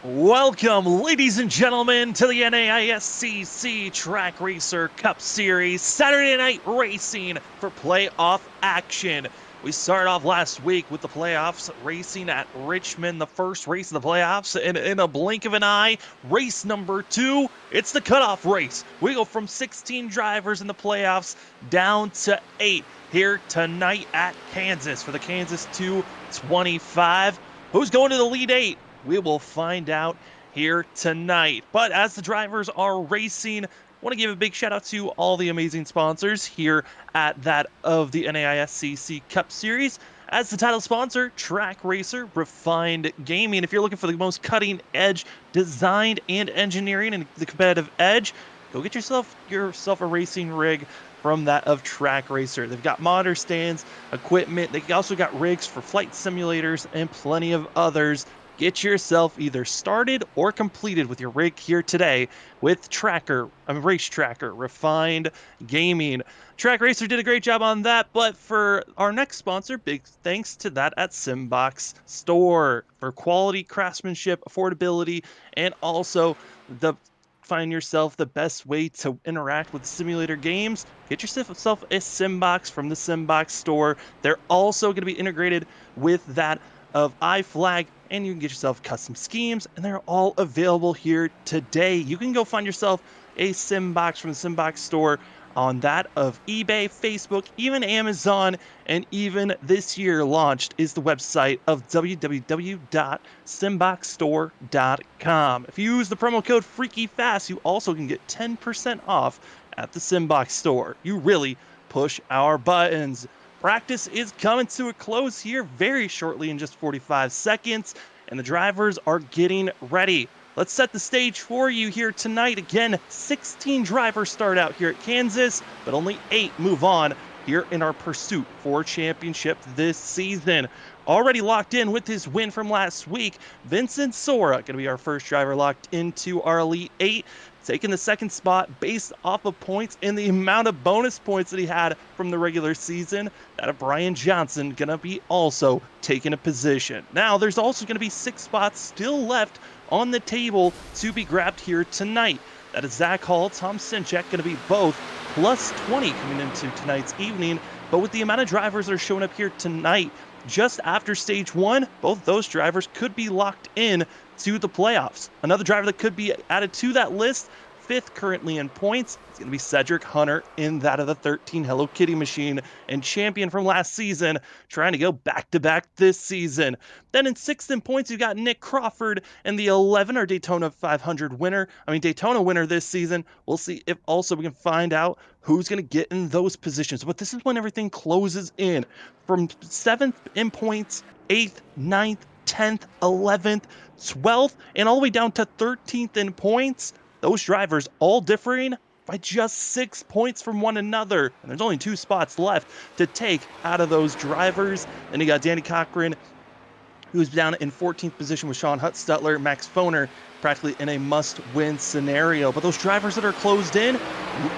Welcome, ladies and gentlemen, to the NAISCC Track Racer Cup Series Saturday Night Racing for playoff action. We started off last week with the playoffs racing at Richmond, the first race of the playoffs, and in a blink of an eye, race number 2, it's the cutoff race. We go from 16 drivers in the playoffs down to 8 here tonight at Kansas for the Kansas 225. Who's going to the lead 8? We will find out here tonight. But as the drivers are racing, I want to give a big shout out to all the amazing sponsors here at that of the NAISCC Cup Series. As the title sponsor, Track Racer, Refined Gaming. If you're looking for the most cutting edge design and engineering and the competitive edge, go get yourself a racing rig from that of Track Racer. They've got monitor stands, equipment. They also got rigs for flight simulators and plenty of others. Get yourself either started or completed with your rig here today with Race Tracker, Refined Gaming. Track Racer did a great job on that, but for our next sponsor, big thanks to that at Simbox Store for quality, craftsmanship, affordability, and also find yourself the best way to interact with simulator games. Get yourself a Simbox from the Simbox Store. They're also going to be integrated with that of iFlag, and you can get yourself custom schemes, and they're all available here today. You can go find yourself a Simbox from the Simbox Store on that of eBay, Facebook, even Amazon, and even this year launched is the website of www.simboxstore.com. If you use the promo code FreakyFast, you also can get 10% off at the Simbox Store. You really push our buttons. Practice is coming to a close here very shortly in just 45 seconds, and the drivers are getting ready. Let's set the stage for you here tonight. Again, 16 drivers start out here at Kansas, but only 8 move on here in our pursuit for championship this season. Already locked in with his win from last week, Vincent Sora, going to be our first driver locked into our Elite 8. Taking the second spot based off of points and the amount of bonus points that he had from the regular season. That of Brian Johnson going to be also taking a position. Now, there's also going to be 6 spots still left on the table to be grabbed here tonight. That is Zach Hall, Tom Sinchek, going to be both plus 20 coming into tonight's evening. But with the amount of drivers that are showing up here tonight, just after stage 1, both those drivers could be locked in to the playoffs. Another driver that could be added to that list, 5th currently in points, it's going to be Cedric Hunter in that of the 13 Hello Kitty machine and champion from last season, trying to go back-to-back this season. Then in 6th in points, you've got Nick Crawford and the 11, our Daytona 500 winner. Daytona winner this season. We'll see if also we can find out who's going to get in those positions. But this is when everything closes in. From 7th in points, 8th, 9th, 10th, 11th, 12th, and all the way down to 13th in points. Those drivers all differing by just 6 points from one another. And there's only 2 spots left to take out of those drivers. Then you got Danny Cochran, who's down in 14th position with Sean Hutzstutler, Max Foner, practically in a must-win scenario. But those drivers that are closed in,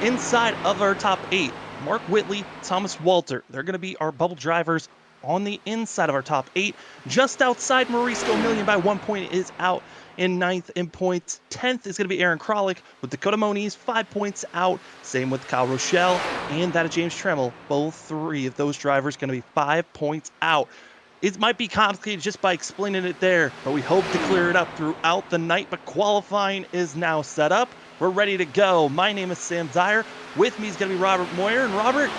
inside of our top 8, Mark Whitley, Thomas Walter, they're going to be our bubble drivers on the inside of our top 8. Just outside, Maurice Gomillion by 1 point is out in 9th in points. 10th is going to be Aaron Kralik with Dakota Moniz, 5 points out. Same with Kyle Rochelle and that of James Tremmel. Both 3 of those drivers going to be 5 points out. It might be complicated just by explaining it there, but we hope to clear it up throughout the night. But qualifying is now set up. We're ready to go. My name is Sam Dyer. With me is going to be Robert Moyer. And Robert,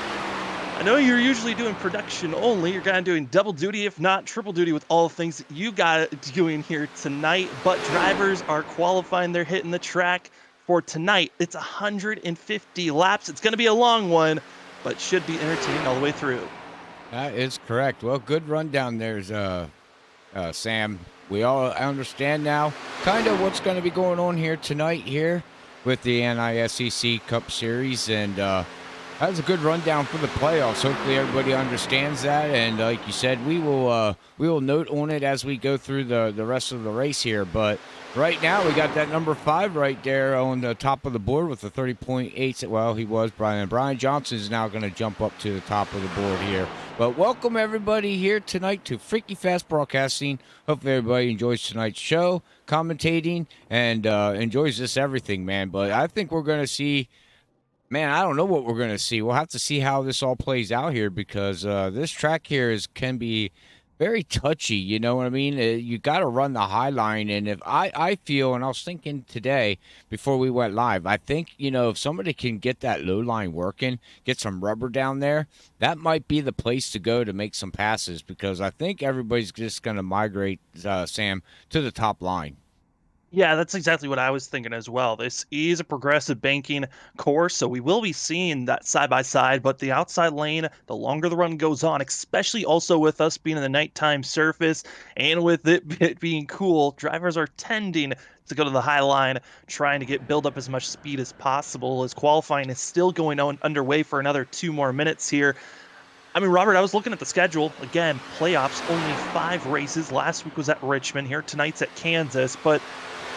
I know you're usually doing production only. You're kind of doing double duty, if not triple duty, with all the things that you got doing here tonight. But drivers are qualifying. They're hitting the track for tonight. It's 150 laps. It's going to be a long one, but should be entertaining all the way through. That is correct. Well, good rundown there's Sam. We all understand now kind of what's going to be going on here tonight here with the NAISCC Cup Series. And That was a good rundown for the playoffs. Hopefully everybody understands that, and like you said, we will note on it as we go through the rest of the race here. But right now, we got that number 5 right there on the top of the board with the 30.8. Well, he was Brian Johnson is now going to jump up to the top of the board here. But welcome everybody here tonight to Freaky Fast Broadcasting. Hopefully everybody enjoys tonight's show, commentating, and enjoys this everything, man. But I think we're going to see. Man, I don't know what we're going to see. We'll have to see how this all plays out here because this track here can be very touchy. You know what I mean? You got to run the high line. And if I feel, and I was thinking today before we went live, I think, if somebody can get that low line working, get some rubber down there, that might be the place to go to make some passes because I think everybody's just going to migrate, Sam, to the top line. Yeah, that's exactly what I was thinking as well. This is a progressive banking course, so we will be seeing that side by side, but the outside lane, the longer the run goes on, especially also with us being in the nighttime surface and with it being cool, drivers are tending to go to the high line, trying to build up as much speed as possible as qualifying is still going on underway for another 2 more minutes here. I mean, Robert, I was looking at the schedule. Again, playoffs, only 5 races. Last week was at Richmond. Here tonight's at Kansas, but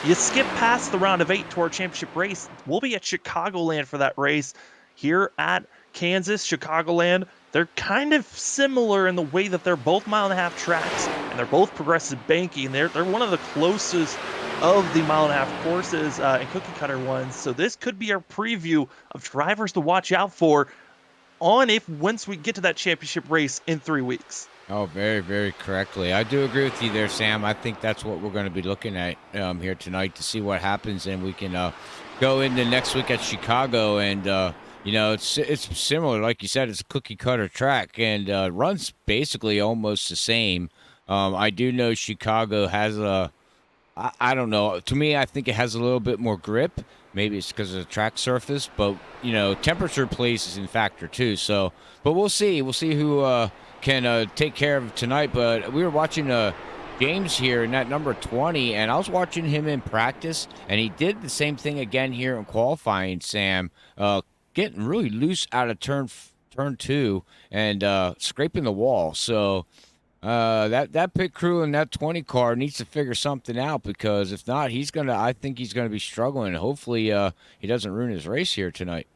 you skip past the round of 8 to our championship race. We'll be at Chicagoland for that race. Here at Kansas, Chicagoland, they're kind of similar in the way that they're both 1.5-mile tracks, and they're both progressive banking. They're one of the closest of the 1.5-mile courses and cookie cutter ones. So this could be our preview of drivers to watch out for once we get to that championship race in 3 weeks. Oh, very, very correctly. I do agree with you there, Sam. I think that's what we're going to be looking at here tonight to see what happens, and we can go into next week at Chicago. And it's similar, like you said, it's a cookie cutter track and runs basically almost the same. I do know Chicago has I don't know. To me, I think it has a little bit more grip. Maybe it's because of the track surface, but temperature plays in factor too. So, but we'll see. We'll see who can take care of tonight. But we were watching James here in that number 20, and I was watching him in practice, and he did the same thing again here in qualifying. Sam, getting really loose out of turn 2 and scraping the wall. So. That pit crew and that 20 car needs to figure something out because if not, I think he's gonna be struggling. Hopefully, he doesn't ruin his race here tonight.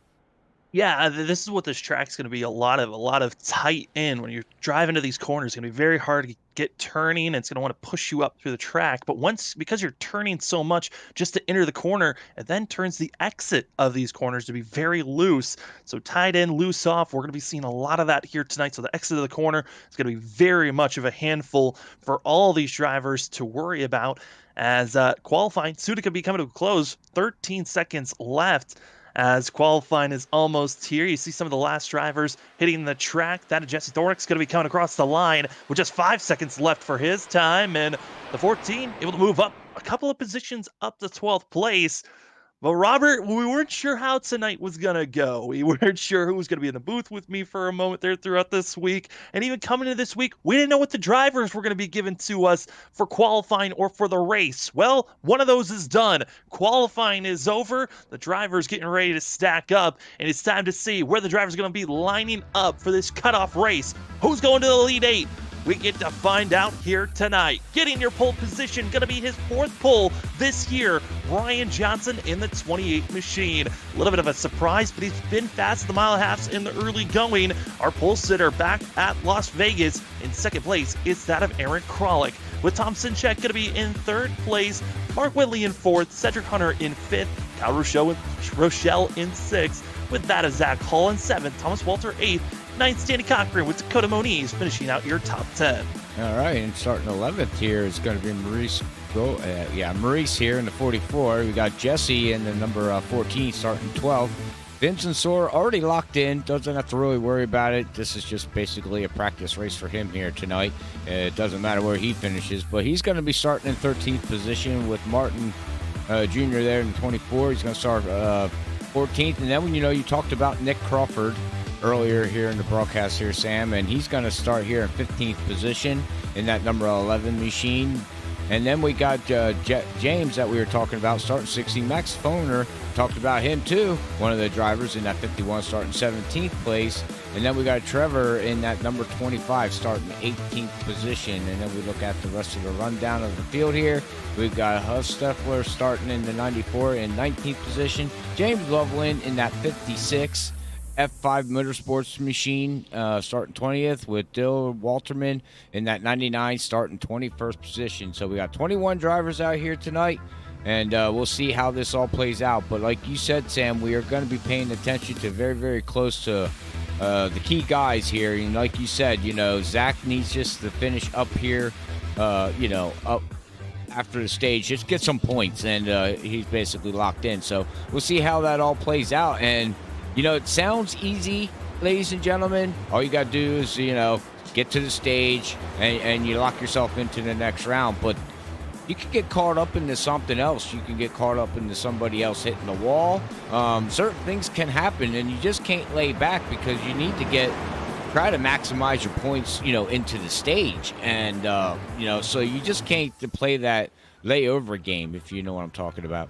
Yeah, this is what this track's going to be a lot of tight in. When you're driving to these corners, it's going to be very hard to get turning, and it's going to want to push you up through the track. But because you're turning so much just to enter the corner, it then turns the exit of these corners to be very loose. So tight in, loose off, we're going to be seeing a lot of that here tonight. So the exit of the corner is going to be very much of a handful for all these drivers to worry about as qualifying soon to be coming to a close. 13 seconds left. As qualifying is almost here. You see some of the last drivers hitting the track. That Jesse Thornick's going to be coming across the line with just 5 seconds left for his time. And the 14 able to move up a couple of positions up to 12th place. But Robert, we weren't sure how tonight was going to go. We weren't sure who was going to be in the booth with me for a moment there throughout this week. And even coming into this week, we didn't know what the drivers were going to be given to us for qualifying or for the race. Well, one of those is done. Qualifying is over. The drivers getting ready to stack up. And it's time to see where the drivers are going to be lining up for this cutoff race. Who's going to the Elite 8? We get to find out here tonight. Getting your pole position, going to be his 4th pole this year. Brian Johnson in the 28 machine. A little bit of a surprise, but he's been fast at the 1.5 in the early going. Our pole sitter back at Las Vegas in 2nd place is that of Aaron Krolick. With Tom Sinchek going to be in 3rd place. Mark Whitley in 4th. Cedric Hunter in 5th. Kyle Rochelle in 6th. With that of Zach Hall in 7th. Thomas Walter 8th. 9th, Stanley Cochran with Dakota Moniz finishing out your top 10. All right, and starting 11th here is going to be Maurice here in the 44. We got Jesse in the number 14 starting 12th. Vincent Soar already locked in, doesn't have to really worry about it. This is just basically a practice race for him here tonight. It doesn't matter where he finishes, but he's going to be starting in 13th position with Martin Jr. there in 24. He's going to start 14th, and then when you talked about Nick Crawford earlier here in the broadcast here, Sam, and he's going to start here in 15th position in that number 11 machine. And then we got James that we were talking about starting 16. Max Foner, talked about him too. One of the drivers in that 51 starting 17th place. And then we got Trevor in that number 25 starting 18th position. And then we look at the rest of the rundown of the field here. We've got Huss Steffler starting in the 94 in 19th position. James Loveland in that 56. F5 Motorsports machine starting 20th with Dill Walterman in that 99 starting 21st position. So we got 21 drivers out here tonight, and we'll see how this all plays out. But like you said, Sam, we are going to be paying attention to very, very close to the key guys here. And like you said, Zach needs just to finish up here, up after the stage, just get some points, and he's basically locked in. So we'll see how that all plays out. And it sounds easy, ladies and gentlemen. All you got to do is, get to the stage and you lock yourself into the next round. But you can get caught up into something else. You can get caught up into somebody else hitting the wall. Certain things can happen, and you just can't lay back because you need to try to maximize your points, into the stage. And, so you just can't play that layover game, if you know what I'm talking about.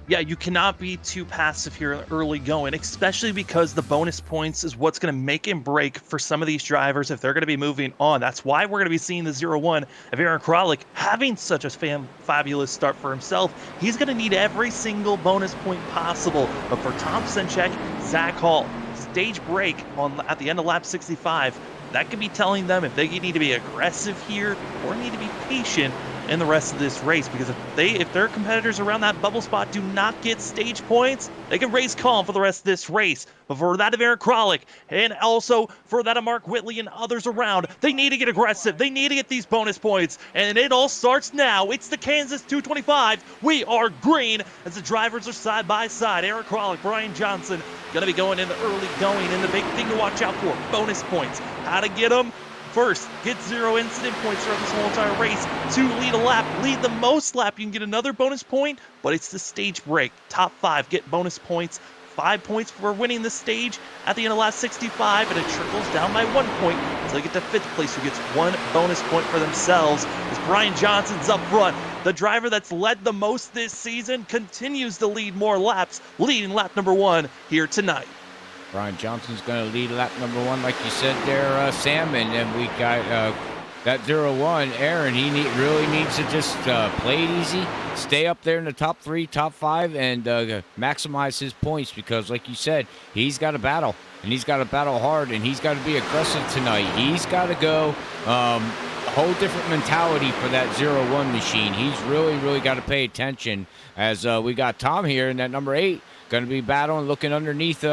Yeah, you cannot be too passive here early going, especially because the bonus points is what's going to make and break for some of these drivers if they're going to be moving on. That's why we're going to be seeing the 0-1 of Aaron Kralik having such a fabulous start for himself. He's going to need every single bonus point possible. But for Tom Senchek, Zach Hall, stage break at the end of lap 65, that could be telling them if they need to be aggressive here or need to be patient in the rest of this race, because if their competitors around that bubble spot do not get stage points, they can raise calm for the rest of this race. But for that of Aaron Kralik, and also for that of Mark Whitley and others around, they need to get aggressive. They need to get these bonus points, and it all starts now. It's the Kansas 225. We are green as the drivers are side by side. Aaron Kralik, Brian Johnson, going to be going in the early going, and the big thing to watch out for, bonus points. How to get them? First, get 0 incident points throughout this whole entire race. 2, lead a lap. Lead the most lap, you can get another bonus point, but it's the stage break. Top 5 get bonus points. 5 points for winning the stage at the end of lap 65, and it trickles down by 1 point until they get to 5th place, who gets 1 bonus point for themselves. As Brian Johnson's up front, the driver that's led the most this season continues to lead more laps, leading lap number 1 here tonight. Brian Johnson's going to lead lap number 1, like you said there, Sam. And then we got that 0-1, Aaron. He really needs to just play it easy, stay up there in the top 3, top 5, and maximize his points because, like you said, he's got to battle, and he's got to battle hard, and he's got to be aggressive tonight. He's got to go a whole different mentality for that 0-1 machine. He's really, really got to pay attention as we got Tom here in that number 8, going to be battling, looking underneath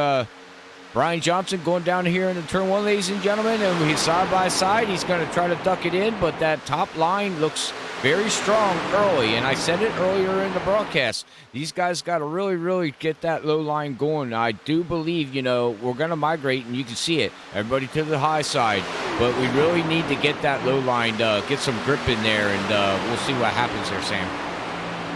Brian Johnson going down here into turn 1, ladies and gentlemen, and he's side by side. He's going to try to duck it in, but that top line looks very strong early, and I said it earlier in the broadcast. These guys got to really, really get that low line going. I do believe, we're going to migrate, and you can see it. Everybody to the high side, but we really need to get that low line, get some grip in there, and we'll see what happens there, Sam.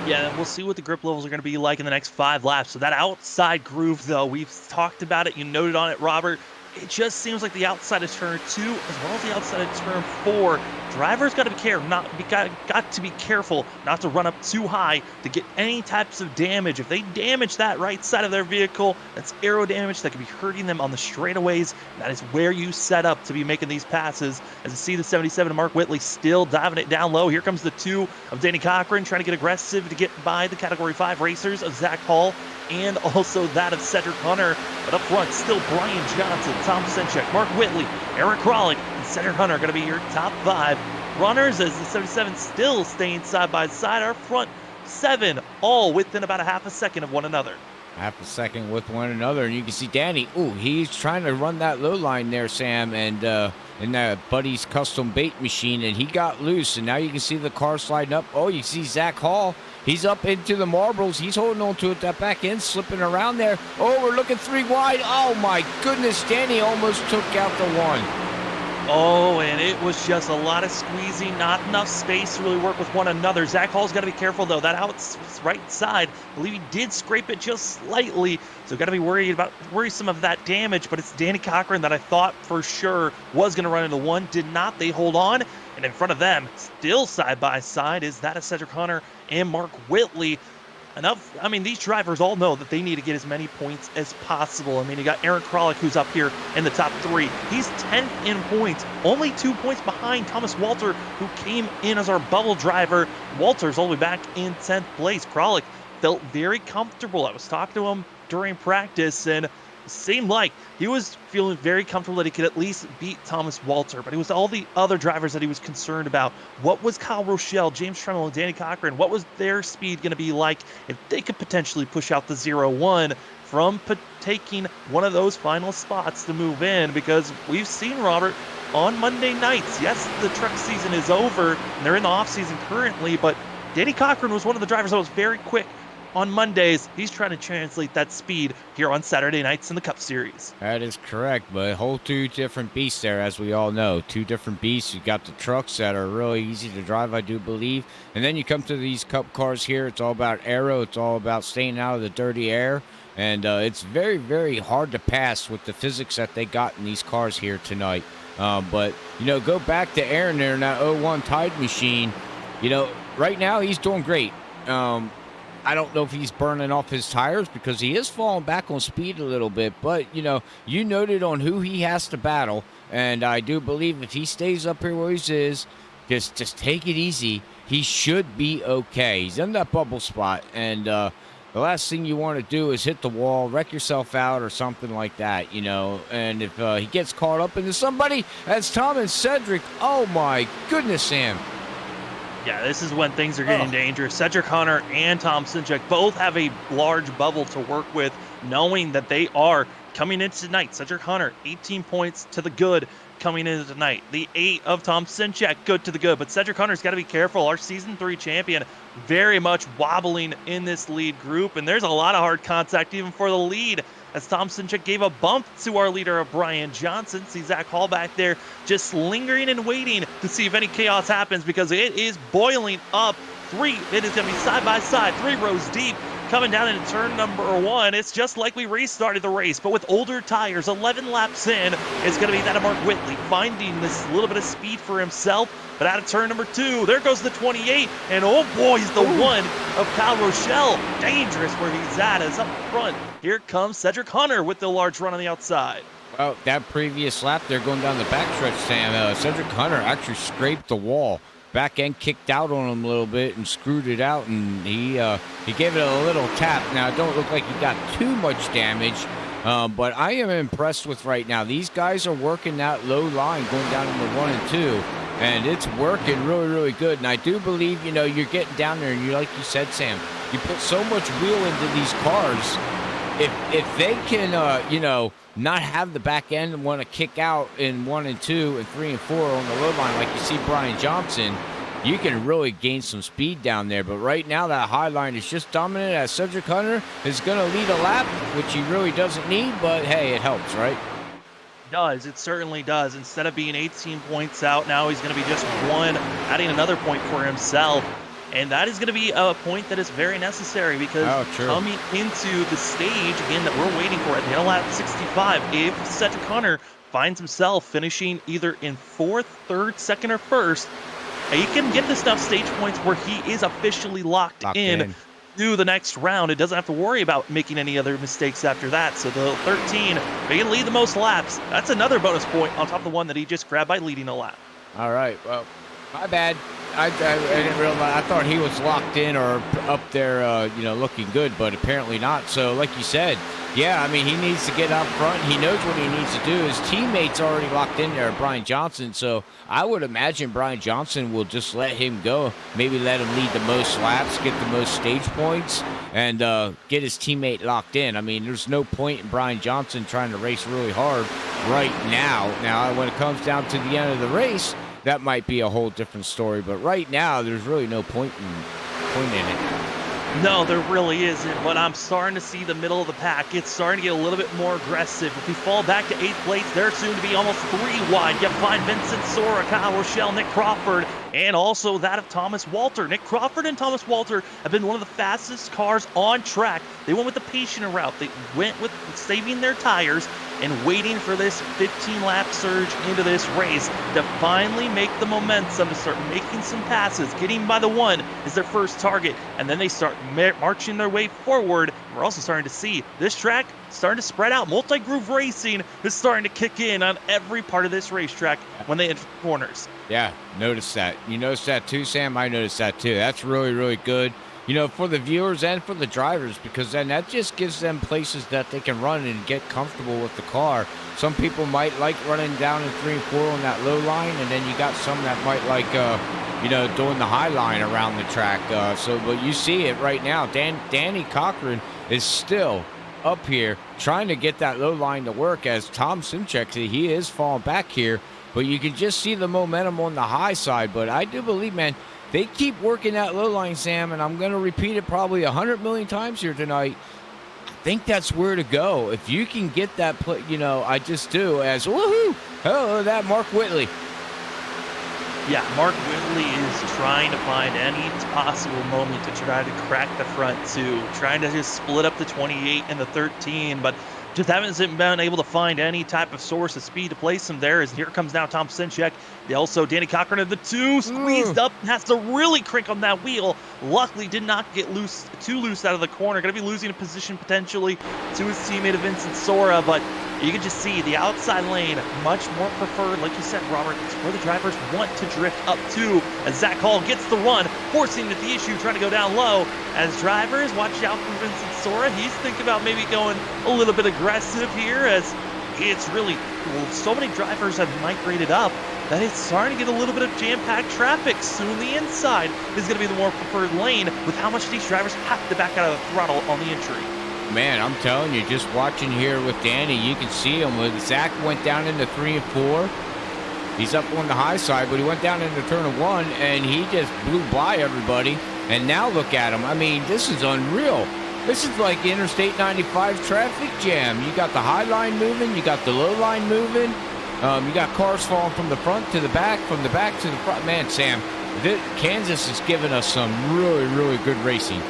Yeah, we'll see what the grip levels are going to be like in the next 5 laps. So that outside groove, though, we've talked about it. You noted on it, Robert. It just seems like the outside of turn 2 as well as the outside of turn 4. Drivers got to be careful not to run up too high to get any types of damage. If they damage that right side of their vehicle, that's aero damage that could be hurting them on the straightaways. That is where you set up to be making these passes. As you see the 77 of Mark Whitley still diving it down low. Here comes the 2 of Danny Cochran trying to get aggressive to get by the Category 5 racers of Zach Hall and also that of Cedric Hunter. But up front, still Brian Johnson, Tom Senchek, Mark Whitley, Aaron Kralik, and Cedric Hunter are going to be your top 5 runners as the 77 still staying side by side. Our front 7 all within about a half a second of one another. Half a second with one another, and you can see Danny. Ooh, he's trying to run that low line there, Sam, and in that Buddy's custom bait machine, and he got loose, and now you can see the car sliding up. Oh, you see Zach Hall. He's up into the marbles. He's holding on to it, that back end, slipping around there. Oh, we're looking 3 wide. Oh, my goodness. Danny almost took out the 1. Oh, and it was just a lot of squeezing, not enough space to really work with one another. Zach Hall's got to be careful, though. That right side, I believe he did scrape it just slightly, so got to be worrisome of that damage. But it's Danny Cochran that I thought for sure was going to run into one. Did not. They hold on, and in front of them, still side by side, is that of Cedric Hunter and Mark Whitley. These drivers all know that they need to get as many points as possible. I mean, you got Aaron Kralik, who's up here in the top 3. He's 10th in points, only 2 points behind Thomas Walter, who came in as our bubble driver. Walter's all the way back in 10th place. Kralik felt very comfortable. I was talking to him during practice, and it seemed like he was feeling very comfortable that he could at least beat Thomas Walter, but it was all the other drivers that he was concerned about. What was Kyle Rochelle, James Tremel, and Danny Cochran? What was their speed going to be like if they could potentially push out the 0-1 from taking one of those final spots to move in? Because we've seen, Robert, on Monday nights, yes, the truck season is over, and they're in the off season currently, but Danny Cochran was one of the drivers that was very quick on Mondays. He's trying to translate that speed here on Saturday nights in the Cup Series. That is correct, but whole 2 different beasts there, as we all know. 2 different beasts. You got the trucks that are really easy to drive, I do believe. And then you come to these Cup cars here. It's all about aero. It's all about staying out of the dirty air. And it's very, very hard to pass with the physics that they got in these cars here tonight. But, go back to Aaron there in that 01 Tide machine. Right now he's doing great. I don't know if he's burning off his tires because he is falling back on speed a little bit. But, you noted on who he has to battle. And I do believe if he stays up here where he is, just take it easy, he should be okay. He's in that bubble spot. And the last thing you want to do is hit the wall, wreck yourself out or something like that, And if he gets caught up into somebody, as Tom and Cedric, oh, my goodness, Sam. Yeah, this is when things are getting dangerous. Cedric Hunter and Tom Sinchek both have a large bubble to work with, knowing that they are coming into tonight. Cedric Hunter, 18 points to the good coming into tonight. The 8 of Tom Sinchek, good to the good. But Cedric Hunter's got to be careful. Our Season 3 champion very much wobbling in this lead group, and there's a lot of hard contact even for the lead, as Tom Sinchek gave a bump to our leader, Brian Johnson. See Zach Hall back there just lingering and waiting to see if any chaos happens, because it is boiling up. It is going to be side by side, 3 rows deep, coming down into turn number 1. It's just like we restarted the race, but with older tires, 11 laps in, it's going to be that of Mark Whitley finding this little bit of speed for himself. But out of turn number 2, there goes the 28, and oh boy, he's the 1 of Kyle Rochelle. Dangerous where he's at, as up front, here comes Cedric Hunter with the large run on the outside. Well, that previous lap there going down the backstretch, Sam, Cedric Hunter actually scraped the wall. Back end kicked out on him a little bit and screwed it out, and he gave it a little tap. Now, it don't look like he got too much damage, but I am impressed with right now. These guys are working that low line going down into 1 and 2, and it's working really, really good. And I do believe, you're getting down there, and like you said, Sam, you put so much wheel into these cars. If they can, not have the back end and want to kick out in 1 and 2 and 3 and 4 on the low line like you see Brian Johnson, you can really gain some speed down there. But right now that high line is just dominant, as Cedric Hunter is going to lead a lap, which he really doesn't need, but hey, it helps, right? It certainly does. Instead of being 18 points out, now he's going to be just 1, adding another point for himself. And that is going to be a point that is very necessary, because coming into the stage, again, that we're waiting for at the end of lap 65, if Cedric Hunter finds himself finishing either in 4th, 3rd, 2nd, or 1st, he can get this enough stage points where he is officially locked in to the next round. It doesn't have to worry about making any other mistakes after that. So the 13, they can lead the most laps. That's another bonus point on top of the one that he just grabbed by leading a lap. All right, well, my bad. I didn't realize. I thought he was locked in or up there, looking good, but apparently not. So, like you said, yeah, I mean, he needs to get out front. He knows what he needs to do. His teammate's already locked in there, Brian Johnson. So, I would imagine Brian Johnson will just let him go. Maybe let him lead the most laps, get the most stage points, and get his teammate locked in. I mean, there's no point in Brian Johnson trying to race really hard right now. Now, when it comes down to the end of the race, that might be a whole different story, but right now there's really no point in it. No, there really isn't, but I'm starting to see the middle of the pack. It's starting to get a little bit more aggressive. If we fall back to 8th place, they're soon to be almost 3 wide. You find Vincent Sora, Kyle Rochelle, Nick Crawford, and also that of Thomas Walter. Nick Crawford and Thomas Walter have been one of the fastest cars on track. They went with the patient route. They went with saving their tires and waiting for this 15-lap surge into this race to finally make the momentum, to start making some passes. Getting by the 1 is their first target, and then they start marching their way forward. We're also starting to see this track starting to spread out. Multi-groove racing is starting to kick in on every part of this racetrack when they enter corners. Yeah, notice that. You notice that too, Sam? I noticed that too. That's really, really good, you know, for the viewers and for the drivers, because then that just gives them places that they can run and get comfortable with the car. Some people might like running down in 3 and 4 on that low line, and then you got some that might like, you know, doing the high line around the track. But you see it right now. Danny Cochran is still up here trying to get that low line to work, as Tom Simchek, he is falling back here. But you can just see the momentum on the high side. But I do believe, man, they keep working that low line, Sam, and I'm going to repeat it probably 100 million times here tonight. I think that's where to go. If you can get that play, you know, I just do, as woohoo, oh, that Mark Whitley. Yeah, Mark Whitley is trying to find any possible moment to try to crack the front 2, trying to just split up the 28 and the 13, but just haven't been able to find any type of source of speed to place him there. As here comes now Tom Sinchek. Also Danny Cochran of the 2 squeezed up, has to really crank on that wheel. Luckily did not get too loose out of the corner. Going to be losing a position potentially to his teammate Vincent Sora, but you can just see the outside lane much more preferred. Like you said, Robert, it's where the drivers want to drift up to. As Zach Hall gets the run, forcing the issue, trying to go down low. As drivers watch out for Vincent Sora, he's thinking about maybe going a little bit aggressive here, as it's really, so many drivers have migrated up that it's starting to get a little bit of jam-packed traffic. Soon the inside is going to be the more preferred lane, with how much these drivers have to back out of the throttle on the entry. Man, I'm telling you, just watching here with Danny, you can see him. When Zach went down into 3 and 4, he's up on the high side, but he went down into turn of 1, and he just blew by everybody. And now look at him. I mean, this is unreal. This is like Interstate 95 traffic jam. You got the high line moving, you got the low line moving, you got cars falling from the front to the back, from the back to the front. Man, Sam, Kansas is giving us some really, really good racing.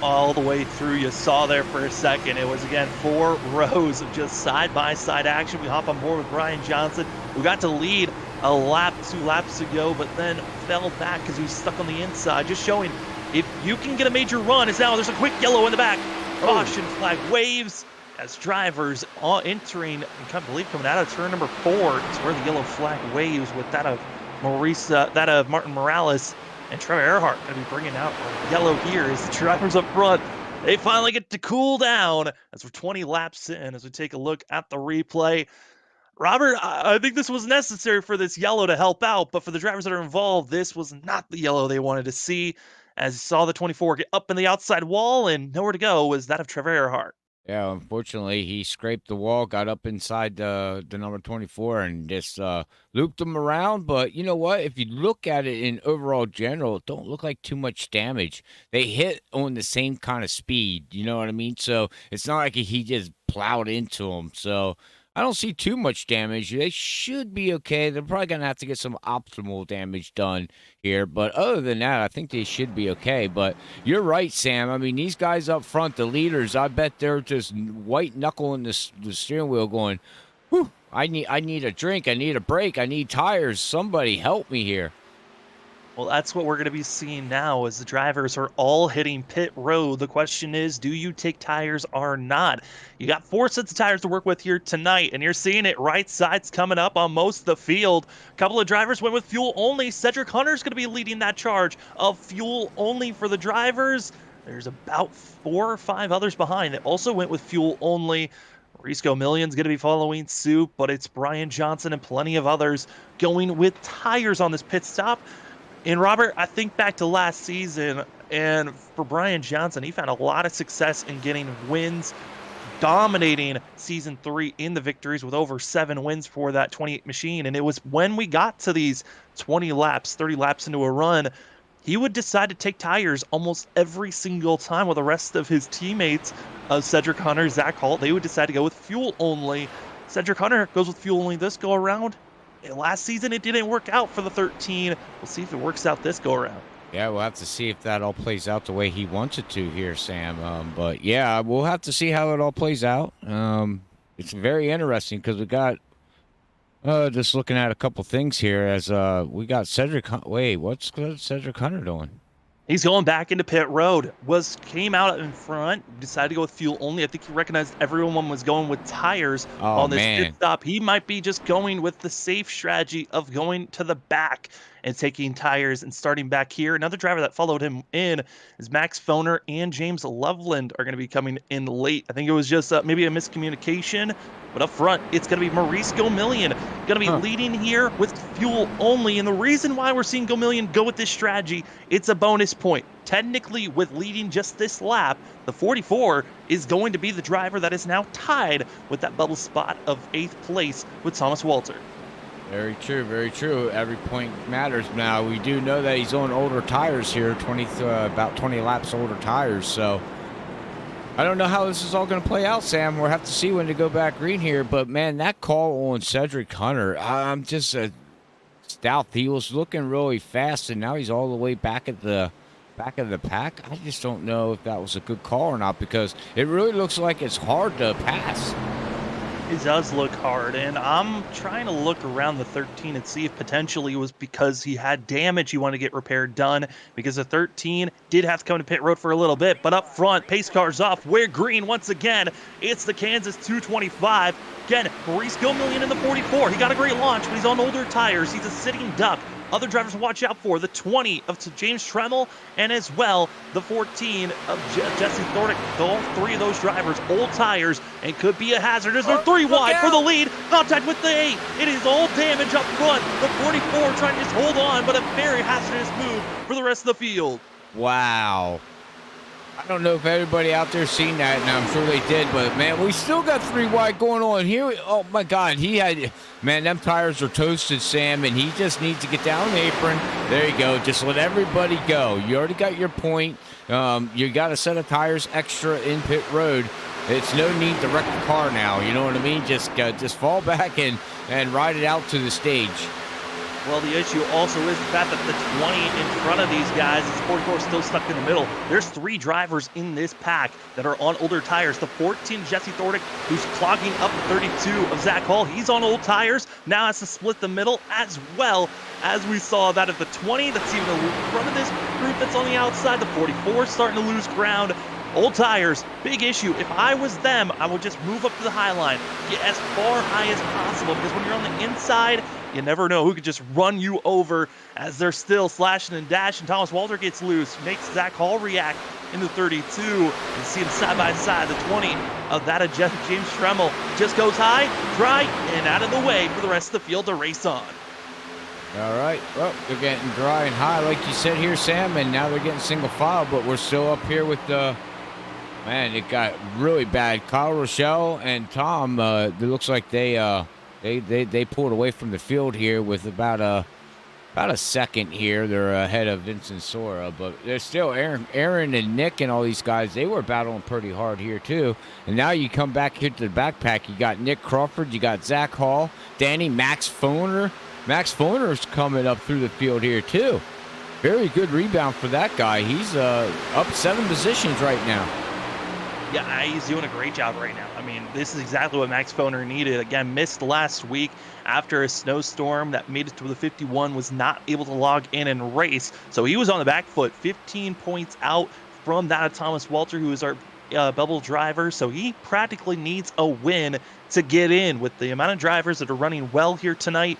All the way through, you saw there for a second, it was again 4 rows of just side-by-side action. We hop on board with Brian Johnson, who got to lead a lap 2 laps ago, but then fell back because he was stuck on the inside. Just showing, if you can get a major run, as now there's a quick yellow in the back. Caution flag waves as drivers entering, I believe coming out of turn number 4. It's where the yellow flag waves, with that of Martin Morales. And Trevor Earhart going to be bringing out yellow here as the drivers up front, they finally get to cool down as we're 20 laps in. As we take a look at the replay, Robert, I think this was necessary for this yellow to help out, but for the drivers that are involved, this was not the yellow they wanted to see. As you saw the 24 get up in the outside wall, and nowhere to go was that of Trevor Earhart. Yeah, unfortunately, he scraped the wall, got up inside the number 24, and just looped him around. But you know what? If you look at it in overall general, it don't look like too much damage. They hit on the same kind of speed, you know what I mean? So it's not like he just plowed into him. So I don't see too much damage. They should be okay. They're probably going to have to get some optimal damage done here. But other than that, I think they should be okay. But you're right, Sam. I mean, these guys up front, the leaders, I bet they're just white-knuckling the steering wheel going, whew, I need a drink. I need a break. I need tires. Somebody help me here. Well, that's what we're going to be seeing now, as the drivers are all hitting pit road. The question is, do you take tires or not? You got 4 sets of tires to work with here tonight, and you're seeing it. Right side's coming up on most of the field. A couple of drivers went with fuel only. Cedric Hunter's going to be leading that charge of fuel only for the drivers. There's about 4 or 5 others behind that also went with fuel only. Risco Million's going to be following suit, but it's Brian Johnson and plenty of others going with tires on this pit stop. And Robert, I think back to last season, and for Brian Johnson, he found a lot of success in getting wins, dominating Season 3 in the victories with over 7 wins for that 28 machine. And it was when we got to these 20 laps, 30 laps into a run, he would decide to take tires almost every single time, while the rest of his teammates, Cedric Hunter, Zach Hall, they would decide to go with fuel only. Cedric Hunter goes with fuel only this go around. Last season, it didn't work out for the 13. We'll see if it works out this go around. Yeah, we'll have to see if that all plays out the way he wants it to here, Sam. But yeah, we'll have to see how it all plays out. It's very interesting because we got just looking at a couple things here as we got Cedric. Wait, what's Cedric Hunter doing? He's going back into pit road. Came out in front, decided to go with fuel only. I think he recognized everyone was going with tires on this pit stop. He might be just going with the safe strategy of going to the back and taking tires and starting back here. Another driver that followed him in is Max Foner and James Loveland are going to be coming in late. I think it was just maybe a miscommunication, but up front, it's going to be Maurice Gomillion going to be leading here with fuel only. And the reason why we're seeing Gomillion go with this strategy, it's a bonus point. Technically, with leading just this lap, the 44 is going to be the driver that is now tied with that bubble spot of 8th place with Thomas Walter. Very true, very true. Every point matters now. We do know that he's on older tires here, about 20 laps older tires. So I don't know how this is all going to play out, Sam. We'll have to see when to go back green here. But, man, that call on Cedric Hunter, I'm just stout. He was looking really fast, and now he's all the way back at the back of the pack. I just don't know if that was a good call or not because it really looks like it's hard to pass. It does look hard, and I'm trying to look around the 13 and see if potentially it was because he had damage he wanted to get repaired done, because the 13 did have to come to pit road for a little bit, but up front, pace car's off. We're green once again. It's the Kansas 225. Again, Maurice Gomillion in the 44. He got a great launch, but he's on older tires. He's a sitting duck. Other drivers to watch out for, the 20 of James Tremmel, and as well the 14 of Jesse Thordick. All three of those drivers, old tires, and could be a hazard as they're 3 wide for the lead. Contact with the 8. It is all damage up front. The 44 trying to just hold on, but a very hazardous move for the rest of the field. Wow. I don't know if everybody out there seen that, and I'm sure they did, but, man, we still got 3 wide going on here. Oh, my God. Man, them tires are toasted, Sam, and he just needs to get down the apron. There you go. Just let everybody go. You already got your point. You got a set of tires extra in pit road. It's no need to wreck the car now. You know what I mean? Just fall back and ride it out to the stage. Well, the issue also is the fact that the 20 in front of these guys, the 44 is still stuck in the middle. There's 3 drivers in this pack that are on older tires. The 14, Jesse Thordick, who's clogging up the 32 of Zach Hall. He's on old tires. Now has to split the middle, as well as we saw that at the 20. That's even in front of this group that's on the outside. The 44 starting to lose ground. Old tires, big issue. If I was them, I would just move up to the high line, get as far high as possible, because when you're on the inside, you never know who could just run you over as they're still slashing and dashing. Thomas Walter gets loose, makes Zach Hall react in the 32, and see him side by side. The 20 of that of James Tremmel just goes high, dry, and out of the way for the rest of the field to race on. All right, well, they're getting dry and high, like you said here, Sam, and now they're getting single file, but we're still up here with the... Man, it got really bad. Kyle Rochelle and Tom, it looks like they pulled away from the field here with about a second here. They're ahead of Vincent Sora, but they're still Aaron and Nick and all these guys. They were battling pretty hard here too. And now you come back here to the backpack. You got Nick Crawford, you got Zach Hall, Danny, Max Foner. Max Foner's coming up through the field here too. Very good rebound for that guy. He's up 7 positions right now. Yeah, he's doing a great job right now. I mean, this is exactly what Max Foner needed. Again, missed last week after a snowstorm that made it to the 51, was not able to log in and race. So he was on the back foot, 15 points out from that of Thomas Walter, who is our bubble driver. So he practically needs a win to get in with the amount of drivers that are running well here tonight.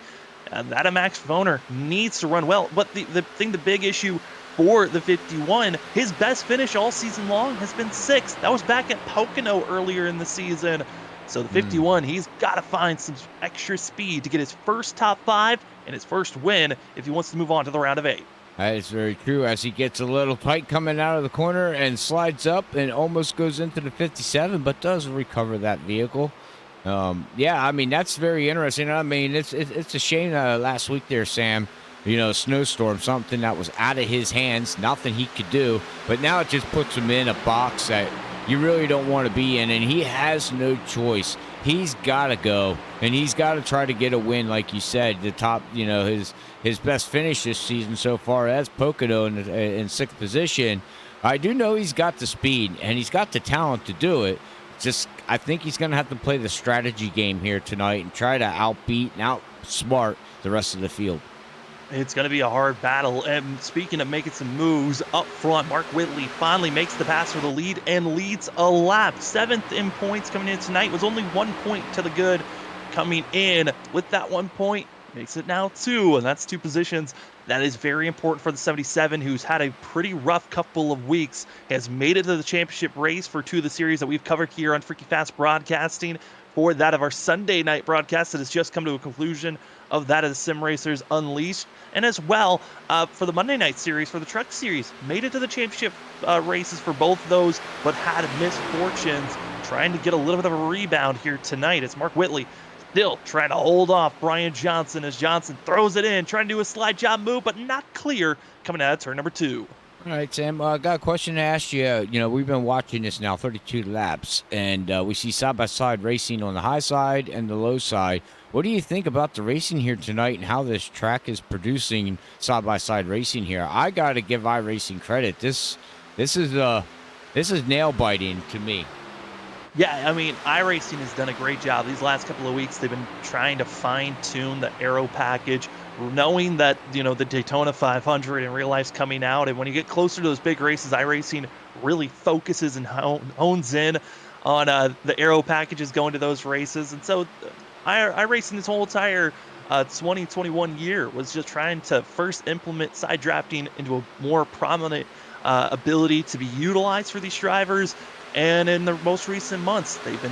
That of Max Foner needs to run well. But the big issue for the 51, his best finish all season long has been 6th. That was back at Pocono earlier in the season. So the 51, he's got to find some extra speed to get his first top 5 and his first win if he wants to move on to the round of 8. That is very true, as he gets a little tight coming out of the corner and slides up and almost goes into the 57, but does recover that vehicle. Yeah, I mean, that's very interesting. I mean, it's a shame last week there, Sam. snowstorm, something that was out of his hands, nothing he could do. But now it just puts him in a box that you really don't want to be in, and he has no choice. He's got to go, and he's got to try to get a win, like you said. The top, his best finish this season so far as Pocono in sixth position. I do know he's got the speed, and he's got the talent to do it. Just, I think he's going to have to play the strategy game here tonight and try to outbeat and outsmart the rest of the field. It's going to be a hard battle. And speaking of making some moves up front, Mark Whitley finally makes the pass for the lead and leads a lap. 7th in points coming in tonight. Was only 1 point to the good coming in. With that 1 point, makes it now 2, and that's 2 positions. That is very important for the 77, who's had a pretty rough couple of weeks. Has made it to the championship race for 2 of the series that we've covered here on Freaky Fast Broadcasting. For that of our Sunday night broadcast that has just come to a conclusion of that of the Sim Racers Unleashed. And as well, for the Monday night series, for the Truck Series, made it to the championship races for both those, but had misfortunes trying to get a little bit of a rebound here tonight. It's Mark Whitley still trying to hold off Brian Johnson as Johnson throws it in, trying to do a slide job move, but not clear coming out of turn number 2. All right, Sam, I got a question to ask you. We've been watching this now 32 laps, and we see side-by-side racing on the high side and the low side. What do you think about the racing here tonight and how this track is producing side-by-side racing here? I got to give iRacing credit. This is nail-biting to me. Yeah, I mean, iRacing has done a great job. These last couple of weeks, they've been trying to fine-tune the aero package, knowing that, the Daytona 500 in real life's coming out. And when you get closer to those big races, iRacing really focuses and hones in on the aero packages going to those races. And so iRacing this whole entire 2021 year was just trying to first implement side drafting into a more prominent ability to be utilized for these drivers. And in the most recent months, they've been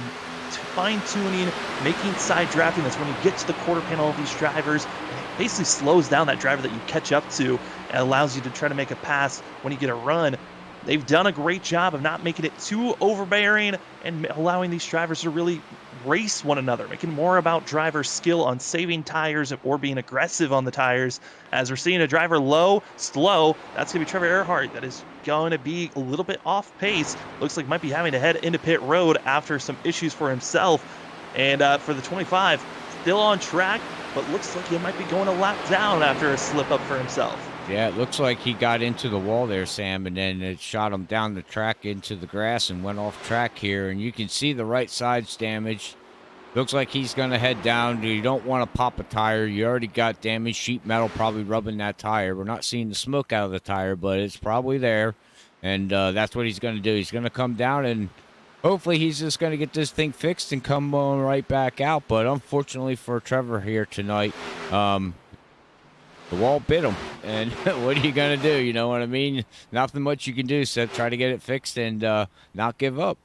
fine-tuning, making side drafting. That's when you get to the quarter panel of these drivers. And it basically slows down that driver that you catch up to and allows you to try to make a pass when you get a run. They've done a great job of not making it too overbearing and allowing these drivers to really race one another, making more about driver skill on saving tires or being aggressive on the tires. As we're seeing a driver slow, that's going to be Trevor Earhart. That is going to be a little bit off pace. Looks like might be having to head into pit road after some issues for himself. And for the 25, still on track, but looks like he might be going a lap down after a slip up for himself. Yeah, it looks like he got into the wall there, Sam, and then it shot him down the track into the grass and went off track here. And you can see the right side's damaged. Looks like he's going to head down. You don't want to pop a tire. You already got damaged sheet metal probably rubbing that tire. We're not seeing the smoke out of the tire, but it's probably there. And that's what he's going to do. He's going to come down, and hopefully he's just going to get this thing fixed and come on right back out. But unfortunately for Trevor here tonight, the wall bit him, and what are you going to do? You know what I mean? Nothing much you can do, so try to get it fixed and not give up.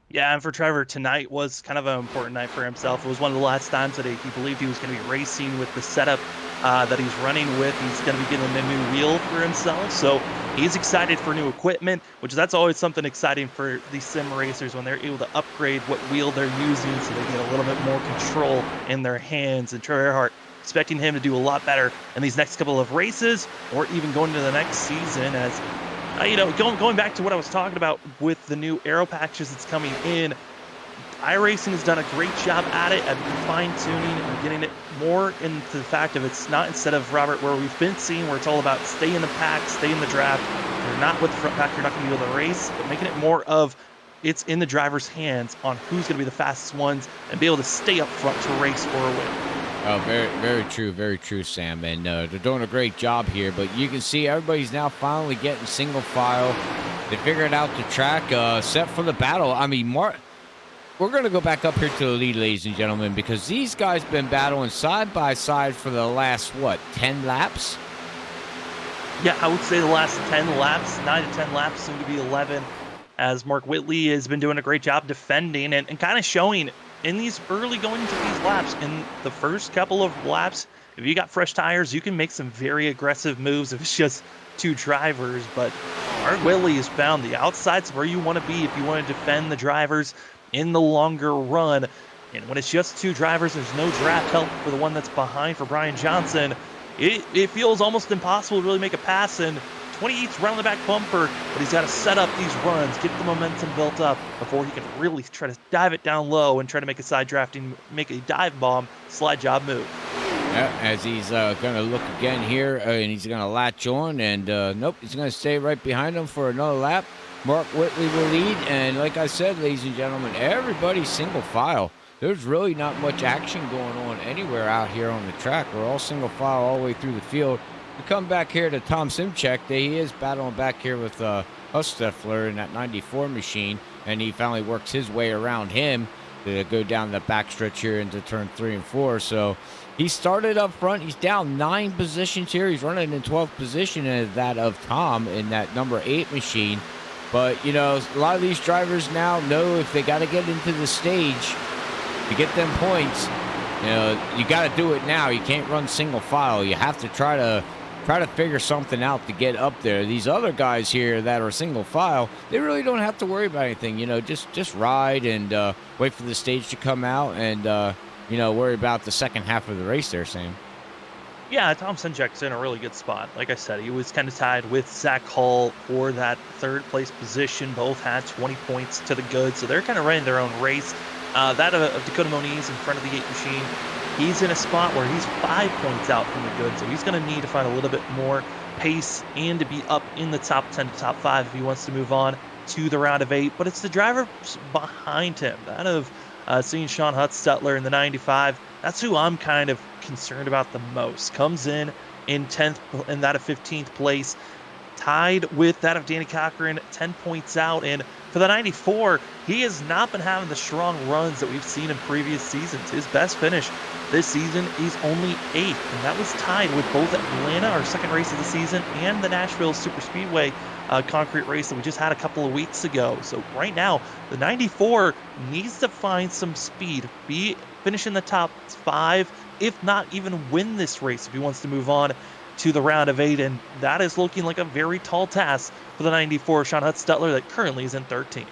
Yeah, and for Trevor, tonight was kind of an important night for himself. It was one of the last times that he believed he was going to be racing with the setup that he's running with. He's going to be getting a new wheel for himself, so he's excited for new equipment, that's always something exciting for these sim racers when they're able to upgrade what wheel they're using so they get a little bit more control in their hands. And Trevor Earhart, expecting him to do a lot better in these next couple of races or even going into the next season. As going back to what I was talking about with the new aero packages that's coming in, iRacing has done a great job at it, at fine-tuning and getting it more into the fact of it's not instead of, Robert, where we've been seeing where it's all about stay in the pack, stay in the draft. If you're not with the front pack, you're not going to be able to race, but making it more of it's in the driver's hands on who's going to be the fastest ones and be able to stay up front to race for a win. Oh, very true, Sam. And they're doing a great job here. But you can see everybody's now finally getting single file. They figured out the track, set for the battle. I mean, we're going to go back up here to the lead, ladies and gentlemen, because these guys been battling side by side for the last, 10 laps? Yeah, I would say the last 10 laps, 9 to 10 laps, soon to be 11, as Mark Whitley has been doing a great job defending and kind of showing in these early going into these laps, in the first couple of laps, if you got fresh tires, you can make some very aggressive moves if it's just 2 drivers. But Mark Whitley has found the outside's where you want to be if you want to defend the drivers in the longer run. And when it's just 2 drivers, there's no draft help for the one that's behind for Brian Johnson. it feels almost impossible to really make a pass, and 28's right on the back bumper, but he's got to set up these runs, get the momentum built up before he can really try to dive it down low and try to make a side drafting, make a dive bomb slide job move. Yeah, as he's going to look again here, and he's going to latch on, and nope, he's going to stay right behind him for another lap. Mark Whitley will lead, and like I said, ladies and gentlemen, everybody's single file. There's really not much action going on anywhere out here on the track. We're all single file all the way through the field. We come back here to Tom Simchek. He is battling back here with Husteffler in that 94 machine, and he finally works his way around him to go down the backstretch here into turn 3 and 4. So he started up front. He's down 9 positions here. He's running in 12th position as that of Tom in that number 8 machine. But, you know, a lot of these drivers now know if they got to get into the stage to get them points, you know, you got to do it now. You can't run single file. You have to try to figure something out to get up there. These other guys here that are single file, they really don't have to worry about anything. You know, just ride and wait for the stage to come out and, you know, worry about the second half of the race there, Sam. Yeah, Tom Simchek's in a really good spot. Like I said, he was kind of tied with Zach Hall for that third place position. Both had 20 points to the good, so they're kind of running their own race. That of Dakota Moniz in front of the 8 machine, he's in a spot where he's 5 points out from the good, so he's going to need to find a little bit more pace and to be up in the top 10 to top 5 if he wants to move on to the round of 8. But it's the drivers behind him, that of seeing Sean Husteffler in the 95. That's who I'm kind of concerned about the most. Comes in 10th and that of 15th place, tied with that of Danny Cochran, 10 points out. And for the 94, he has not been having the strong runs that we've seen in previous seasons. His best finish this season is only 8th, and that was tied with both Atlanta, our second race of the season, and the Nashville Superspeedway concrete race that we just had a couple of weeks ago. So right now, the 94 needs to find some speed, finish in the top 5, if not even win this race if he wants to move on to the round of 8, and that is looking like a very tall task for the 94 Sean Husteffler that currently is in 13th.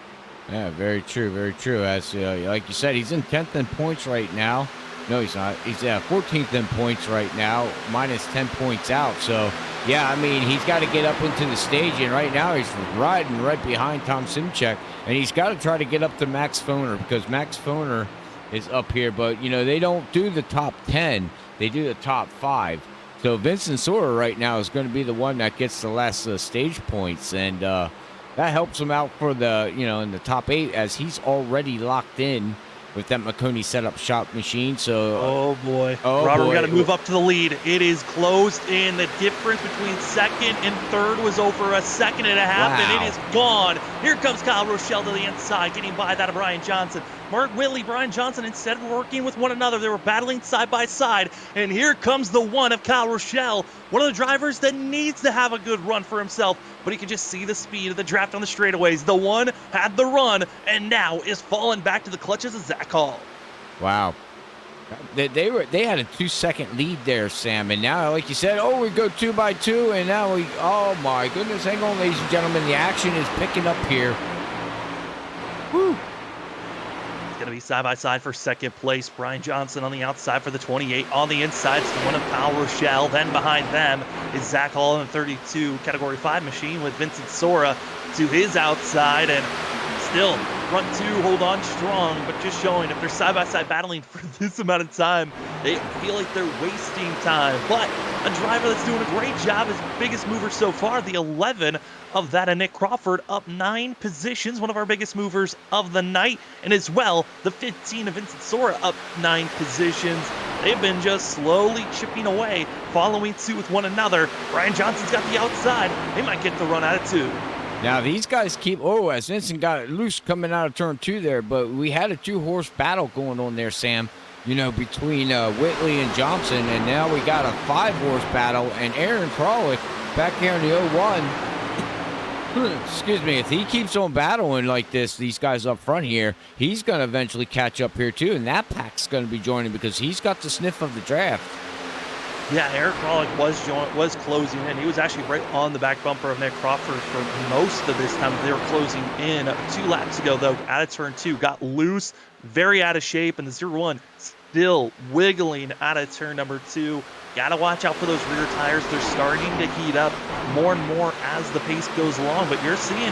Yeah, very true, very true. As like you said, he's in 10th in points right now. No, he's not. He's 14th in points right now, minus 10 points out. So, yeah, I mean, he's got to get up into the stage, and right now he's riding right behind Tom Simchek, and he's got to try to get up to Max Foner because Max Foner is up here. But, you know, they don't do the top 10. They do the top 5. So Vincent Sora right now is going to be the one that gets the last stage points, and that helps him out for the, you know, in the top 8 as he's already locked in with that Marconi setup shop machine. So oh boy, Robert, we got to move up to the lead. It is closed in. The difference between second and third was over a second and a half, and it is gone. Here comes Kyle Rochelle to the inside, getting by that of Brian Johnson. Mark Whitley, Brian Johnson, instead of working with one another, they were battling side by side. And here comes the one of Kyle Rochelle, one of the drivers that needs to have a good run for himself, but he can just see the speed of the draft on the straightaways. The one had the run, and now is falling back to the clutches of Zach Hall. Wow. They had a 2-second lead there, Sam, and now, like you said, we go 2 by 2, and now oh my goodness, hang on, ladies and gentlemen, the action is picking up here. Woo. Going to be side by side for second place. Brian Johnson on the outside for the 28. On the inside is one of Kyle Rochelle. Then behind them is Zach Hall in the 32 Category 5 machine with Vincent Sora to his outside. And still, front 2 hold on strong, but just showing if they're side by side battling for this amount of time, they feel like they're wasting time. But a driver that's doing a great job, his biggest mover so far, the 11 of that of Nick Crawford, up 9 positions, one of our biggest movers of the night, and as well, the 15 of Vincent Sora up 9 positions. They've been just slowly chipping away, following suit with one another. Brian Johnson's got the outside. They might get the run out of 2. Now, these guys keep, as Vincent got it loose coming out of turn 2 there, but we had a 2-horse battle going on there, Sam, you know, between Whitley and Johnson, and now we got a 5-horse battle, and Aaron Kralik back here in the 01. Excuse me, if he keeps on battling like this, these guys up front here, he's going to eventually catch up here too, and that pack's going to be joining because he's got the sniff of the draft. Yeah, Eric Kralik was closing in. He was actually right on the back bumper of Nick Crawford for most of this time. They were closing in 2 laps ago, though, out of turn 2. Got loose, very out of shape, and the 0-1 still wiggling out of turn number 2. Gotta watch out for those rear tires. They're starting to heat up more and more as the pace goes along, but you're seeing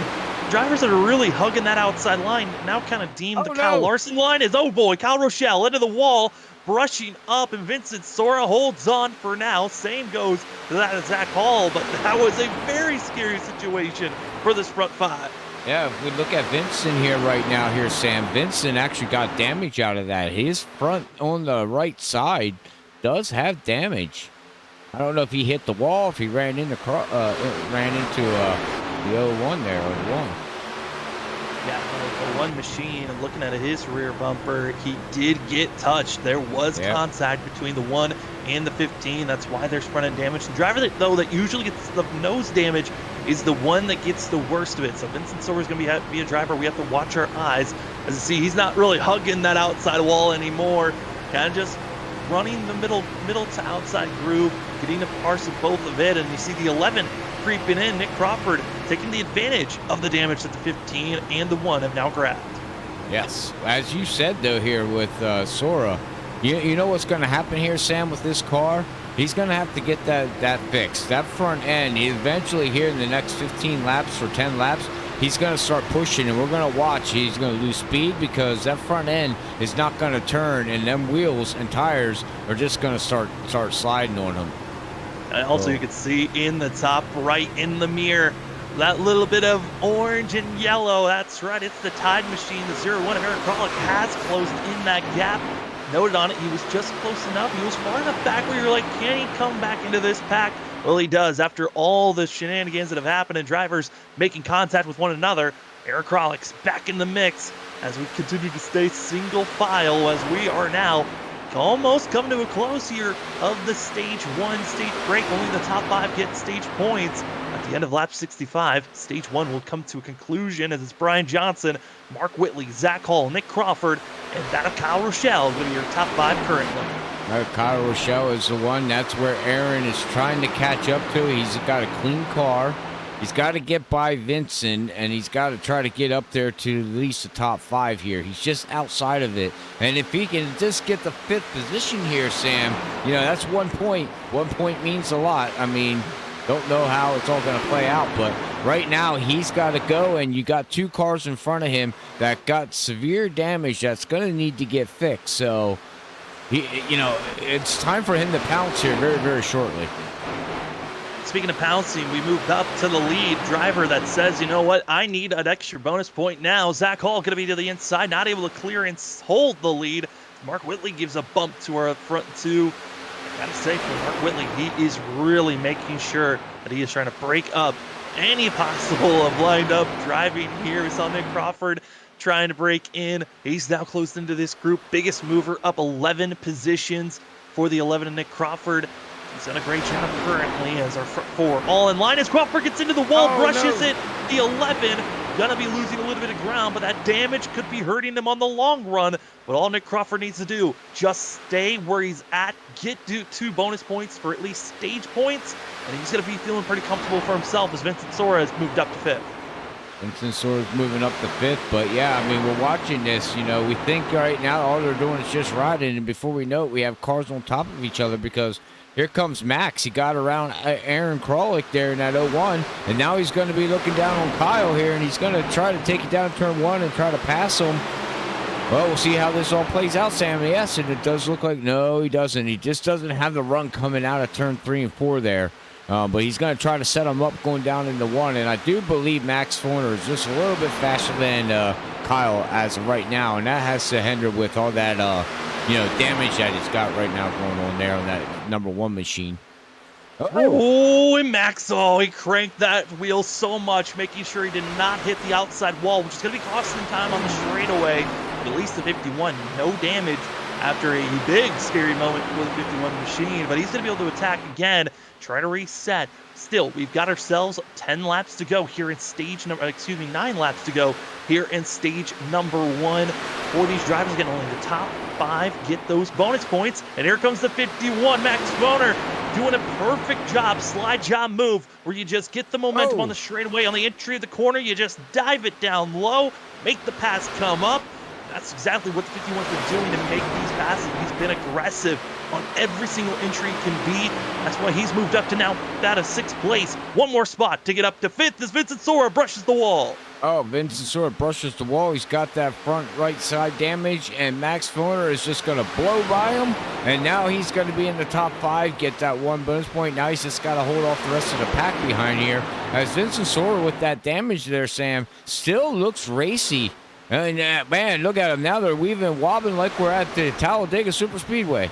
drivers that are really hugging that outside line now kind of deemed the Kyle Larson line is, oh boy, Kyle Rochelle into the wall, brushing up, and Vincent Sora holds on for now. Same goes to that Zach Hall, but that was a very scary situation for this front 5. Yeah, if we look at Vincent here right now here, Sam, Vincent actually got damage out of that. His front on the right side does have damage. I don't know if he hit the wall, if he ran into the 01 there, or the 1. Yeah, the 1 machine, and looking at his rear bumper, he did get touched. There was contact between the 1 and the 15. That's why there's front end damage. The driver that usually gets the nose damage is the one that gets the worst of it. So Vincent Silver is going to be a driver we have to watch our eyes. As you see, he's not really hugging that outside wall anymore. Kind of just running the middle to outside groove, getting a parse of both of it. And you see the 11 creeping in. Nick Crawford taking the advantage of the damage that the 15 and the 1 have now grabbed. Yes, as you said though here with Sora, you know what's going to happen here, Sam, with this car? He's going to have to get that fixed. That front end, eventually here in the next 15 laps or 10 laps, he's going to start pushing, and we're going to watch. He's going to lose speed because that front end is not going to turn, and them wheels and tires are just going to start sliding on him. And also, you can see in the top right in the mirror, that little bit of orange and yellow. That's right, it's the Tide machine. The 01 of Eric Kralik has closed in that gap. Noted on it, he was just close enough. He was far enough back where you're like, can he come back into this pack? Well, he does. After all the shenanigans that have happened and drivers making contact with one another, Eric Kralik's back in the mix as we continue to stay single file as we are now almost coming to a close here of the stage 1 stage break. Only the top 5 get stage points. At the end of lap 65, stage 1 will come to a conclusion as it's Brian Johnson, Mark Whitley, Zach Hall, Nick Crawford, and that of Kyle Rochelle going to be your top 5 currently. Kyle Rochelle is the one. That's where Aaron is trying to catch up to. He's got a clean car. He's got to get by Vincent, and he's got to try to get up there to at least the top 5 here. He's just outside of it. And if he can just get the 5th position here, Sam, that's 1 point. 1 point means a lot. I mean, don't know how it's all going to play out, but right now he's got to go, and you got 2 cars in front of him that got severe damage that's going to need to get fixed. So, it's time for him to pounce here very, very shortly. Speaking of pouncing, we moved up to the lead driver that says, you know what, I need an extra bonus point now. Zach Hall going to be to the inside, not able to clear and hold the lead. Mark Whitley gives a bump to our front 2. I gotta say, for Mark Whitley, he is really making sure that he is trying to break up any possible of lined up driving here. We saw Nick Crawford trying to break in. He's now closed into this group. Biggest mover up 11 positions for the 11 of Nick Crawford. He's done a great job currently as our front 4 all in line as Crawford gets into the wall, brushes it. The 11 gonna be losing a little bit of ground, but that damage could be hurting him on the long run. But all Nick Crawford needs to do, just stay where he's at, get 2 bonus points for at least stage points, and he's gonna be feeling pretty comfortable for himself as Vincent Sora has moved up to 5th. Vincent Sora's moving up to 5th, but yeah, I mean, we're watching this, we think right now all they're doing is just riding, and before we know it, we have cars on top of each other because here comes Max. He got around Aaron Kralik there in that 01, and now he's going to be looking down on Kyle here, and he's going to try to take it down turn 1 and try to pass him. Well, we'll see how this all plays out, Sam. Yes, and it does look like, no, he doesn't. He just doesn't have the run coming out of turn 3 and 4 there. But he's going to try to set him up going down into 1, and I do believe Max Forner is just a little bit faster than Kyle as of right now, and that has to hinder with all that damage that he's got right now going on there on that number 1 machine. Oh, and Max, he cranked that wheel so much, making sure he did not hit the outside wall, which is going to be costing him time on the straightaway. But at least the 51, no damage after a big scary moment for the 51 machine. But he's going to be able to attack again, try to reset. Still, we've got ourselves 10 laps to go here in stage number, 9 laps to go here in stage number 1. For these drivers, getting only the top 5 get those bonus points. And here comes the 51, Max Boner, doing a perfect job, slide job move, where you just get the momentum on the straightaway. On the entry of the corner, you just dive it down low, make the pass come up. That's exactly what the 51's been doing to make these passes. He's been aggressive on every single entry he can be. That's why he's moved up to now out of 6th place. One more spot to get up to 5th as Vincent Sora brushes the wall. Oh, Vincent Sora brushes the wall. He's got that front right side damage, and Max Foner is just going to blow by him. And now he's going to be in the top 5, get that 1 bonus point. Now he's just got to hold off the rest of the pack behind here. As Vincent Sora with that damage there, Sam, still looks racy. And man, look at him. Now they're weaving and wobbling like we're at the Talladega Super Speedway.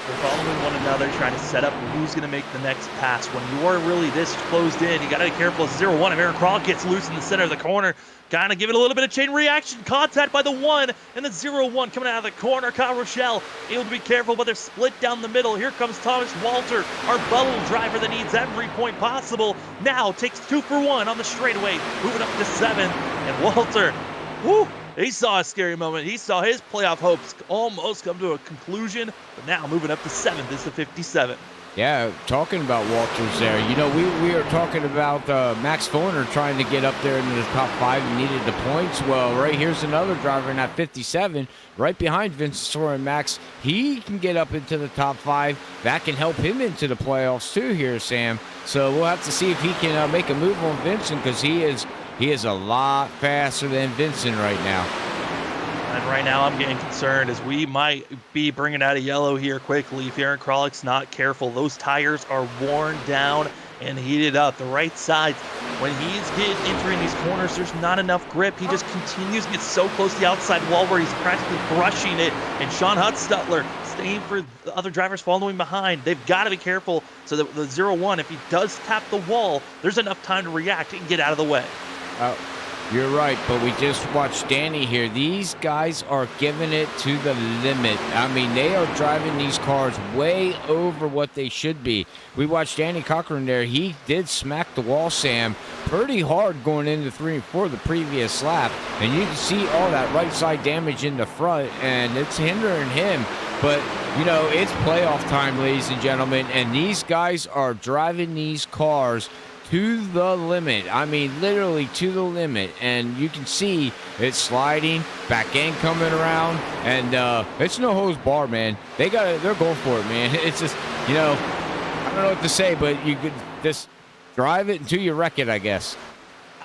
They're following one another, trying to set up who's going to make the next pass. When you are really this closed in, you got to be careful. 0-1, Aaron Crawl gets loose in the center of the corner. Kind of give it a little bit of chain reaction. Contact by the 1 and the 0-1 coming out of the corner. Kyle Rochelle able to be careful, but they're split down the middle. Here comes Thomas Walter, our bubble driver that needs every point possible. Now takes 2 for 1 on the straightaway, moving up to 7th. And Walter, whoo! He saw a scary moment. He saw his playoff hopes almost come to a conclusion, but now moving up to 7th is the 57. Yeah, talking about Walters there. You know, we are talking about Max Foner trying to get up there into the top 5 and needed the points. Well, right here's another driver in that 57, right behind Vincent Sora and Max. He can get up into the top 5. That can help him into the playoffs too here, Sam. So we'll have to see if he can make a move on Vincent, because he is a lot faster than Vincent right now. And right now I'm getting concerned as we might be bringing out a yellow here quickly if Aaron Krolick's not careful. Those tires are worn down and heated up. The right side, when he's entering these corners, there's not enough grip. He just continues to get so close to the outside wall where he's practically brushing it. And Sean Hudstutler staying for the other drivers following behind. They've got to be careful so that the 0-1, if he does tap the wall, there's enough time to react and get out of the way. You're right, but we just watched Danny here. These guys are giving it to the limit. I mean, they are driving these cars way over what they should be. We watched Danny Cochran there. He did smack the wall, Sam, pretty hard going into 3 and 4 the previous lap. And you can see all that right side damage in the front, and it's hindering him. But, you know, it's playoff time, ladies and gentlemen, and these guys are driving these cars to the limit. I mean, literally to the limit. And you can see it's sliding, back end coming around, and it's no hose bar, man. They're going for it, man. It's just, you know, I don't know what to say, but you could just drive it until you wreck it, I guess.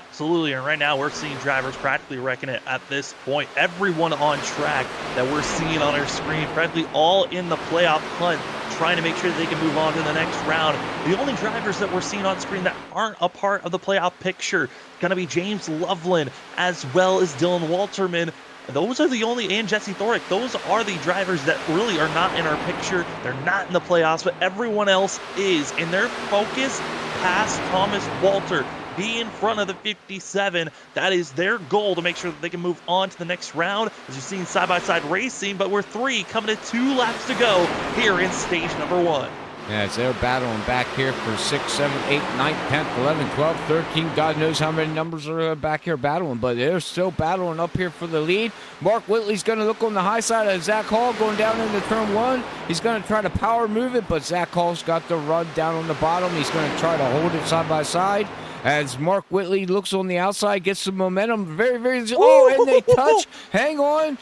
Absolutely, and right now we're seeing drivers practically wrecking it at this point. Everyone on track that we're seeing on our screen, practically all in the playoff hunt, trying to make sure that they can move on to the next round. The only drivers that we're seeing on screen that aren't a part of the playoff picture going to be James Loveland as well as Dylan Walterman. Those are the only, and Jesse Thorick, those are the drivers that really are not in our picture. They're not in the playoffs, but everyone else is. And their focus past Thomas Walter, be in front of the 57. That is their goal, to make sure that they can move on to the next round. As you're seeing side-by-side racing, but we're 3 coming to 2 laps to go here in stage number 1. Yeah, they're battling back here for 6, 7, 8, 9, 10, 11, 12, 13. God knows how many numbers are back here battling, but they're still battling up here for the lead. Mark Whitley's going to look on the high side of Zach Hall going down into turn 1. He's going to try to power move it, but Zach Hall's got the run down on the bottom. He's going to try to hold it side by side. As Mark Whitley looks on the outside, gets some momentum. Very, very... Oh, and they touch. Hang on.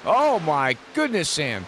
Oh, my goodness, Sam.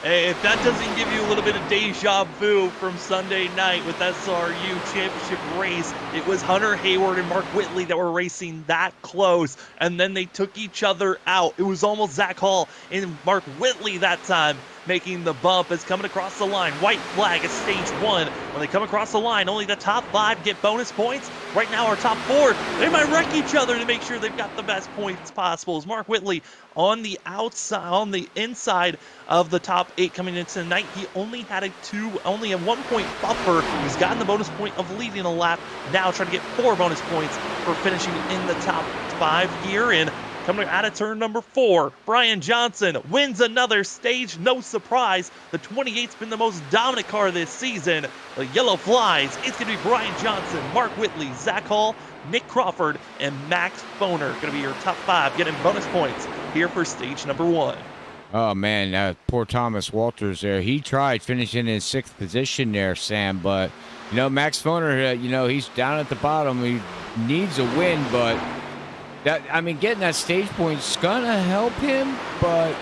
Hey, if that doesn't give you a little bit of deja vu from Sunday night with SRU championship race, it was Hunter Hayward and Mark Whitley that were racing that close, and then they took each other out. It was almost Zach Hall and Mark Whitley that time making the bump as coming across the line. White flag at stage 1. When they come across the line, only the top 5 get bonus points. Right now, our top 4, they might wreck each other to make sure they've got the best points possible. As Mark Whitley on the outside, on the inside of the top 8 coming into the night, he only had a 1-point buffer. He's gotten the bonus point of leading a lap. Now trying to get 4 bonus points for finishing in the top 5 here. And coming out of turn number 4, Brian Johnson wins another stage. No surprise, the 28's been the most dominant car this season. The yellow flies. It's going to be Brian Johnson, Mark Whitley, Zach Hall, Nick Crawford, and Max Foner. Going to be your top 5 getting bonus points here for stage number 1. Oh, man, poor Thomas Walters there. He tried finishing in 6th position there, Sam, but, you know, Max Foner, you know, he's down at the bottom. He needs a win, but Getting that stage point's gonna help him, but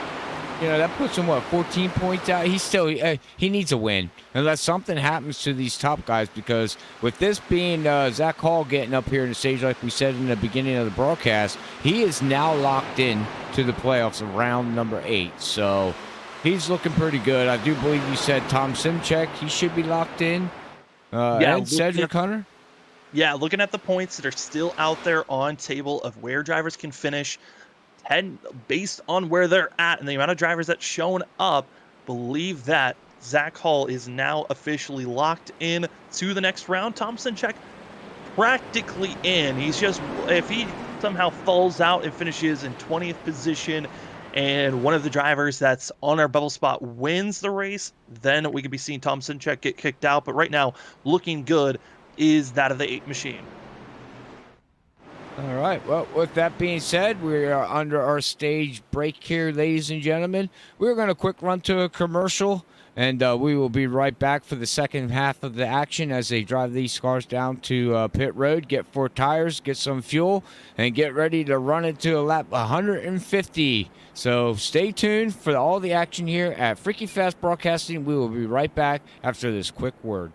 that puts him 14 points out. He's still he needs a win unless something happens to these top guys. Because with this being Zach Hall getting up here in the stage, like we said in the beginning of the broadcast, he is now locked in to the playoffs of round number 8. So he's looking pretty good. I do believe you said Tom Simchek, he should be locked in. And Cedric Hunter. Yeah, looking at the points that are still out there on table of where drivers can finish, and based on where they're at and the amount of drivers that's shown up, believe that Zach Hall is now officially locked in to the next round. Tom Simchek practically in. He's just, if he somehow falls out and finishes in 20th position and one of the drivers that's on our bubble spot wins the race, then we could be seeing Tom Simchek get kicked out. But right now, looking good is that of the 8 machine. All right. Well, with that being said, we are under our stage break here, ladies and gentlemen. We're going to quick run to a commercial, and we will be right back for the second half of the action as they drive these cars down to pit road, get 4 tires, get some fuel, and get ready to run it to a lap 150. So stay tuned for all the action here at Freaky Fast Broadcasting. We will be right back after this quick word.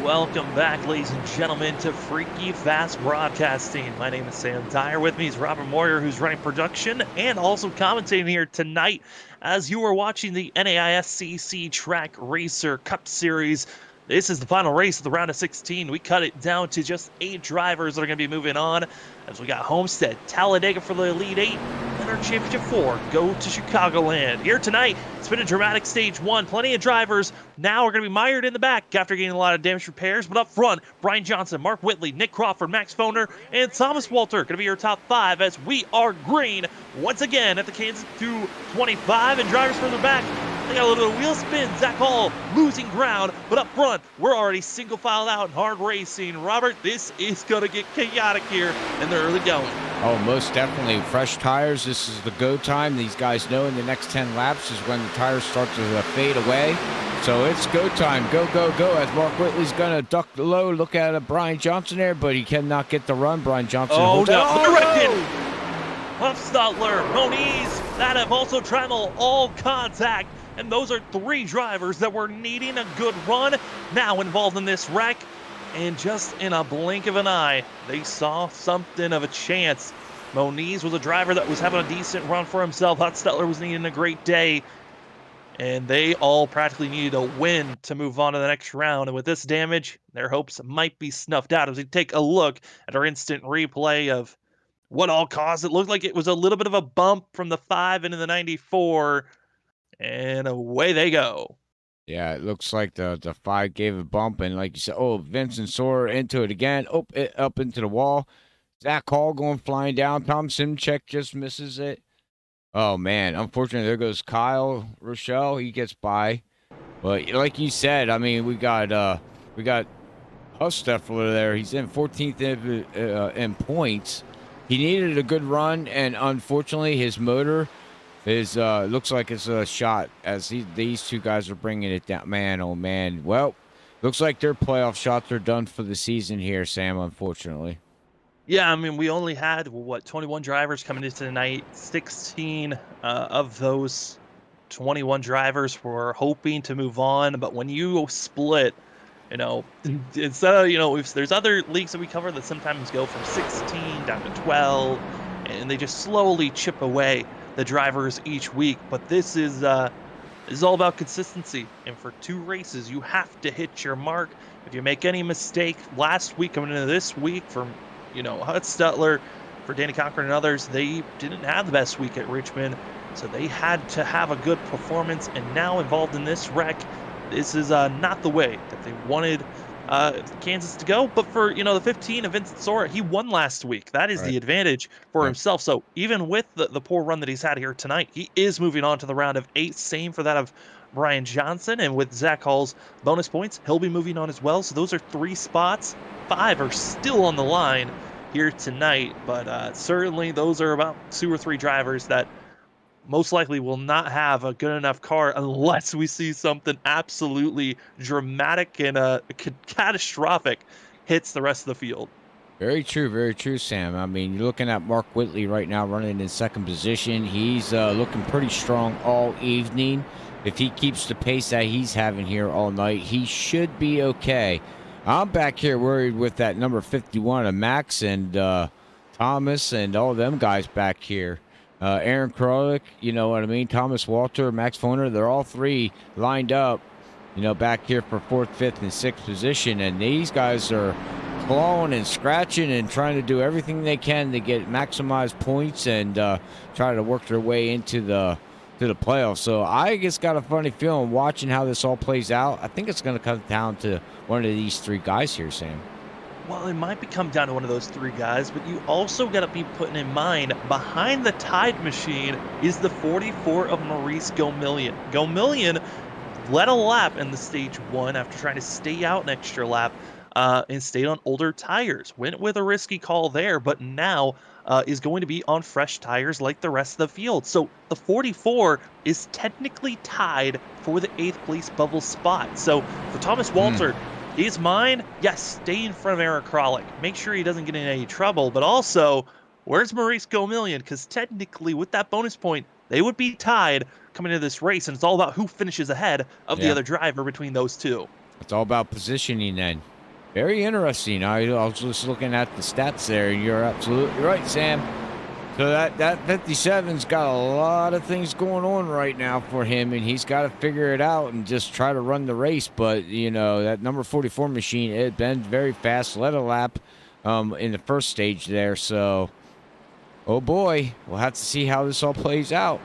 Welcome back, ladies and gentlemen, to Freaky Fast Broadcasting. My name is Sam Dyer. With me is Robert Moyer, who's running production and also commentating here tonight as you are watching the NAISCC Track Racer Cup Series. This is the final race of the round of 16. We cut it down to just 8 drivers that are going to be moving on, as we got Homestead, Talladega for the Elite 8, and our Championship 4 go to Chicagoland. Here tonight, it's been a dramatic stage 1. Plenty of drivers now are going to be mired in the back after getting a lot of damage repairs, but up front, Brian Johnson, Mark Whitley, Nick Crawford, Max Foner, and Thomas Walter going to be your top 5 as we are green once again at the Kansas 225, and drivers further back, they got a little bit of wheel spin. Zach Hall losing ground, but up front, we're already single filed out in hard racing. Robert, this is going to get chaotic here in the early going. Oh, most definitely. Fresh tires. This is the go time. These guys know in the next 10 laps is when the tires start to fade away. So it's go time. Go, go, go. As Mark Whitley's going to duck low. Look at Brian Johnson there, but he cannot get the run. Brian Johnson. Oh, no. Oh, Huffstutler, Moniz, that have also traveled all contact. And those are 3 drivers that were needing a good run, now involved in this wreck. And just in a blink of an eye, they saw something of a chance. Moniz was a driver that was having a decent run for himself. Huffstutler was needing a great day. And they all practically needed a win to move on to the next round. And with this damage, their hopes might be snuffed out. As we take a look at our instant replay of what all caused it, looked like it was a little bit of a bump from the 5 into the 94. And away they go. Yeah, it looks like the 5 gave a bump, and like you said, Vincent Soar into it again. Up into the wall. Zach Hall going flying down. Tom Simchek just misses it. Oh, man. Unfortunately, there goes Kyle Rochelle. He gets by. But like you said, I mean, we got Huffstutler there. He's in 14th in points. He needed a good run, and unfortunately, his motor looks like it's a shot as these 2 guys are bringing it down. Man, oh, man. Well, looks like their playoff shots are done for the season here, Sam, unfortunately. Yeah, I mean, we only had, 21 drivers coming into tonight. 16 of those 21 drivers were hoping to move on. But when you split, instead of, there's other leagues that we cover that sometimes go from 16 down to 12, and they just slowly chip away the drivers each week. But this is all about consistency, and for 2 races you have to hit your mark. If you make any mistake last week coming into this week, from Huffstutler, for Danny Cochran and others, they didn't have the best week at Richmond, so they had to have a good performance. And now involved in this wreck, this is not the way that they wanted Kansas to go. But for the 15 of Vincent Sora, he won last week. That is the advantage for himself. So even with the poor run that he's had here tonight, he is moving on to the round of 8. Same for that of Brian Johnson, and with Zach Hall's bonus points, he'll be moving on as well. So those are 3 spots. 5 are still on the line here tonight, but certainly those are about 2 or 3 drivers that most likely will not have a good enough car unless we see something absolutely dramatic and catastrophic hits the rest of the field. Very true, Sam. I mean, you're looking at Mark Whitley right now running in 2nd position. He's looking pretty strong all evening. If he keeps the pace that he's having here all night, he should be okay. I'm back here worried with that number 51 of Max and Thomas and all them guys back here. Aaron Krolik, you know what I mean? Thomas Walter, Max Foner, they're all 3 lined up, back here for 4th, 5th, and 6th position. And these guys are clawing and scratching and trying to do everything they can to get maximized points and try to work their way into the playoffs. So I just got a funny feeling watching how this all plays out. I think it's going to come down to one of these 3 guys here, Sam. Well, it might come down to one of those 3 guys, but you also got to be putting in mind, behind the Tide machine is the 44 of Maurice Gomillion. Gomillion led a lap in the stage 1 after trying to stay out an extra lap and stayed on older tires. Went with a risky call there, but now is going to be on fresh tires like the rest of the field. So the 44 is technically tied for the 8th place bubble spot. So for Thomas Walter, his mind, yes, stay in front of Aaron Krolik. Make sure he doesn't get in any trouble, but also, where's Maurice Gomillion? Because technically, with that bonus point, they would be tied coming into this race, and it's all about who finishes ahead of the other driver between those 2. It's all about positioning then. Very interesting. I was just looking at the stats there, and you're absolutely right, Sam. So that 57's got a lot of things going on right now for him, and he's got to figure it out and just try to run the race. But, you know, that number 44 machine, it been very fast, led a lap in the first stage there. So, oh boy, we'll have to see how this all plays out.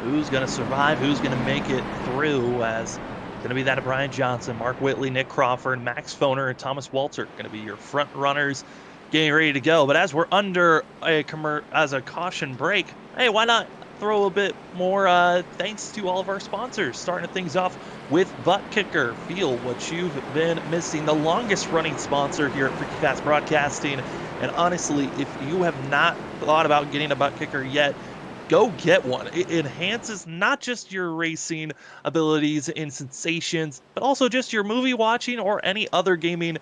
Who's going to survive? Who's going to make it through? As it's going to be that of Brian Johnson, Mark Whitley, Nick Crawford, Max Foner, and Thomas Walter going to be your front runners getting ready to go. But as we're under a caution break, hey, why not throw a bit more thanks to all of our sponsors, starting things off with ButtKicker. Feel what you've been missing, the longest running sponsor here at Freaky Fast Broadcasting. And honestly, if you have not thought about getting a ButtKicker yet, go get one. It enhances not just your racing abilities and sensations, but also just your movie watching or any other gaming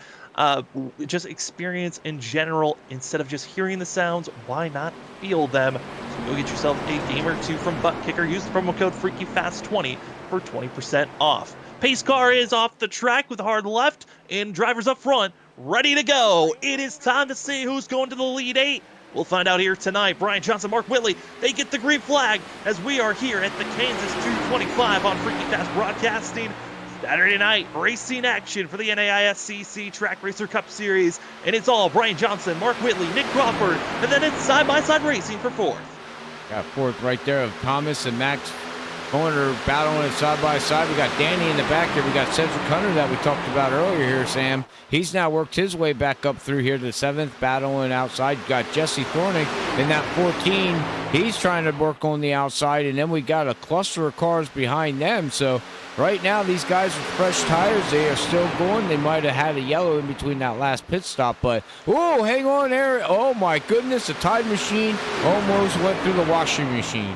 just experience in general. Instead of just hearing the sounds, why not feel them? So go get yourself a game or two from ButtKicker. Use the promo code FreakyFast20 for 20% off. Pace car is off the track with hard left and drivers up front ready to go. It is time to see who's going to the lead 8. We'll find out here tonight. Brian Johnson, Mark Whitley, they get the green flag as we are here at the Kansas 225 on Freaky Fast Broadcasting. Saturday night racing action for the NAISCC Track Racer Cup Series. And it's all Brian Johnson, Mark Whitley, Nick Crawford, and then it's side-by-side racing for fourth. Got fourth right there of Thomas and Max Foner battling it side by side. We got Danny in the back here. We got Cedric Hunter that we talked about earlier here, Sam. He's now worked his way back up through here to the 7th, battling outside. Got Jesse Thornick in that 14. He's trying to work on the outside, and then we got a cluster of cars behind them. So right now, these guys with fresh tires, they are still going. They might have had a yellow in between that last pit stop, but oh, hang on there. Oh my goodness, the tide machine almost went through the washing machine.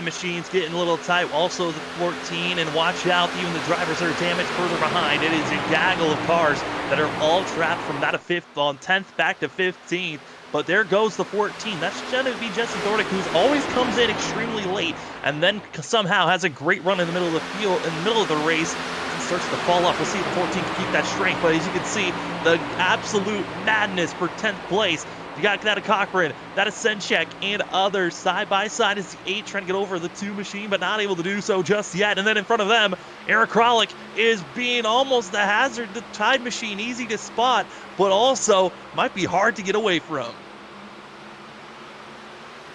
Machine's getting a little tight. Also the 14, and watch out, even the drivers are damaged further behind. It is a gaggle of cars that are all trapped from that of 5th on 10th back to 15th. But there goes the 14. That's going to be Jesse Thornick, who's always comes in extremely late and then somehow has a great run in the middle of the field, in the middle of the race, and starts to fall off. We'll see if the 14 can keep that strength. But as you can see, the absolute madness for 10th place. You got that of Cochran, that of Senchek, and others side by side as the 8 trying to get over the 2 machine, but not able to do so just yet. And then in front of them, Eric Kralik is being almost a hazard. The tide machine, easy to spot, but also might be hard to get away from.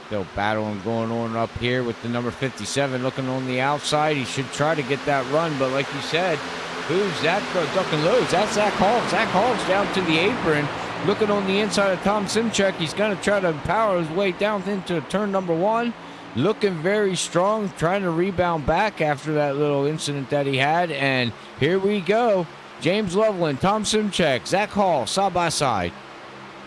Still battling going on up here with the number 57 looking on the outside. He should try to get that run, but like you said, who's that ducking lows? That's Zach Hall. Zach Hall's down to the apron. Looking on the inside of Tom Simchek, he's going to try to power his way down into turn number 1. Looking very strong, trying to rebound back after that little incident that he had. And here we go. James Loveland, Tom Simchek, Zach Hall, side by side.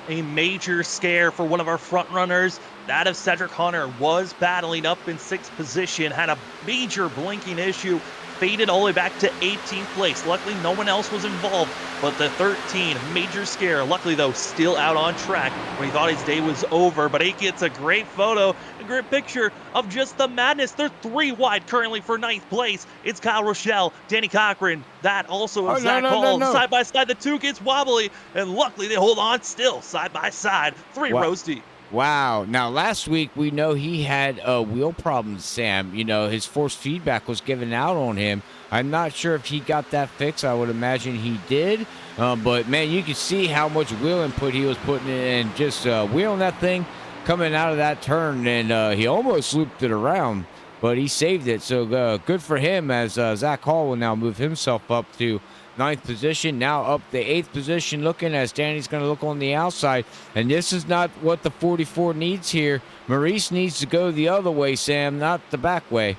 A major scare for one of our front runners. That of Cedric Hunter was battling up in 6th position, had a major blinking issue, faded all the way back to 18th place. Luckily, no one else was involved, but the 13, major scare. Luckily, though, still out on track when he thought his day was over. But he gets a great photo, a great picture of just the madness. They're 3 wide currently for 9th place. It's Kyle Rochelle, Danny Cochran, that also of Zach Hall. Side by side, the 2 gets wobbly, and luckily they hold on still, side by side, 3 rows deep. Wow. Now, last week, we know he had wheel problems, Sam. You know, his force feedback was given out on him. I'm not sure if he got that fixed. I would imagine he did. But, man, you can see how much wheel input he was putting in and just wheeling that thing coming out of that turn. And he almost looped it around, but he saved it. So good for him as Zach Hall will now move himself up to 9th position, now up the 8th position, looking as Danny's going to look on the outside. And this is not what the 44 needs here. Maurice needs to go the other way, Sam, not the back way.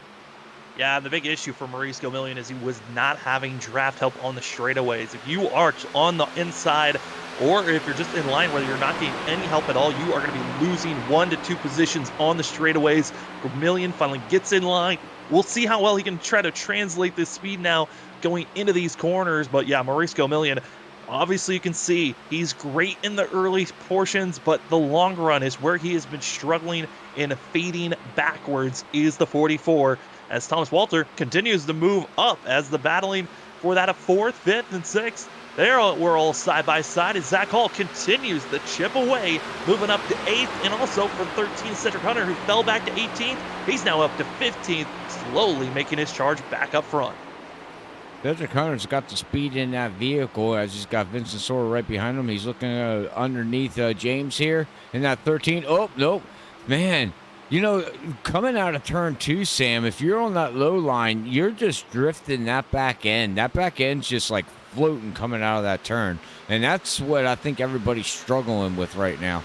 Yeah, the big issue for Maurice Gomillion is he was not having draft help on the straightaways. If you are on the inside, or if you're just in line where you're not getting any help at all, you are going to be losing 1 to 2 positions on the straightaways. Gomillion finally gets in line. We'll see how well he can try to translate this speed now going into these corners. But yeah, Maurice Gomillion, obviously you can see he's great in the early portions, but the long run is where he has been struggling and fading backwards is the 44, as Thomas Walter continues to move up as the battling for that of 4th, 5th, and 6th We're all side by side as Zach Hall continues the chip away, moving up to 8th, and also for 13th, Cedric Hunter, who fell back to 18th. He's now up to 15th, slowly making his charge back up front. Cedric Hunter's got the speed in that vehicle as he's got Vincent Sora right behind him. He's looking underneath James here in that 13. Oh, nope. Man, you know, coming out of turn 2, Sam, if you're on that low line, you're just drifting that back end. That back end's just like floating coming out of that turn. And that's what I think everybody's struggling with right now.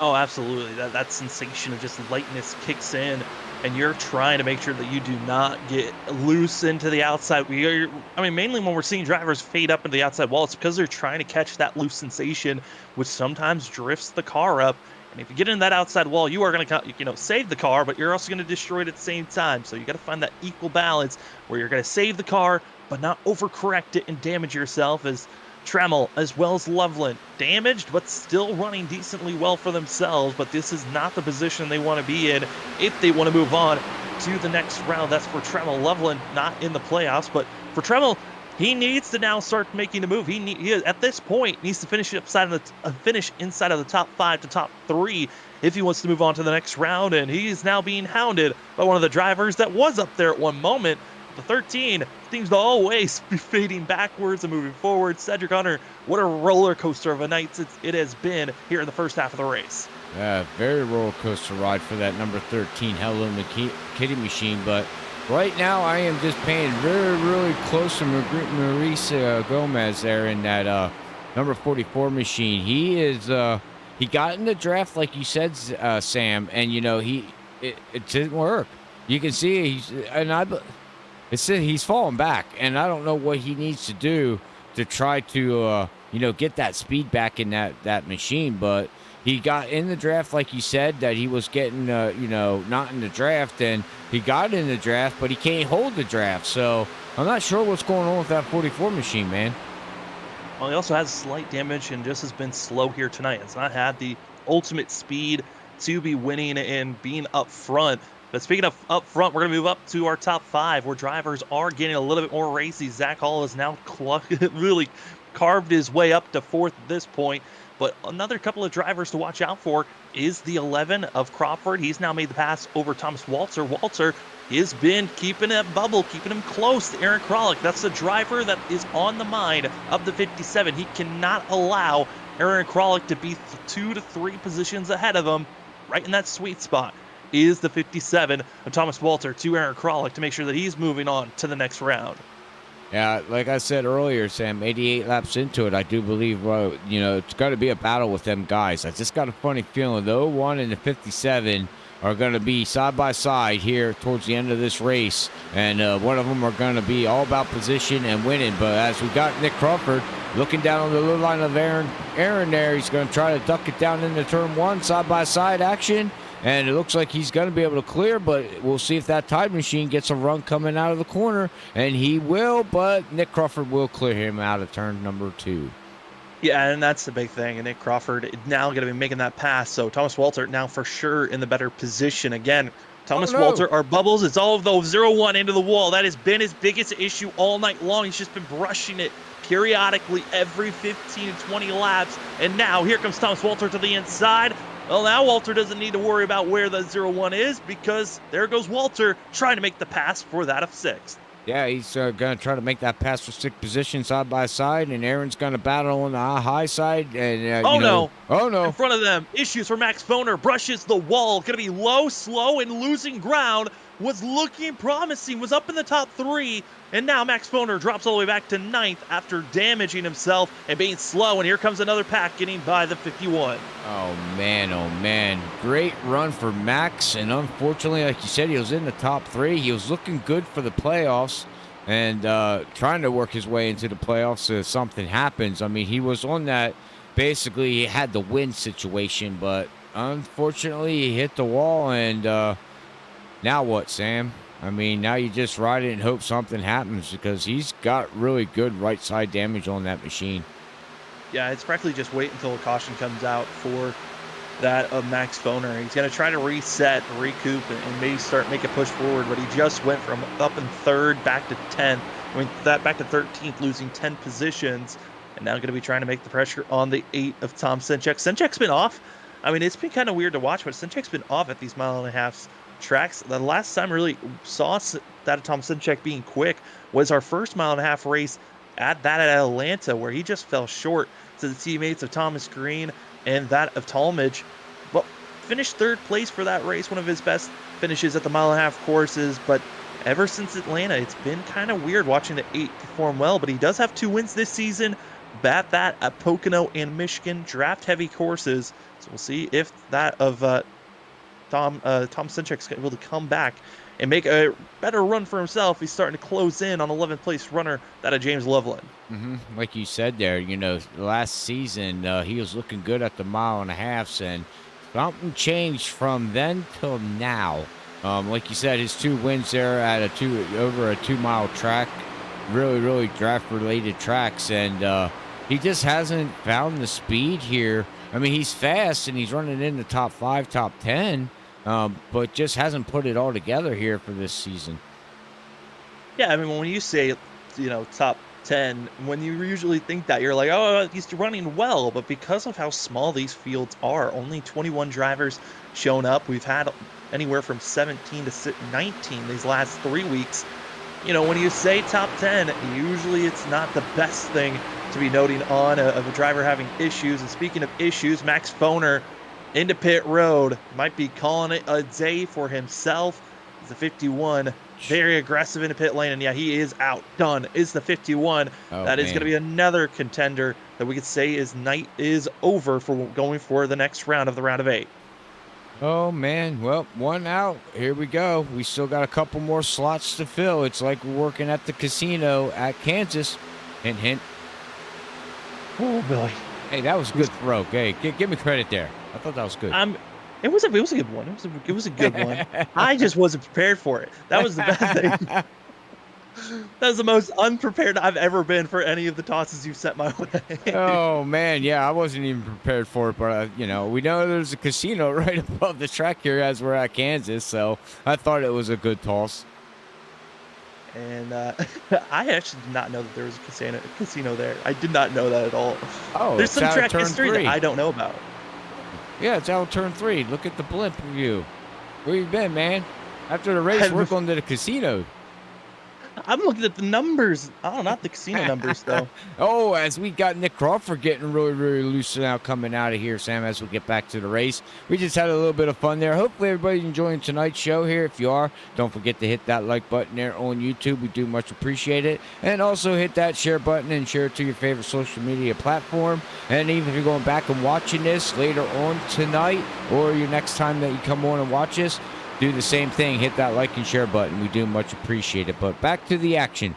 Oh, absolutely. That sensation of just lightness kicks in, and you're trying to make sure that you do not get loose into the outside. Mainly when we're seeing drivers fade up into the outside wall, it's because they're trying to catch that loose sensation, which sometimes drifts the car up. And if you get in that outside wall, you are going to, save the car, but you're also going to destroy it at the same time. So you got to find that equal balance where you're going to save the car, but not overcorrect it and damage yourself. As Trammell as well as Loveland damaged, but still running decently well for themselves. But this is not the position they want to be in if they want to move on to the next round. That's for Trammell. Loveland not in the playoffs, but for Trammell, he needs to now start making the move. He at this point needs to finish inside of the top 5 to top 3 if he wants to move on to the next round. And he's now being hounded by one of the drivers that was up there at one moment. The 13 seems to always be fading backwards and moving forward. Cedric Hunter, what a roller coaster of a night it has been here in the first half of the race. Yeah, very roller coaster ride for that number 13 Hello Kitty machine, but right now, I am just paying really close to Maurice Gomez there in that number 44 machine. He got in the draft like you said, Sam, and it didn't work. You can see he's falling back, and I don't know what he needs to do to try to get that speed back in that machine, but he got in the draft like you said that he was getting not in the draft, and he got in the draft, but he can't hold the draft. So I'm not sure what's going on with that 44 machine, man. Well, he also has slight damage and just has been slow here tonight. It's not had the ultimate speed to be winning and being up front. But speaking of up front, we're going to move up to our top 5 where drivers are getting a little bit more racy. Zach Hall has now really carved his way up to 4th at this point. But another couple of drivers to watch out for is the 11 of Crawford. He's now made the pass over Thomas Walter. Walter has been keeping that bubble, keeping him close to Aaron Kralik. That's the driver that is on the mind of the 57. He cannot allow Aaron Kralik to be 2 to 3 positions ahead of him. Right in that sweet spot is the 57 of Thomas Walter to Aaron Kralik to make sure that he's moving on to the next round. Yeah, like I said earlier, Sam, 88 laps into it, I do believe, it's got to be a battle with them guys. I just got a funny feeling the 01 and the 57 are going to be side by side here towards the end of this race, and one of them are going to be all about position and winning. But as we got Nick Crawford looking down on the little line of Aaron there, he's going to try to duck it down into turn 1, side by side action. And it looks like he's going to be able to clear, but we'll see if that tide machine gets a run coming out of the corner. And he will, but Nick Crawford will clear him out of turn number 2. Yeah, and that's the big thing. And Nick Crawford now going to be making that pass. So Thomas Walter now for sure in the better position. Again, Thomas Walter, our bubbles, it's all of the 0-1 into the wall. That has been his biggest issue all night long. He's just been brushing it periodically every 15 to 20 laps. And now here comes Thomas Walter to the inside. Well, now Walter doesn't need to worry about where the 0-1 is because there goes Walter trying to make the pass for that of 6th. Yeah, he's going to try to make that pass for 6th position side by side, and Aaron's going to battle on the high side. And no. In front of them, issues for Max Foner, brushes the wall, going to be low, slow, and losing ground. Was looking promising, was up in the top 3, and now Max Foner drops all the way back to 9th after damaging himself and being slow, and here comes another pack getting by the 51. Oh, man. Great run for Max, and unfortunately, like you said, he was in the top 3. He was looking good for the playoffs and trying to work his way into the playoffs if something happens. I mean, he was on that, basically, he had the win situation, but unfortunately, he hit the wall, and now what, Sam? I mean, now you just ride it and hope something happens because he's got really good right side damage on that machine. Yeah, it's practically just wait until a caution comes out for that of Max Foner. He's going to try to reset, recoup, and maybe make a push forward, but he just went from up in 3rd back to 10th. Back to 13th, losing 10 positions. And now going to be trying to make the pressure on the 8 of Tom Sinchek. Sinchek's been off. I mean, it's been kind of weird to watch, but Sinchek's been off at these 1.5 mile tracks. The last time I really saw that of Tom Sinchek being quick was our first 1.5 mile race at Atlanta, where he just fell short to the teammates of Thomas Green and that of Talmadge. But finished 3rd place for that race, one of his best finishes at the 1.5 mile courses. But ever since Atlanta, it's been kind of weird watching the 8 perform well. But he does have 2 wins this season. Bat that at Pocono and Michigan, draft-heavy courses. So we'll see if that of Tom Sinchek's able to come back and make a better run for himself. He's starting to close in on 11th place runner, that of James Loveland. Like you said there, last season he was looking good at the 1.5 miles, and something changed from then till now. Like you said, his 2 wins there at over a 2-mile track, really draft-related tracks, and he just hasn't found the speed here. I mean, he's fast and he's running in the top 5, top 10, but just hasn't put it all together here for this season. Yeah, I mean, when you say, top 10, when you usually think that, you're like, oh, he's running well. But because of how small these fields are, only 21 drivers shown up. We've had anywhere from 17 to 19 these last 3 weeks. When you say top 10, usually it's not the best thing to be noting on of a driver having issues. And speaking of issues, Max Foner into pit road might be calling it a day for himself. He's the 51, very aggressive into pit lane, and yeah, he is outdone. Is the 51. That is going to be another contender that we could say his night is over for going for the next round of the round of 8. Oh, man. Well, 1 out. Here we go. We still got a couple more slots to fill. It's like we're working at the casino at Kansas. Hint, hint. Oh, Billy. Hey, that was a good throw. Hey, give me credit there. I thought that was good. It was a good one. It was a good one. I just wasn't prepared for it. That was the best thing. That was the most unprepared I've ever been for any of the tosses you sent my way. Oh, man. Yeah, I wasn't even prepared for it. But, we know there's a casino right above the track here as we're at Kansas. So I thought it was a good toss. And I actually did not know that there was a casino there. I did not know that at all. Oh, there's some track history that I don't know about. Yeah, it's out of turn 3. Look at the blimp view. Where you been, man? After the race, we're going to the casino. I'm looking at the numbers. Oh, not the casino numbers, though. Oh, as we got Nick Crawford getting really loose now coming out of here, Sam, as we get back to the race. We just had a little bit of fun there. Hopefully everybody's enjoying tonight's show here. If you are, don't forget to hit that like button there on YouTube. We do much appreciate it. And also hit that share button and share it to your favorite social media platform. And even if you're going back and watching this later on tonight or your next time that you come on and watch this, do the same thing. Hit that like and share button. We do much appreciate it. But back to the action.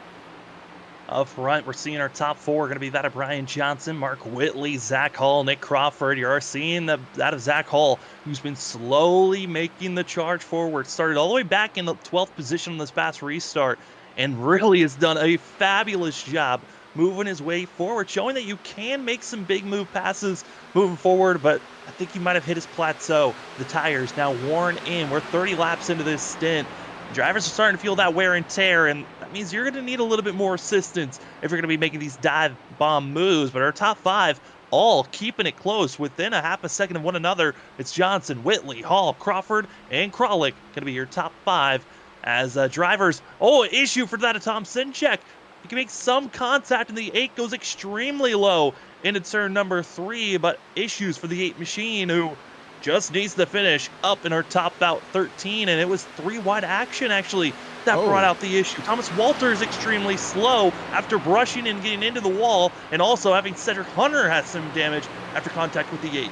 Up front, we're seeing our top 4 going to be that of Brian Johnson, Mark Whitley, Zach Hall, Nick Crawford. You are seeing that of Zach Hall, who's been slowly making the charge forward. Started all the way back in the 12th position on this fast restart and really has done a fabulous job moving his way forward, showing that you can make some big move passes moving forward, but I think he might have hit his plateau. The tires now worn in. We're 30 laps into this stint. Drivers are starting to feel that wear and tear, and that means you're going to need a little bit more assistance if you're going to be making these dive bomb moves. But our top 5 all keeping it close within a half a second of one another. It's Johnson, Whitley, Hall, Crawford, and Kralik going to be your top 5 as drivers. Oh, issue for that of Tom Sinchek. He can make some contact, and the 8 goes extremely low into turn number 3, but issues for the 8 machine, who just needs to finish up in her top out 13, and it was 3 wide action, actually, that brought out the issue. Thomas Walters extremely slow after brushing and getting into the wall, and also having Cedric Hunter has some damage after contact with the 8.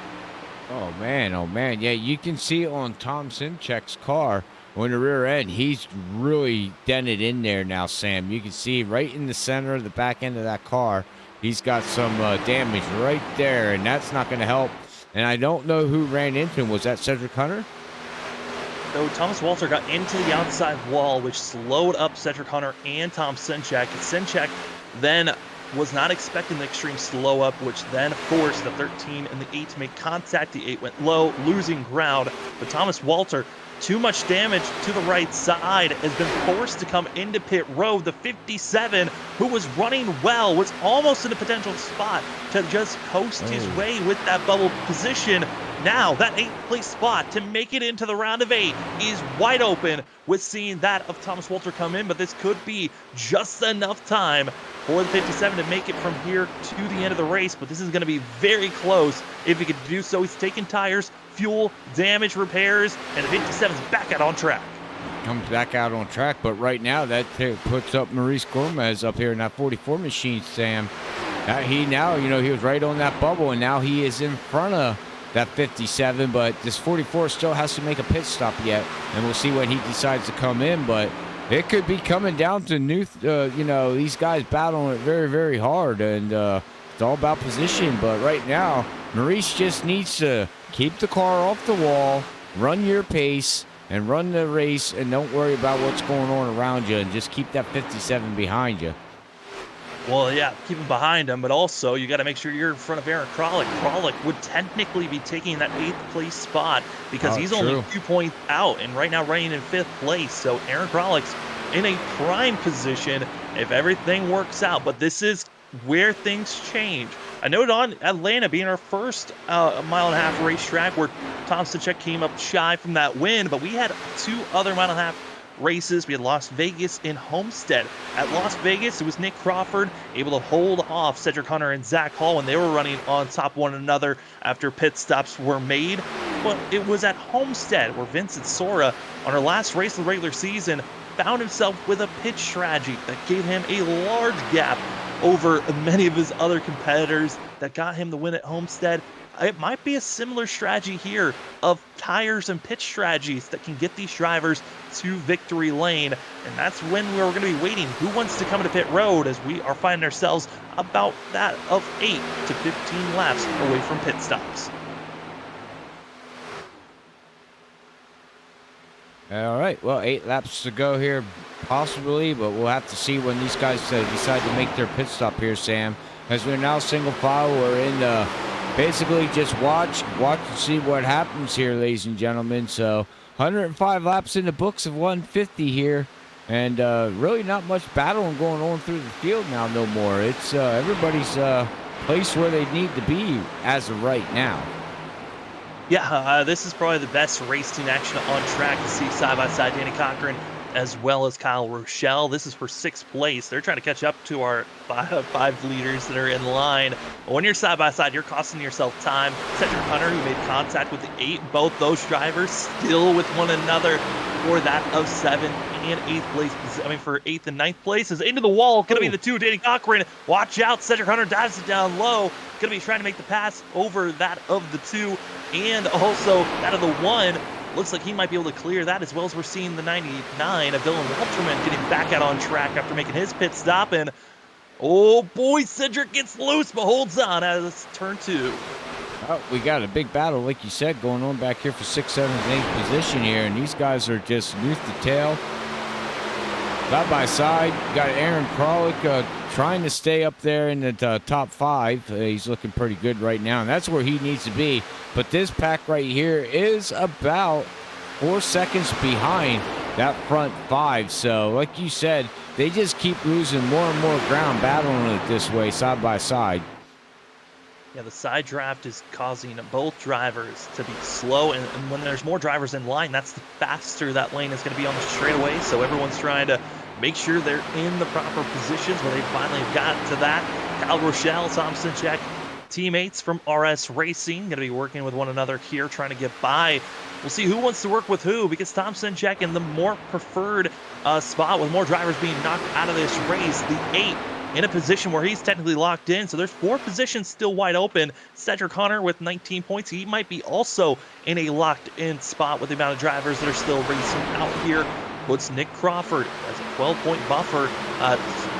Oh, man. Yeah, you can see on Tom Sinchek's car, on the rear end, he's really dented in there now, Sam. You can see right in the center of the back end of that car, he's got some damage right there, and that's not going to help. And I don't know who ran into him. Was that Cedric Hunter? So Thomas Walter got into the outside wall, which slowed up Cedric Hunter and Tom Sinchek. Sinchek then was not expecting the extreme slow up, which then forced the 13 and the 8 to make contact. The 8 went low, losing ground. But Thomas Walter too much damage to the right side, has been forced to come into pit road. The 57, who was running well, was almost in a potential spot to just coast his way with that bubble position. Now, that 8th place spot to make it into the round of 8 is wide open, with seeing that of Thomas Walter come in, but this could be just enough time for the 57 to make it from here to the end of the race, but this is going to be very close if he could do so. He's taking tires, fuel, damage, repairs, and the 57's back out on track. Comes back out on track, but right now that puts up Maurice Gourmez up here in that 44 machine, Sam. He was right on that bubble, and now he is in front of that 57, but this 44 still has to make a pit stop yet, and we'll see when he decides to come in, but it could be coming down to these guys battling it very, very hard, and it's all about position, but right now, Maurice just needs to keep the car off the wall, run your pace, and run the race, and don't worry about what's going on around you, and just keep that 57 behind you. Well, yeah, keep him behind him, but also you got to make sure you're in front of Aaron Kralik. Kralik would technically be taking that 8th place spot because he's only a few points out, and right now running in 5th place. So Aaron Kralik's in a prime position if everything works out. But this is where things change. I noted on Atlanta being our first mile-and-a-half racetrack where Tom Stachek came up shy from that win, but we had 2 other mile-and-a-half races. We had Las Vegas and Homestead. At Las Vegas, it was Nick Crawford able to hold off Cedric Hunter and Zach Hall when they were running on top of one another after pit stops were made. But it was at Homestead where Vincent Sora, on our last race of the regular season, found himself with a pit strategy that gave him a large gap over many of his other competitors that got him the win at Homestead. It might be a similar strategy here of tires and pit strategies that can get these drivers to victory lane. And that's when we're going to be waiting. Who wants to come to pit road, as we are finding ourselves about that of 8 to 15 laps away from pit stops. All right, well, 8 laps to go here, possibly, but we'll have to see when these guys decide to make their pit stop here, Sam. As we're now single file, we're in the basically just watch and see what happens here, ladies and gentlemen. So 105 laps in the books of 150 here, and really not much battling going on through the field now no more. It's everybody's place where they need to be as of right now. Yeah, this is probably the best racing action on track to see side-by-side Danny Cochran as well as Kyle Rochelle. This is for 6th place. They're trying to catch up to our five leaders that are in line. But when you're side-by-side, you're costing yourself time. Cedric Hunter, who made contact with the 8, both those drivers still with one another for that of 7th and 8th place. I mean, for 8th and 9th places. Into the wall, going to be the 2, Danny Cochran. Watch out, Cedric Hunter dives it down low. Going to be trying to make the pass over that of the 2 and also that of the 1. Looks like he might be able to clear that, as well as we're seeing the 99 of Dylan Walterman getting back out on track after making his pit stop. And oh boy, Cedric gets loose but holds on as turn 2. Oh, we got a big battle, like you said, going on back here for 6th, 7th, and 8th position here, and these guys are just tooth to tail. Side by side, got Aaron Kralik trying to stay up there in the top 5. He's looking pretty good right now, and that's where he needs to be. But this pack right here is about 4 seconds behind that front 5. So, like you said, they just keep losing more and more ground battling it this way, side by side. Yeah, the side draft is causing both drivers to be slow, and when there's more drivers in line, that's the faster that lane is going to be on the straightaway. So everyone's trying to make sure they're in the proper positions when they finally have gotten to that. Kyle Rochelle, Tom Stachek, teammates from RS Racing, going to be working with one another here, trying to get by. We'll see who wants to work with who, because Tom Stachek in the more preferred spot with more drivers being knocked out of this race. The 8 in a position where he's technically locked in, so there's 4 positions still wide open. Cedric Hunter with 19 points. He might be also in a locked-in spot with the amount of drivers that are still racing out here. Puts Nick Crawford as a 12-point buffer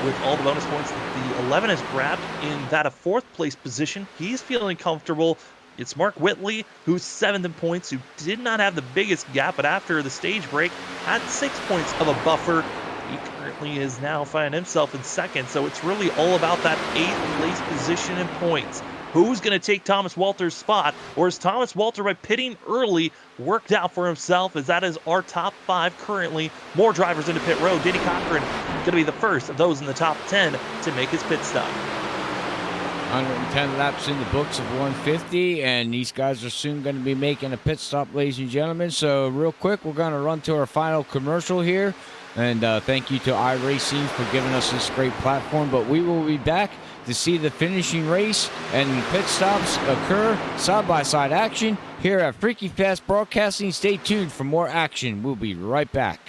with all the bonus points that the 11 has grabbed in that of 4th place position. He's feeling comfortable. It's Mark Whitley, who's 7th in points, who did not have the biggest gap, but after the stage break had 6 points of a buffer. He currently is now finding himself in 2nd, so it's really all about that 8th place position and points. Who's going to take Thomas Walter's spot? Or is Thomas Walter, by pitting early, worked out for himself, as that is our top 5 currently? More drivers into pit road. Danny Cochran going to be the first of those in the top 10 to make his pit stop. 110 laps in the books of 150, and these guys are soon going to be making a pit stop, ladies and gentlemen. So real quick, we're going to run to our final commercial here, and thank you to iRacing for giving us this great platform. But we will be back to see the finishing race and the pit stops occur, side-by-side action here at Freaky Fast Broadcasting. Stay tuned for more action. We'll be right back.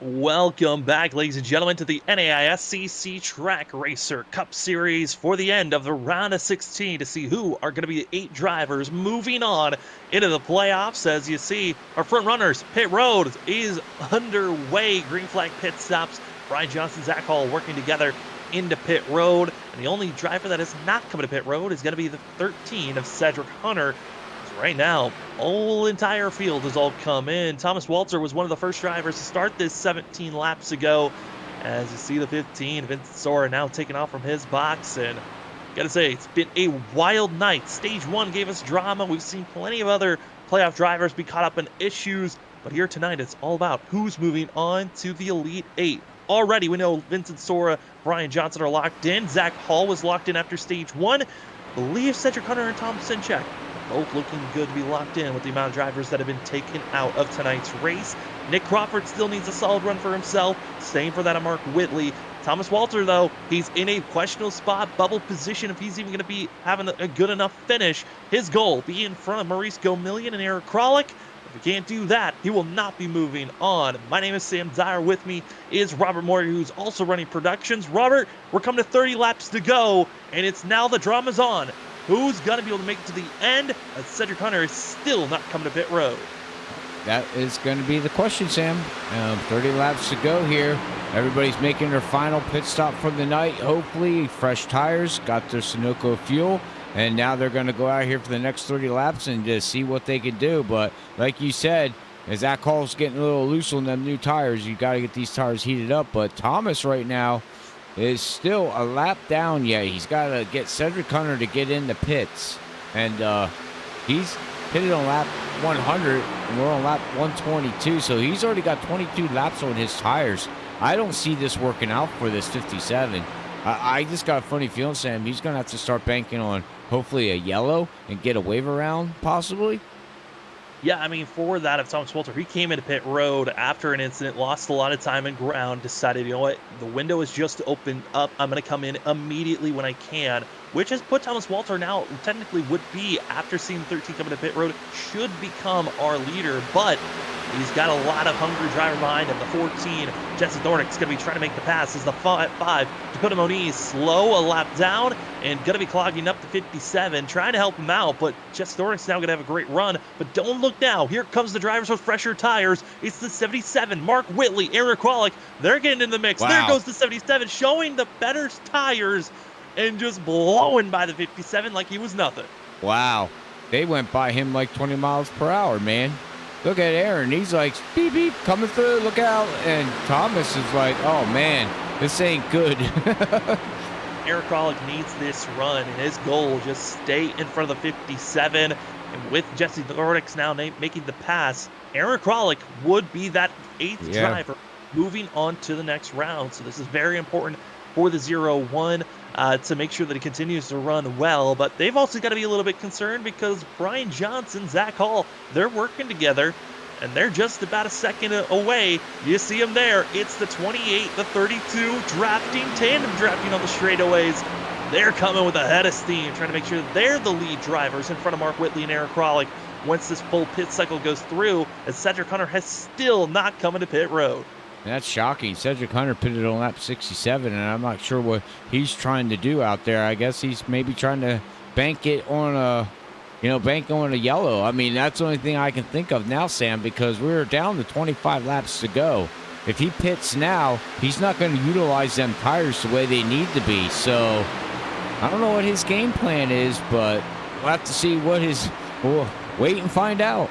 Welcome back, ladies and gentlemen, to the NAISCC Track Racer Cup Series for the end of the round of 16 to see who are going to be the 8 drivers moving on into the playoffs. As you see, our front runners, pit road is underway. Green flag pit stops. Brian Johnson, Zach Hall working together into pit road. And the only driver that is not coming to pit road is going to be the 13 of Cedric Hunter. Right now, whole entire field has all come in. Thomas Walter was one of the first drivers to start this 17 laps ago, As you see the 15, Vincent Sora now taking off from his box, and gotta say, it's been a wild night. Stage 1 gave us drama. We've seen plenty of other playoff drivers be caught up in issues, but here tonight it's all about who's moving on to the Elite 8. Already, we know Vincent Sora, Brian Johnson are locked in. Zach Hall was locked in after Stage 1. Believe Cedric Hunter and Tom Sinchek both looking good to be locked in with the amount of drivers that have been taken out of tonight's race. Nick Crawford still needs a solid run for himself. Same for that of Mark Whitley. Thomas Walter, though, he's in a questionable spot, bubble position, if he's even going to be having a good enough finish. His goal, be in front of Maurice Gomillion and Eric Kralik. If he can't do that, he will not be moving on. My name is Sam Dyer. With me is Robert Moyer, who's also running productions. Robert, we're coming to 30 laps to go, and it's now the drama's on. Who's going to be able to make it to the end? As Cedric Hunter is still not coming to pit road. That is going to be the question, Sam. 30 laps to go here. Everybody's making their final pit stop for the night. Hopefully, fresh tires, got their Sunoco fuel, and now they're going to go out here for the next 30 laps and just see what they can do. But like you said, as that call's getting a little loose on them new tires, you got to get these tires heated up. But Thomas right now is still a lap down yet. He's got to get Cedric Hunter to get in the pits, and he's pitted on lap 100, and we're on lap 122, so he's already got 22 laps on his tires. I don't see this working out for this 57. I just got a funny feeling, Sam, he's going to have to start banking on hopefully a yellow and get a wave around, possibly. Yeah, I mean, for that of Thomas Walter, he came into pit road after an incident, lost a lot of time and ground, decided, you know what, the window is just opened up. I'm going to come in immediately when I can, which has put Thomas Walter now, technically would be, after seeing 13 coming to pit road, should become our leader, but he's got a lot of hungry driver behind him. The 14, Jesse Thornick's going to be trying to make the pass. As the 5, Dakota Moniz, slow a lap down and going to be clogging up the 57, trying to help him out, but Jesse Thornick's now going to have a great run. But don't look now. Here comes the drivers with fresher tires. It's the 77, Mark Whitley, Eric Kralik. They're getting in the mix. Wow. There goes the 77, showing the better tires and just blowing by the 57 like he was nothing. Wow. They went by him like 20 miles per hour, man. Look at Aaron. He's like, beep, beep, coming through. Look out. And Thomas is like, oh, man, this ain't good. Eric Kralik needs this run, and his goal, just stay in front of the 57. And with Jesse Thornick's now making the pass, Eric Kralik would be that 8th driver moving on to the next round. So this is very important for the 0-1 to make sure that he continues to run well. But they've also got to be a little bit concerned because Brian Johnson, Zach Hall, they're working together, and they're just about a second away. You see them there. It's the 28, the 32, tandem drafting on the straightaways. They're coming with a head of steam, trying to make sure that they're the lead drivers in front of Mark Whitley and Eric Kralik once this full pit cycle goes through, as Cedric Hunter has still not coming to pit road. That's shocking. Cedric Hunter pitted on lap 67, and I'm not sure what he's trying to do out there. I guess he's maybe trying to bank it on a yellow. I mean, that's the only thing I can think of now, Sam, because we're down to 25 laps to go. If he pits now, he's not going to utilize them tires the way they need to be. So I don't know what his game plan is, but we'll have to see what we'll wait and find out.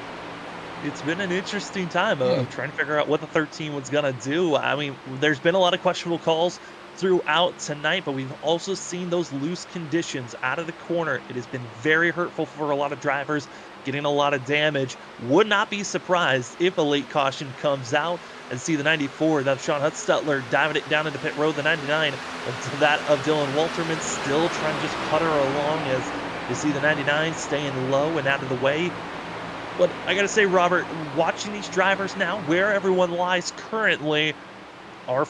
It's been an interesting time of trying to figure out what the 13 was going to do. I mean, there's been a lot of questionable calls throughout tonight, but we've also seen those loose conditions out of the corner. It has been very hurtful for a lot of drivers, getting a lot of damage. Would not be surprised if a late caution comes out, and see the 94, that of Sean Hutzstutler diving it down into pit road. The 99, that of Dylan Walterman, still trying to just putter along, as you see the 99 staying low and out of the way. But I got to say, Robert, watching these drivers now, where everyone lies currently, our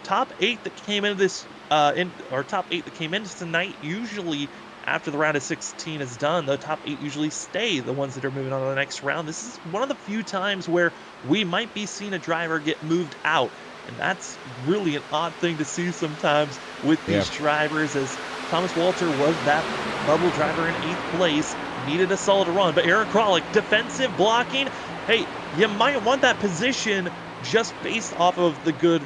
top 8 that came into this, top 8 that came into tonight, usually after the round of 16 is done, the top 8 usually stay the ones that are moving on to the next round. This is one of the few times where we might be seeing a driver get moved out, and that's really an odd thing to see sometimes with these drivers, as Thomas Walter was that bubble driver in 8th place, needed a solid run. But Eric Kralik, defensive blocking. Hey, you might want that position just based off of the good,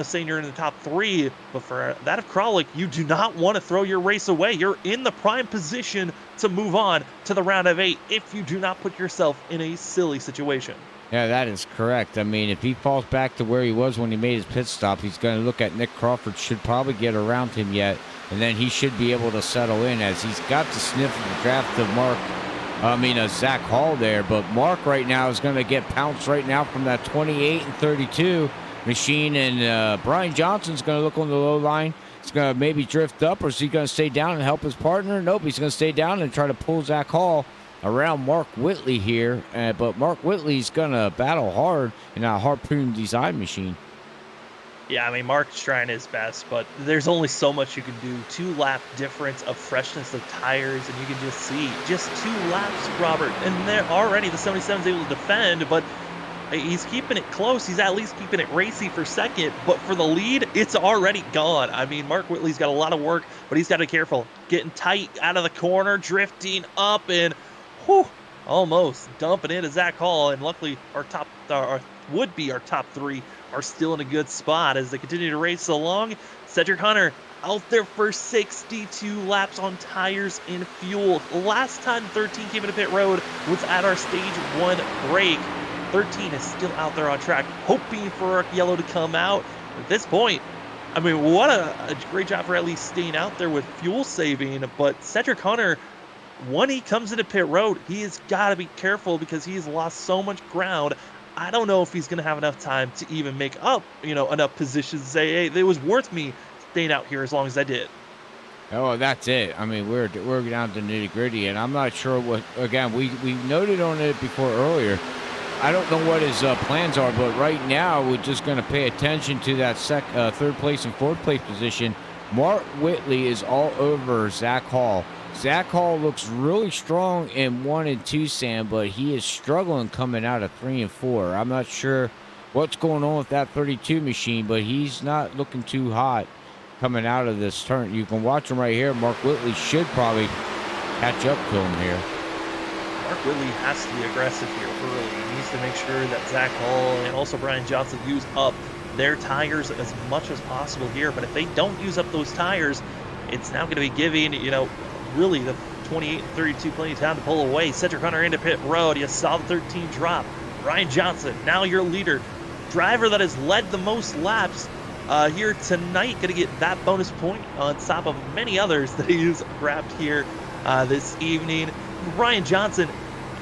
saying you're in the top 3. But for that of Kralik, you do not want to throw your race away. You're in the prime position to move on to the round of 8 if you do not put yourself in a silly situation. Yeah, that is correct. I mean, if he falls back to where he was when he made his pit stop, he's going to look at Nick Crawford, should probably get around him yet, and then he should be able to settle in as he's got to sniff the draft of Zach Hall there. But Mark right now is going to get pounced right now from that 28 and 32 machine, and Brian Johnson's going to look on the low line. He's going to maybe drift up, or is he going to stay down and help his partner? Nope, he's going to stay down and try to pull Zach Hall around Mark Whitley here, but Mark Whitley's gonna battle hard in a harpoon design machine. Yeah, I mean, Mark's trying his best, but there's only so much you can do. 2-lap difference of freshness of tires, and you can just see just 2 laps, Robert, and they're already the 77's able to defend, but he's keeping it close. He's at least keeping it racy for second, but for the lead, it's already gone. I mean, Mark Whitley's got a lot of work, but he's got to be careful. Getting tight out of the corner, drifting up, and whew, almost dumping into Zach Hall, and luckily our top 3 are still in a good spot as they continue to race along. Cedric Hunter out there for 62 laps on tires and fuel. Last time 13 came into pit road was at our stage 1 break. 13 is still out there on track, hoping for yellow to come out. At this point, I mean, what a great job for at least staying out there with fuel saving, but Cedric Hunter, when he comes into pit road, he has got to be careful because he's lost so much ground. I don't know if he's going to have enough time to even make up, enough positions to say, hey, it was worth me staying out here as long as I did. Oh, that's it. I mean, we're down to nitty gritty, and I'm not sure what. Again, we noted on it before earlier. I don't know what his plans are, but right now we're just going to pay attention to that third place and fourth place position. Mark Whitley is all over Zach Hall. Zach Hall looks really strong in 1 and 2, Sam, but he is struggling coming out of 3 and 4. I'm not sure what's going on with that 32 machine, but he's not looking too hot coming out of this turn. You can watch him right here. Mark Whitley should probably catch up to him here. Mark Whitley has to be aggressive here early. He needs to make sure that Zach Hall and also Brian Johnson use up their tires as much as possible here. But if they don't use up those tires, it's now going to be giving, really the 28 and 32 plenty of time to pull away. Cedric Hunter into pit road. You saw the 13 drop. Brian Johnson, now your leader. Driver that has led the most laps here tonight, going to get that bonus point on top of many others that he's grabbed here this evening. Brian Johnson,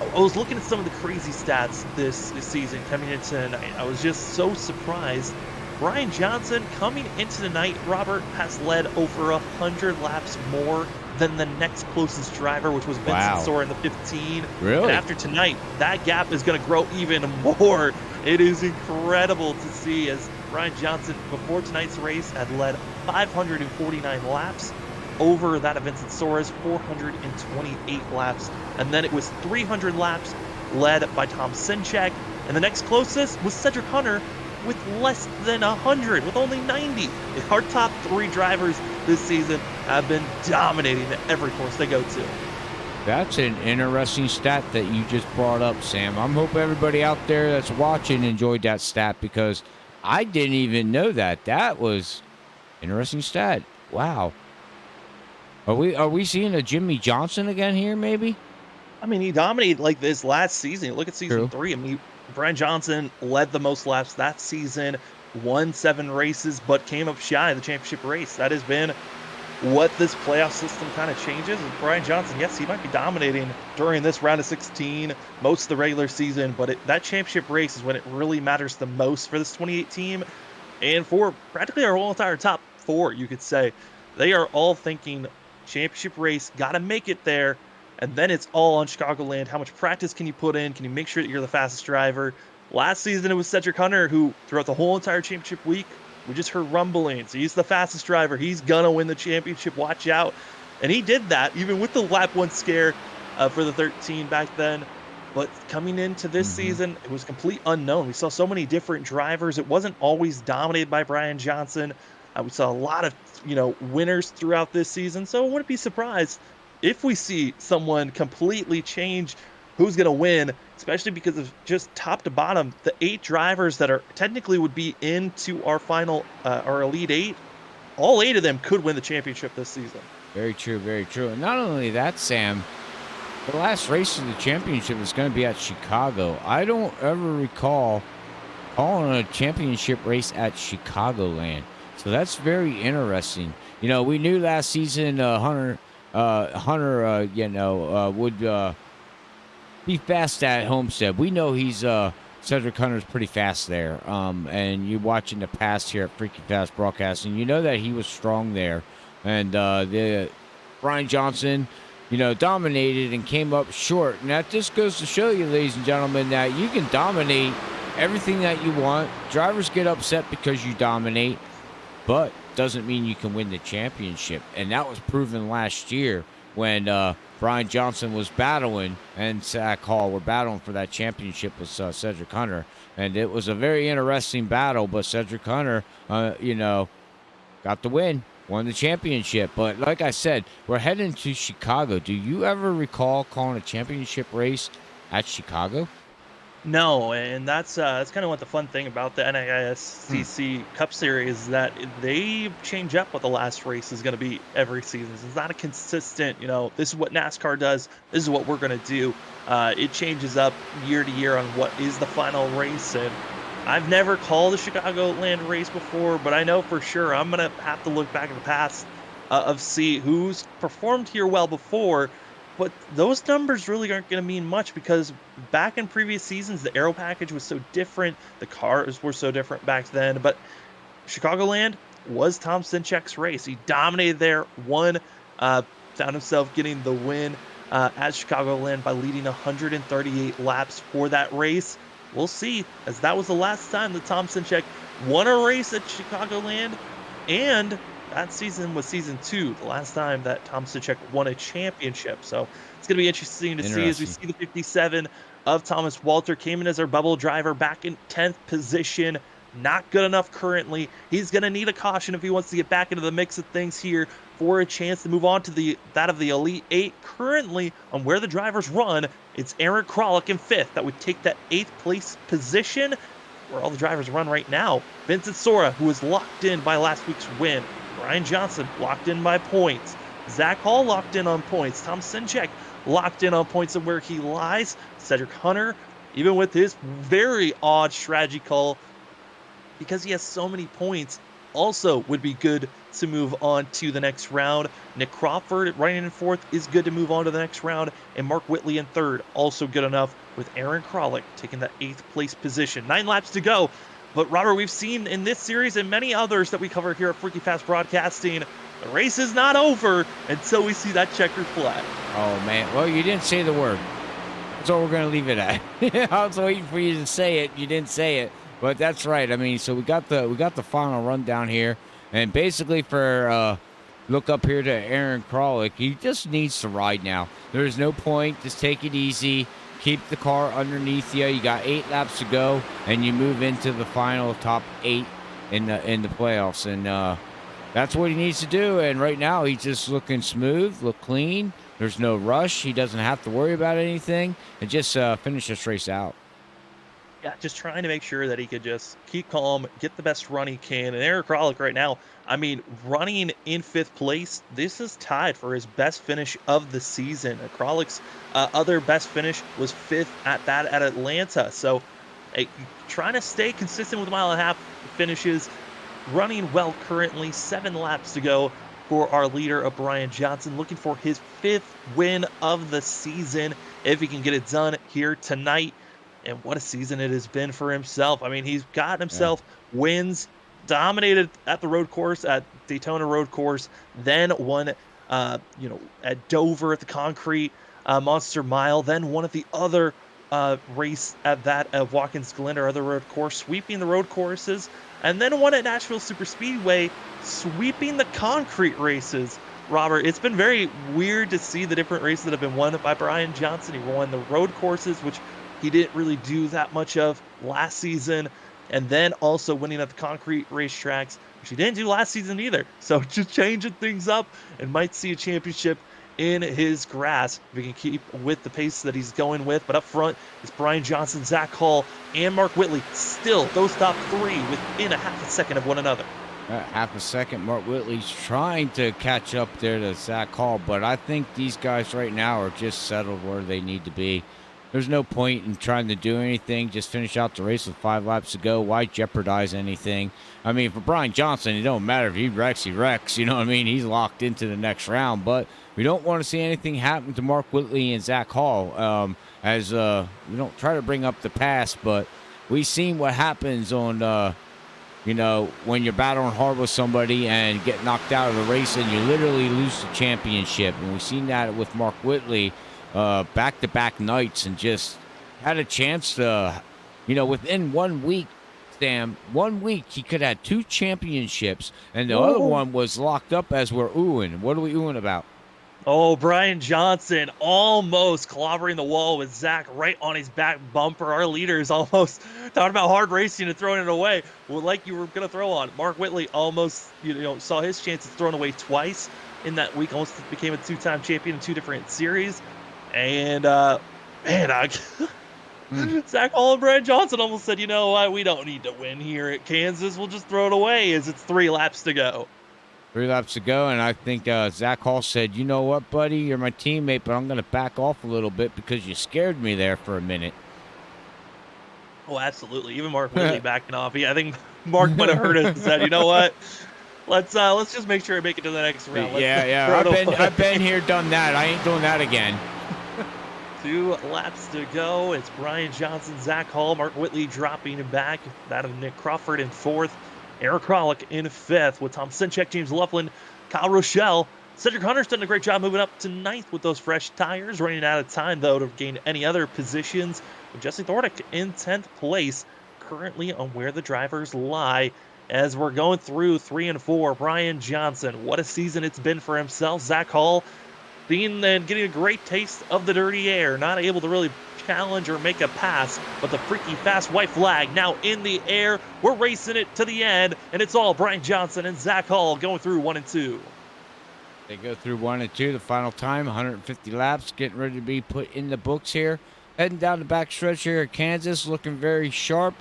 I was looking at some of the crazy stats this season coming into tonight. I was just so surprised. Brian Johnson coming into the night, Robert, has led over 100 laps more than the next closest driver, which was Vincent Soar in the 15. Really? And after tonight, that gap is going to grow even more. It is incredible to see as Brian Johnson, before tonight's race, had led 549 laps over that of Vincent Soares, 428 laps. And then it was 300 laps led by Tom Sinchek. And the next closest was Cedric Hunter with less than 100, with only 90. Our top 3 drivers this season have been dominating every course they go to. That's an interesting stat that you just brought up, Sam. I'm hoping everybody out there that's watching enjoyed that stat because I didn't even know that. That was interesting stat. Wow. Are we seeing a Jimmy Johnson again here, maybe? I mean, he dominated like this last season. Look at season 3. I mean, Brian Johnson led the most laps that season, won 7 races, but came up shy of the championship race. That has been what this playoff system kind of changes. And Brian Johnson, yes, he might be dominating during this round of 16, most of the regular season, but that championship race is when it really matters the most for this 28 team. And for practically our whole entire top 4, you could say, they are all thinking championship race, got to make it there. And then it's all on Chicagoland. How much practice can you put in? Can you make sure that you're the fastest driver? Last season, it was Cedric Hunter who, throughout the whole entire championship week, we just heard rumblings. He's the fastest driver. He's going to win the championship. Watch out. And he did that, even with the lap 1 scare for the 13 back then. But coming into this season, it was complete unknown. We saw so many different drivers. It wasn't always dominated by Brian Johnson. We saw a lot of, winners throughout this season. So I wouldn't be surprised if we see someone completely change who's going to win, especially because of just top to bottom, the 8 drivers that are technically would be into our final, our Elite 8, all 8 of them could win the championship this season. Very true, very true. And not only that, Sam, The last race of the championship is going to be at Chicago. I don't ever recall calling a championship race at Chicagoland. So that's very interesting. We knew last season Hunter, would be fast at Homestead. We know he's Cedric Hunter's pretty fast there. And you watching the past here at Freaky Fast Broadcasting, you know that he was strong there. And the Brian Johnson, dominated and came up short. And that just goes to show you, ladies and gentlemen, that you can dominate everything that you want. Drivers get upset because you dominate, but doesn't mean you can win the championship. And that was proven last year when Brian Johnson was battling and Zach Hall were battling for that championship with Cedric Hunter. And it was a very interesting battle, but Cedric Hunter, got the win. Won the championship. But like I said, we're heading to Chicago. Do you ever recall calling a championship race at Chicago? No, and that's kind of what the fun thing about the NAISCC Cup Series is that they change up what the last race is going to be every season. It's not a consistent, this is what NASCAR does, this is what we're going to do. It changes up year to year on what is the final race, and I've never called a Chicagoland race before, but I know for sure I'm going to have to look back at the past of see who's performed here well before. But those numbers really aren't going to mean much because back in previous seasons, the aero package was so different. The cars were so different back then. But Chicagoland was Tom Sinchek's race. He dominated there, won, found himself getting the win at Chicagoland by leading 138 laps for that race. We'll see, as that was the last time that Tom Sinchek won a race at Chicagoland, and that season was season 2, the last time that Tom Sinchek won a championship. So it's going to be interesting to see as we see the 57 of Thomas Walter came in as our bubble driver back in 10th position. Not good enough currently. He's going to need a caution if he wants to get back into the mix of things here for a chance to move on to that of the Elite 8. Currently, on where the drivers run, it's Aaron Kralik in 5th. That would take that 8th place position where all the drivers run right now. Vincent Sora, who was locked in by last week's win. Brian Johnson locked in by points. Zach Hall locked in on points. Tom Sinchek locked in on points of where he lies. Cedric Hunter, even with his very odd strategy call, because he has so many points, also would be good to move on to the next round. Nick Crawford running in 4th is good to move on to the next round. And Mark Whitley in 3rd, also good enough, with Aaron Kralik taking that 8th place position. 9 laps to go. But Robert, we've seen in this series and many others that we cover here at Freaky Fast Broadcasting, the race is not over until we see that checkered flag. Oh man, well you didn't say the word. That's all we're gonna leave it at. I was waiting for you to say it. You didn't say it, but that's right. I mean, so we got the final rundown here, and basically for look up here to Aaron Kralik, he just needs to ride now. There's no point. Just take it easy. Keep the car underneath you. You got 8 laps to go, and you move into the final top 8 in the playoffs, and that's what he needs to do. And right now, he's just looking smooth, look clean. There's no rush. He doesn't have to worry about anything, and just finish this race out. Yeah, just trying to make sure that he could just keep calm, get the best run he can. And Eric Kralik right now, I mean, running in 5th place, this is tied for his best finish of the season. Kralik's other best finish was 5th at Atlanta. So trying to stay consistent with the 1.5 mile finishes, running well currently, 7 laps to go for our leader of Brian Johnson, looking for his 5th win of the season if he can get it done here tonight. And what a season it has been for himself. I mean, he's gotten himself wins, dominated at the road course, at Daytona road course, then won, at Dover at the concrete Monster Mile, then won at the other race at that of Watkins Glen, or other road course, sweeping the road courses, and then won at Nashville Super Speedway, sweeping the concrete races. Robert, it's been very weird to see the different races that have been won by Brian Johnson. He won the road courses, which he didn't really do that much of last season, and then also winning at the concrete racetracks, which he didn't do last season either. So just changing things up, and might see a championship in his grasp if he can keep with the pace that he's going with. But up front is Brian Johnson, Zach Hall, and Mark Whitley. Still, those top 3 within a half a second of one another. half a second. Mark Whitley's trying to catch up there to Zach Hall, but I think these guys right now are just settled where they need to be. There's no point in trying to do anything. Just finish out the race with 5 laps to go. Why jeopardize anything? I mean, for Brian Johnson, it don't matter if he wrecks, he wrecks. You know what I mean? He's locked into the next round. But we don't want to see anything happen to Mark Whitley and Zach Hall. As we don't try to bring up the past, but we've seen what happens on, when you're battling hard with somebody and get knocked out of the race and you literally lose the championship. And we've seen that with Mark Whitley. Back-to-back nights and just had a chance to, within 1 week, Sam, 1 week, he could have 2 championships, and the other one was locked up as we're oohing. What are we oohing about? Oh, Brian Johnson almost clobbering the wall with Zach right on his back bumper. Our leaders almost talking about hard racing and throwing it away. Well, like you were going to throw on. Mark Whitley almost, saw his chances thrown away twice in that week. Almost became a 2-time champion in 2 different series. And, Zach Hall and Brian Johnson almost said, you know what, we don't need to win here at Kansas. We'll just throw it away as it's 3 laps to go. 3 laps to go, and I think Zach Hall said, you know what, buddy, you're my teammate, but I'm going to back off a little bit because you scared me there for a minute. Oh, absolutely. Even Mark Whitley backing off. I think Mark might have heard us and said, you know what, let's just make sure I make it to the next round. I've been here, done that. I ain't doing that again. 2 laps to go. It's Brian Johnson, Zach Hall, Mark Whitley dropping back. That of Nick Crawford in 4th. Eric Kralik in 5th with Tom Sinchek, James Loughlin, Kyle Rochelle. Cedric Hunter's done a great job moving up to 9th with those fresh tires. Running out of time, though, to gain any other positions. With Jesse Thordick in 10th place, currently on where the drivers lie. As we're going through 3 and 4, Brian Johnson, what a season it's been for himself. Zach Hall getting a great taste of the dirty air, not able to really challenge or make a pass, but the freaky fast white flag now in the air. We're racing it to the end, and it's all Brian Johnson and Zach Hall going through 1 and 2. They go through 1 and 2, the final time, 150 laps, getting ready to be put in the books here. Heading down the back stretch here at Kansas, looking very sharp,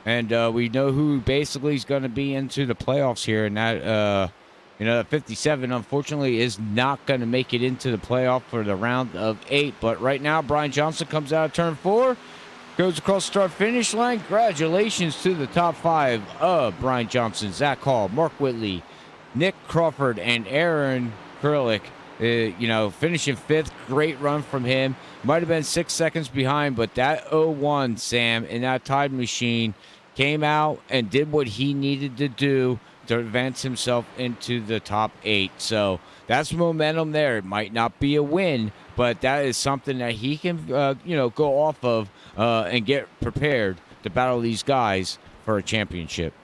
and we know who basically is going to be into the playoffs here, and that 57, unfortunately, is not going to make it into the playoff for the round of 8. But right now, Brian Johnson comes out of turn 4, goes across the start-finish line. Congratulations to the top 5 of Brian Johnson, Zach Hall, Mark Whitley, Nick Crawford, and Aaron Kralik. Finishing 5th. Great run from him. Might have been 6 seconds behind, but that 0-1, Sam, in that time machine came out and did what he needed to do to advance himself into the top 8. So that's momentum there. It might not be a win, but that is something that he can, go off of and get prepared to battle these guys for a championship.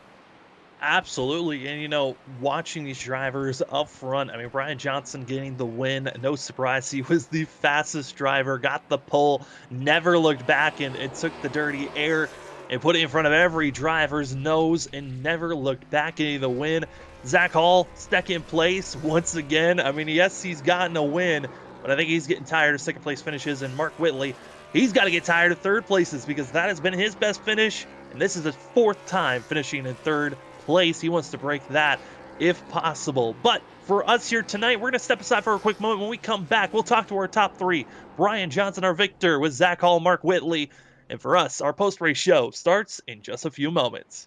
Absolutely. And, watching these drivers up front, Brian Johnson getting the win, no surprise. He was the fastest driver, got the pole, never looked back, and it took the dirty air and put it in front of every driver's nose and never looked back, getting the win. Zach Hall, second place once again. Yes, he's gotten a win, but I think he's getting tired of second place finishes. And Mark Whitley, he's got to get tired of third places because that has been his best finish, and this is his 4th time finishing in 3rd place. He wants to break that if possible. But for us here tonight, we're going to step aside for a quick moment. When we come back, we'll talk to our top 3. Brian Johnson, our victor, with Zach Hall, Mark Whitley. And for us, our post-race show starts in just a few moments.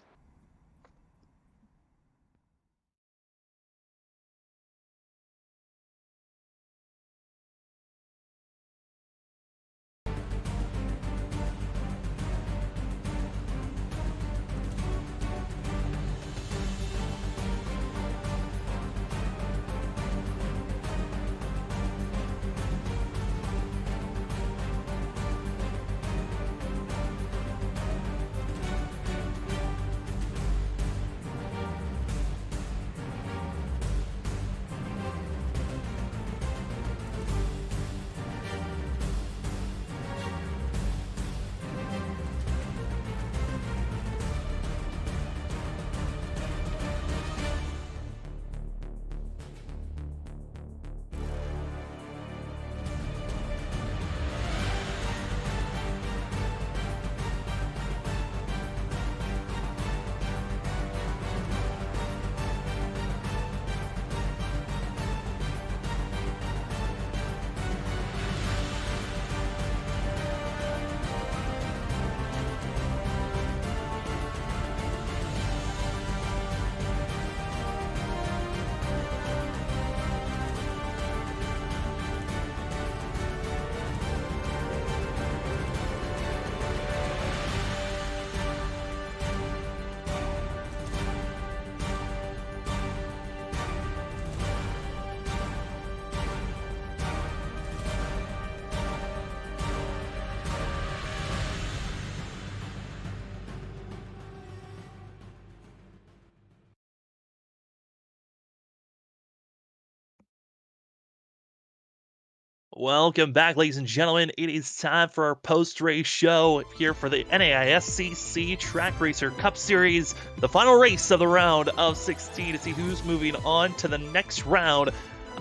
Welcome back, ladies and gentlemen. It is time for our post-race show here for the NAISCC Track Racer Cup Series, the final race of the round of 16 to see who's moving on to the next round,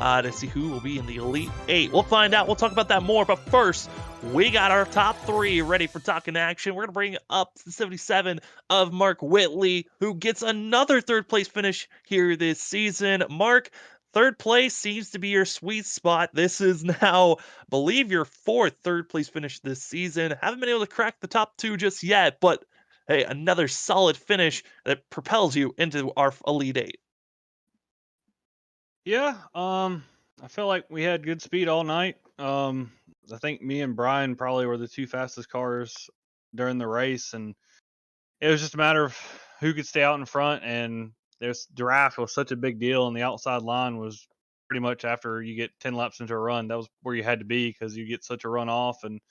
to see who will be in the Elite 8. We'll find out. We'll talk about that more, but first, we got our top three ready for talking action. We're going to bring up the 77 of Mark Whitley, who gets another third-place finish here this season. Mark, third place seems to be your sweet spot. This is now, believe, your fourth third place finish this season. Haven't been able to crack the top two just yet, but hey, another solid finish that propels you into our Elite Eight. Yeah, I feel like we had good speed all night. I think me and Brian probably were the two fastest cars during the race, and it was just a matter of who could stay out in front. And this draft was such a big deal, and the outside line was pretty much after you get 10 laps into a run, that was where you had to be because you get such a run off. And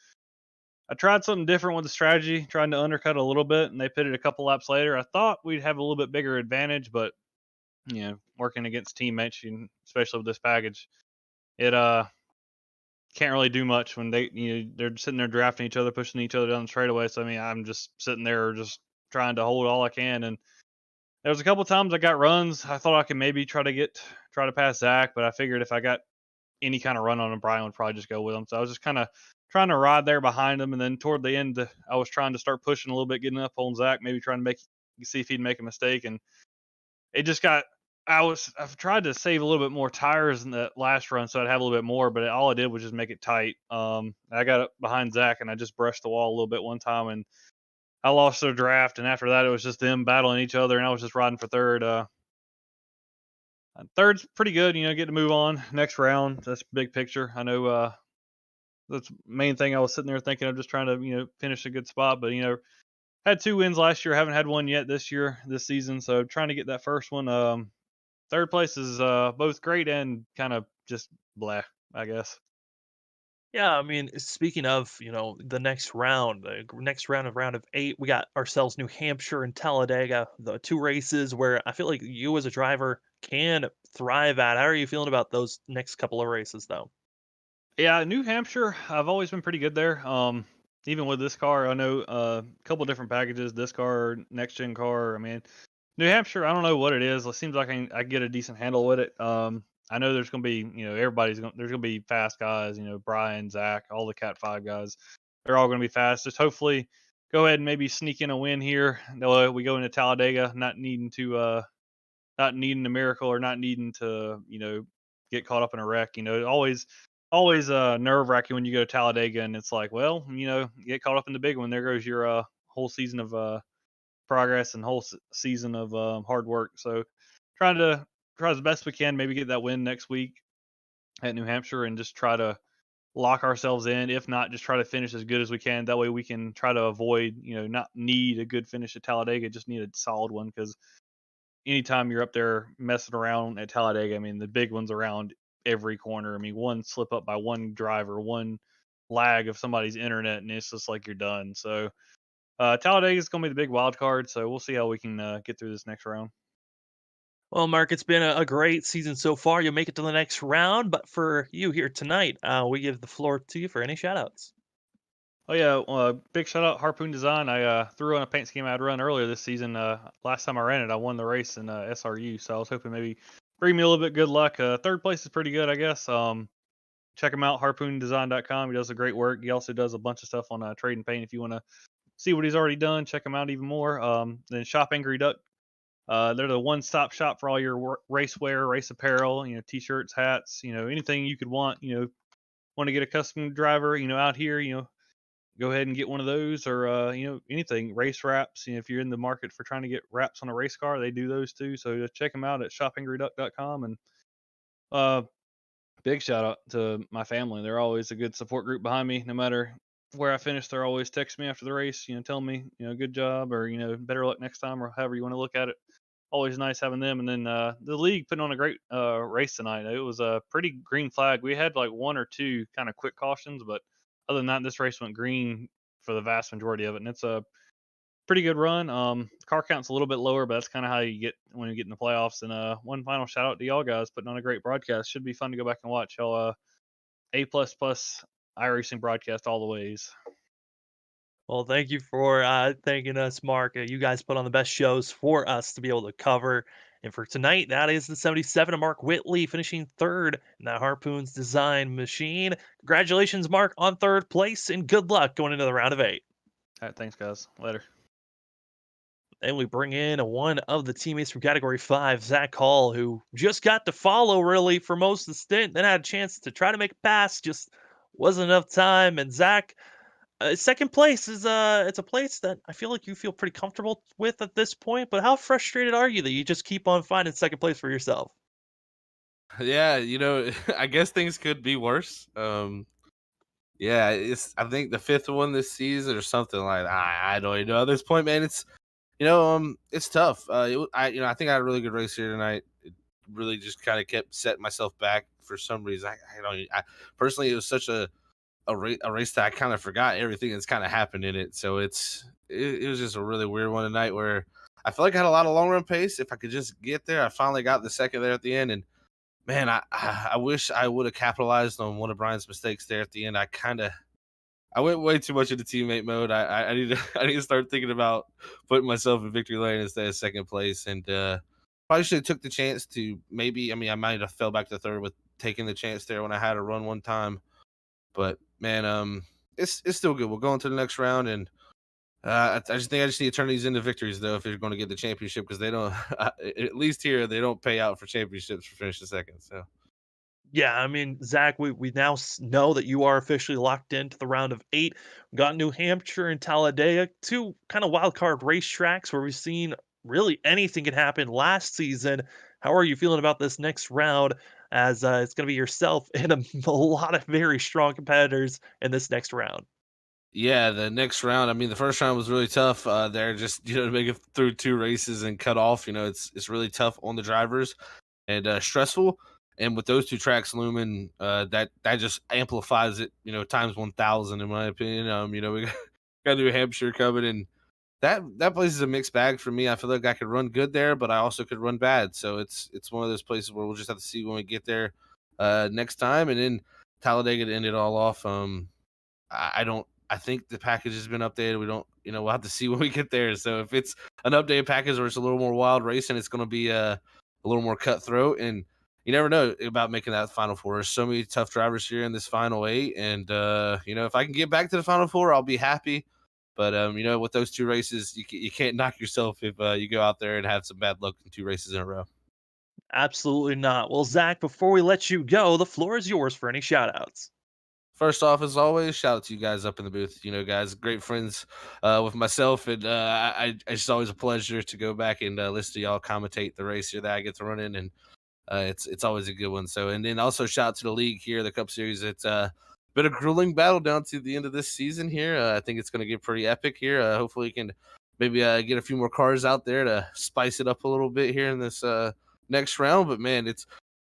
I tried something different with the strategy, trying to undercut a little bit, and they pitted a couple laps later. I thought we'd have a little bit bigger advantage, but working against teammates, especially with this package, it can't really do much when they're sitting there drafting each other, pushing each other down the straightaway. So I mean, I'm just sitting there just trying to hold all I can. And there was a couple times I got runs. I thought I could maybe try to pass Zach, but I figured if I got any kind of run on him, Brian would probably just go with him. So I was just kind of trying to ride there behind him, and then toward the end, I was trying to start pushing a little bit, getting up on Zach, maybe trying to see if he'd make a mistake, and it just got. I've tried to save a little bit more tires in the last run, so I'd have a little bit more, but all I did was just make it tight. I got up behind Zach, and I just brushed the wall a little bit one time, and I lost their draft. And after that, it was just them battling each other, and I was just riding for third. Third's pretty good, get to move on next round. That's big picture. I know that's the main thing I was sitting there thinking of, just trying to finish a good spot, but had 2 wins last year, haven't had one yet this season, so trying to get that first one. Third place is both great and kind of just blah, I guess. Yeah, I mean, speaking of, the next round, round of 8, we got ourselves New Hampshire and Talladega, the two races where I feel like you as a driver can thrive at. How are you feeling about those next couple of races, though? Yeah, New Hampshire, I've always been pretty good there. Even with this car, I know a couple different packages, this car, next gen car. I mean, New Hampshire, I don't know what it is. It seems like I get a decent handle with it. I know there's going to be, there's going to be fast guys, Brian, Zach, all the Cat 5 guys. They're all going to be fast. Just hopefully go ahead and maybe sneak in a win here. We go into Talladega not needing a miracle or not needing to, get caught up in a wreck. Always nerve wracking when you go to Talladega and it's like, well, you get caught up in the big one. There goes your whole season of progress and whole season of hard work. So trying to try as best we can, maybe get that win next week at New Hampshire and just try to lock ourselves in. If not, just try to finish as good as we can. That way we can try to avoid, not need a good finish at Talladega, just need a solid one. Because anytime you're up there messing around at Talladega, I mean, the big ones around every corner. I mean, one slip up by one driver, one lag of somebody's internet, and it's just like you're done. So Talladega is going to be the big wild card, so we'll see how we can get through this next round. Well, Mark, it's been a great season so far. You'll make it to the next round, but for you here tonight, we give the floor to you for any shoutouts. Oh yeah, big shout out Harpoon Design. I threw on a paint scheme I'd run earlier this season. Last time I ran it, I won the race in SRU, so I was hoping maybe bring me a little bit good luck. Third place is pretty good, I guess. Check him out, harpoondesign.com. He does a great work. He also does a bunch of stuff on trade and paint. If you want to see what he's already done, check him out even more. Then Shop Angry Duck. They're the one-stop shop for all your race wear, race apparel, t-shirts, hats, anything you could want. Want to get a custom driver, out here, go ahead and get one of those, or anything, race wraps. If you're in the market for trying to get wraps on a race car, they do those too. So just check them out at shopangryduck.com. And big shout out to my family. They're always a good support group behind me. No matter where I finish, they're always texting me after the race, telling me, good job, or better luck next time, or however you want to look at it. Always nice having them. And then the league putting on a great race tonight. It was a pretty green flag. We had like one or two kind of quick cautions, but other than that, this race went green for the vast majority of it, and it's a pretty good run. Car count's a little bit lower, but that's kind of how you get when you get in the playoffs. And one final shout out to y'all guys putting on a great broadcast. Should be fun to go back and watch. Y'all A iRacing broadcast all the ways. Well, thank you for thanking us, Mark. You guys put on the best shows for us to be able to cover. And for tonight, that is the 77 of Mark Whitley finishing third in that Harpoons design machine. Congratulations, Mark, on third place, and good luck going into the round of 8. All right, thanks, guys. Later. And we bring in one of the teammates from Category 5, Zach Hall, who just got to follow really for most of the stint, then had a chance to try to make a pass, just wasn't enough time. And Zach, second place is it's a place that I feel like you feel pretty comfortable with at this point. But how frustrated are you that you just keep on finding second place for yourself? Yeah, I guess things could be worse. Yeah, I think the fifth one this season or something like that. I don't even know at this point, man. It's tough. I think I had a really good race here tonight. It really just kind of kept setting myself back for some reason. I don't. I personally, it was such a race that I kind of forgot everything that's kind of happened in it. So it was just a really weird one tonight where I felt like I had a lot of long run pace. If I could just get there, I finally got the second there at the end, and man, I wish I would have capitalized on one of Brian's mistakes there at the end. I went way too much into teammate mode. I need to I need to start thinking about putting myself in victory lane instead of second place, and probably should have took the chance to maybe. I mean, I might have fell back to third with taking the chance there when I had to run one time, but man, it's still good. We'll go into the next round, and I just think I just need to turn these into victories though if you're going to get the championship because they don't at least here they don't pay out for championships for finishing second. So. Yeah, I mean, Zach, we now know that you are officially locked into the round of 8. We got New Hampshire and Talladega, two kind of wild card racetracks where we've seen really anything can happen last season. How are you feeling about this next round? As it's going to be yourself and a lot of very strong competitors in this next round. Yeah, the next round. I mean, the first round was really tough. They're just to make it through 2 races and cut off. It's really tough on the drivers and stressful. And with those 2 tracks looming, that just amplifies it. Times 1,000 in my opinion. We got New Hampshire coming, and that place is a mixed bag for me. I feel like I could run good there, but I also could run bad. So it's one of those places where we'll just have to see when we get there next time. And then Talladega to end it all off. I don't. I think the package has been updated. We don't. We'll have to see when we get there. So if it's an updated package where it's a little more wild racing, it's going to be a little more cutthroat. And you never know about making that Final Four. There's so many tough drivers here in this Final 8, and if I can get back to the Final Four, I'll be happy. But with those 2 races, you can't knock yourself if you go out there and have some bad luck in 2 races in a row. Absolutely not. Well, Zach, before we let you go, the floor is yours for any shout outs. First off, as always, shout out to you guys up in the booth. Guys, great friends with myself, and it's just always a pleasure to go back and listen to y'all commentate the race here that I get to run in, and it's always a good one. So, and then also shout out to the league here, the Cup Series. It's been a grueling battle down to the end of this season here. I think it's going to get pretty epic here. Hopefully, we can maybe get a few more cars out there to spice it up a little bit here in this next round. But man,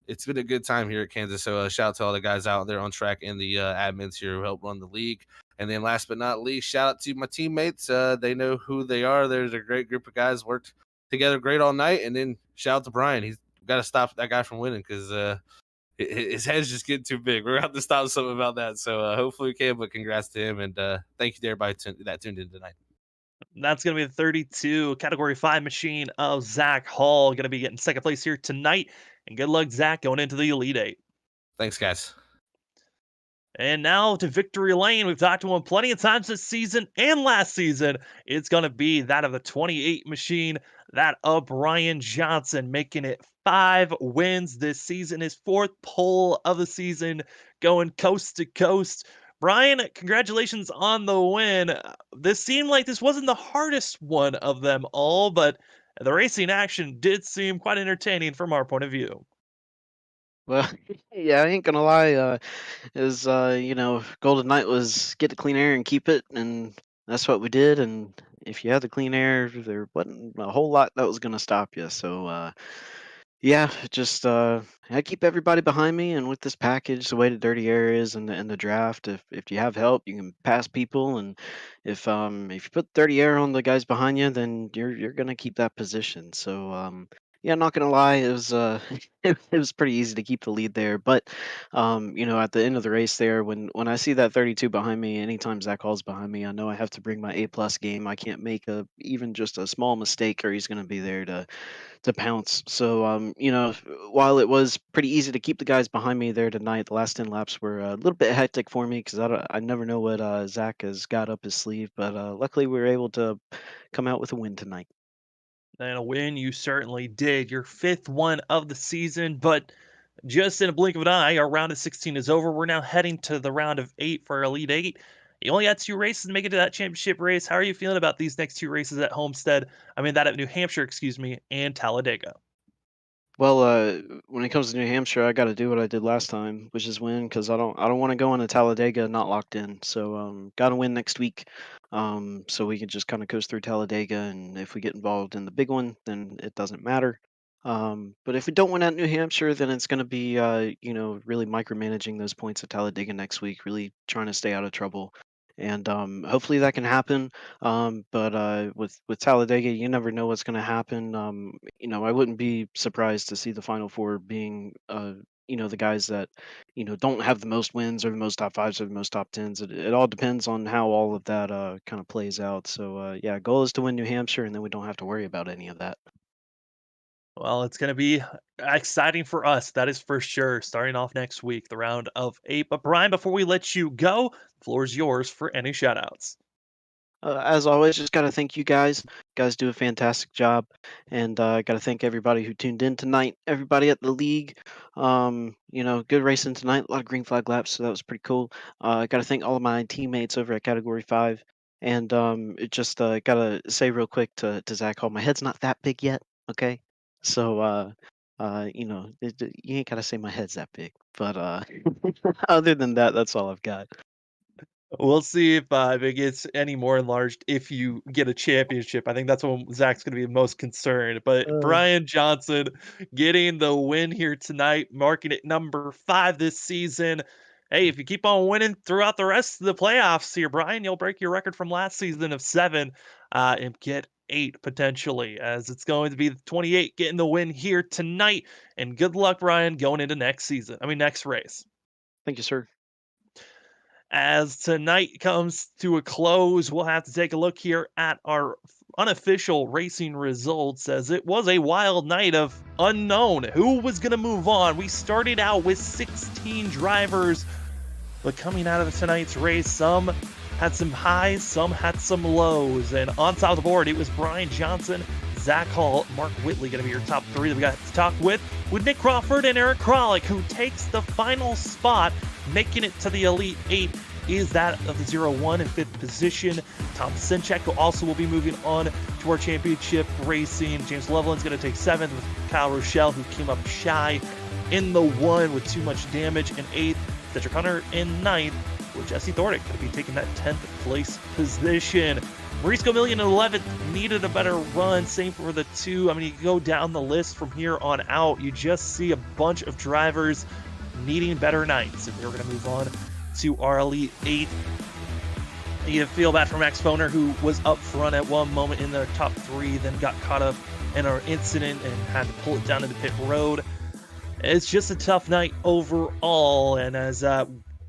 it's been a good time here at Kansas. So shout out to all the guys out there on track and the admins here who help run the league. And then last but not least, shout out to my teammates. They know who they are. There's a great group of guys worked together great all night. And then shout out to Brian. He's got to stop that guy from winning because his head's just getting too big. We're going to have to stop something about that. So hopefully we can, but congrats to him. And thank you to everybody that tuned in tonight. That's going to be the 32 Category 5 machine of Zach Hall. Going to be getting second place here tonight. And good luck, Zach, going into the Elite 8. Thanks, guys. And now to Victory Lane. We've talked to him plenty of times this season and last season. It's going to be that of the 28 machine, that of Brian Johnson, making it 5 wins this season, his 4th pole of the season, going coast to coast. Brian, congratulations on the win. This seemed like this wasn't the hardest one of them all, but the racing action did seem quite entertaining from our point of view. Well, yeah, I ain't gonna lie. Golden Knight was get the clean air and keep it, and that's what we did. And if you had the clean air, there wasn't a whole lot that was gonna stop you. So, yeah, just I keep everybody behind me, and with this package, the way the dirty air is and the draft, if you have help, you can pass people, and if you put dirty air on the guys behind you, then you're gonna keep that position. So Yeah, not gonna lie, it was it was pretty easy to keep the lead there. But at the end of the race there, when I see that 32 behind me, anytime Zach Hall's behind me, I know I have to bring my A+ game. I can't make even just a small mistake, or he's gonna be there to pounce. So while it was pretty easy to keep the guys behind me there tonight, the last 10 laps were a little bit hectic for me because I never know what Zach has got up his sleeve. But luckily, we were able to come out with a win tonight. And a win you certainly did. Your 5th one of the season, but just in a blink of an eye, our round of 16 is over. We're now heading to the round of 8 for our Elite 8. You only got 2 races to make it to that championship race. How are you feeling about these next 2 races at Homestead? I mean, that at New Hampshire, excuse me, and Talladega. Well, when it comes to New Hampshire, I got to do what I did last time, which is win, because I don't want to go into Talladega not locked in. So got to win next week, so we can just kind of coast through Talladega, and if we get involved in the big one, then it doesn't matter. But if we don't win at New Hampshire, then it's going to be really micromanaging those points at Talladega next week, really trying to stay out of trouble, and hopefully that can happen. But with Talladega, you never know what's going to happen. I wouldn't be surprised to see the Final Four being, the guys that, don't have the most wins or the most top fives or the most top tens. It all depends on how all of that kind of plays out. So yeah, goal is to win New Hampshire, and then we don't have to worry about any of that. Well, it's going to be exciting for us, that is for sure. Starting off next week, the round of 8. But Brian, before we let you go, the floor is yours for any shoutouts. As always, just got to thank you guys. Guys do a fantastic job, and got to thank everybody who tuned in tonight. Everybody at the league, good racing tonight. A lot of green flag laps, so that was pretty cool. Got to thank all of my teammates over at Category 5, and it just got to say real quick to Zach Hall, my head's not that big yet. Okay, so you ain't got to say my head's that big, but other than that, that's all I've got. We'll see if it gets any more enlarged if you get a championship. I think that's when Zach's going to be most concerned. But Brian Johnson getting the win here tonight, marking it number 5 this season. Hey, if you keep on winning throughout the rest of the playoffs here, Brian, you'll break your record from last season of 7 and get 8 potentially, as it's going to be the 28 getting the win here tonight. And good luck, Brian, going into next race. Thank you, sir. As tonight comes to a close, we'll have to take a look here at our unofficial racing results, as it was a wild night of unknown. Who was going to move on? We started out with 16 drivers, but coming out of tonight's race, some had some highs, some had some lows. And on top of the board, it was Brian Johnson, Zach Hall, Mark Whitley going to be your top 3 that we got to talk with Nick Crawford and Eric Kralik, who takes the final spot, making it to the Elite 8 is that of the 0-1 in 5th position. Tom Sinchek, who also will be moving on to our championship racing. James Loveland's going to take 7th with Kyle Rochelle, who came up shy in the 1 with too much damage. In 8th, Cedric Hunter in 9th, with Jesse Thordick going to be taking that 10th place position. Maurice Gomillion in 11th needed a better run. Same for the 2. I mean, you go down the list from here on out, you just see a bunch of drivers needing better nights. And we're going to move on to our Elite 8. You feel bad for Max Foner, who was up front at one moment in the top 3, then got caught up in an incident and had to pull it down to the pit road. It's just a tough night overall. And as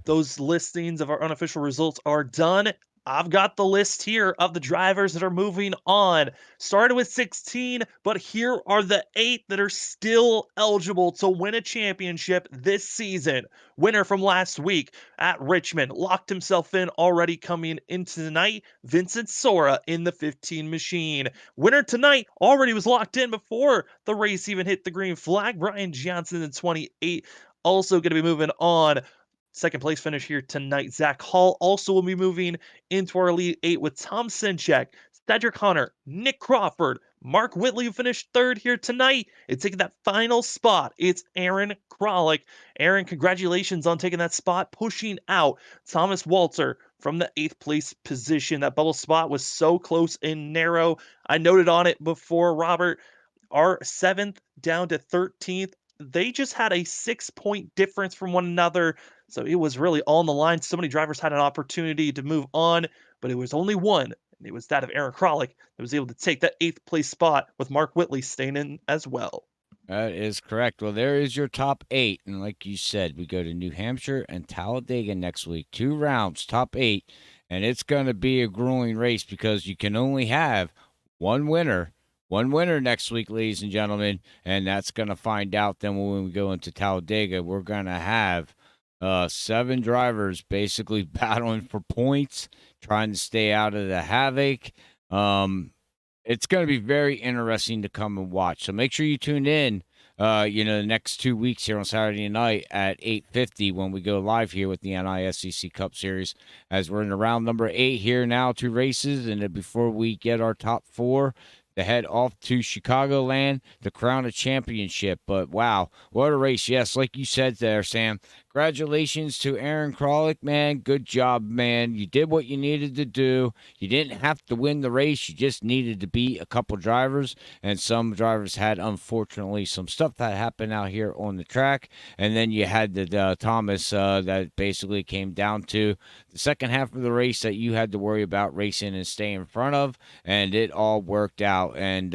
those listings of our unofficial results are done, I've got the list here of the drivers that are moving on. Started with 16, but here are the 8 that are still eligible to win a championship this season. Winner from last week at Richmond locked himself in already coming into tonight. Vincent Sora in the 15 machine. Winner tonight already was locked in before the race even hit the green flag. Brian Johnson in 28 also going to be moving on. Second place finish here tonight. Zach Hall also will be moving into our Elite 8 with Tom Sinchek, Cedric Hunter, Nick Crawford, Mark Whitley, who finished 3rd here tonight. And taking that final spot, it's Aaron Kralik. Aaron, congratulations on taking that spot, pushing out Thomas Walter from the 8th place position. That bubble spot was so close and narrow. I noted on it before, Robert, our 7th down to 13th. They just had a 6-point difference from one another. So it was really all on the line. So many drivers had an opportunity to move on, but it was only one. And it was that of Aaron Kralik that was able to take that 8th place spot, with Mark Whitley staying in as well. That is correct. Well, there is your top 8. And like you said, we go to New Hampshire and Talladega next week. 2 rounds, top 8. And it's going to be a grueling race because you can only have one winner. One winner next week, ladies and gentlemen. And that's going to find out then when we go into Talladega. We're going to have 7 drivers basically battling for points, trying to stay out of the havoc. It's going to be very interesting to come and watch. So make sure you tune in, the next 2 weeks here on Saturday night at 8:50 when we go live here with the NAISCC Cup Series, as we're in round number 8 here now, 2 races. And before we get our top 4, to head off to Chicagoland to crown a championship. But wow, what a race. Yes, like you said there, Sam, congratulations to Aaron Kralik, man. Good job, man. You did what you needed to do. You didn't have to win the race. You just needed to beat a couple drivers, and some drivers had, unfortunately, some stuff that happened out here on the track. And then you had the Thomas that basically came down to the second half of the race that you had to worry about racing and stay in front of, and it all worked out. And,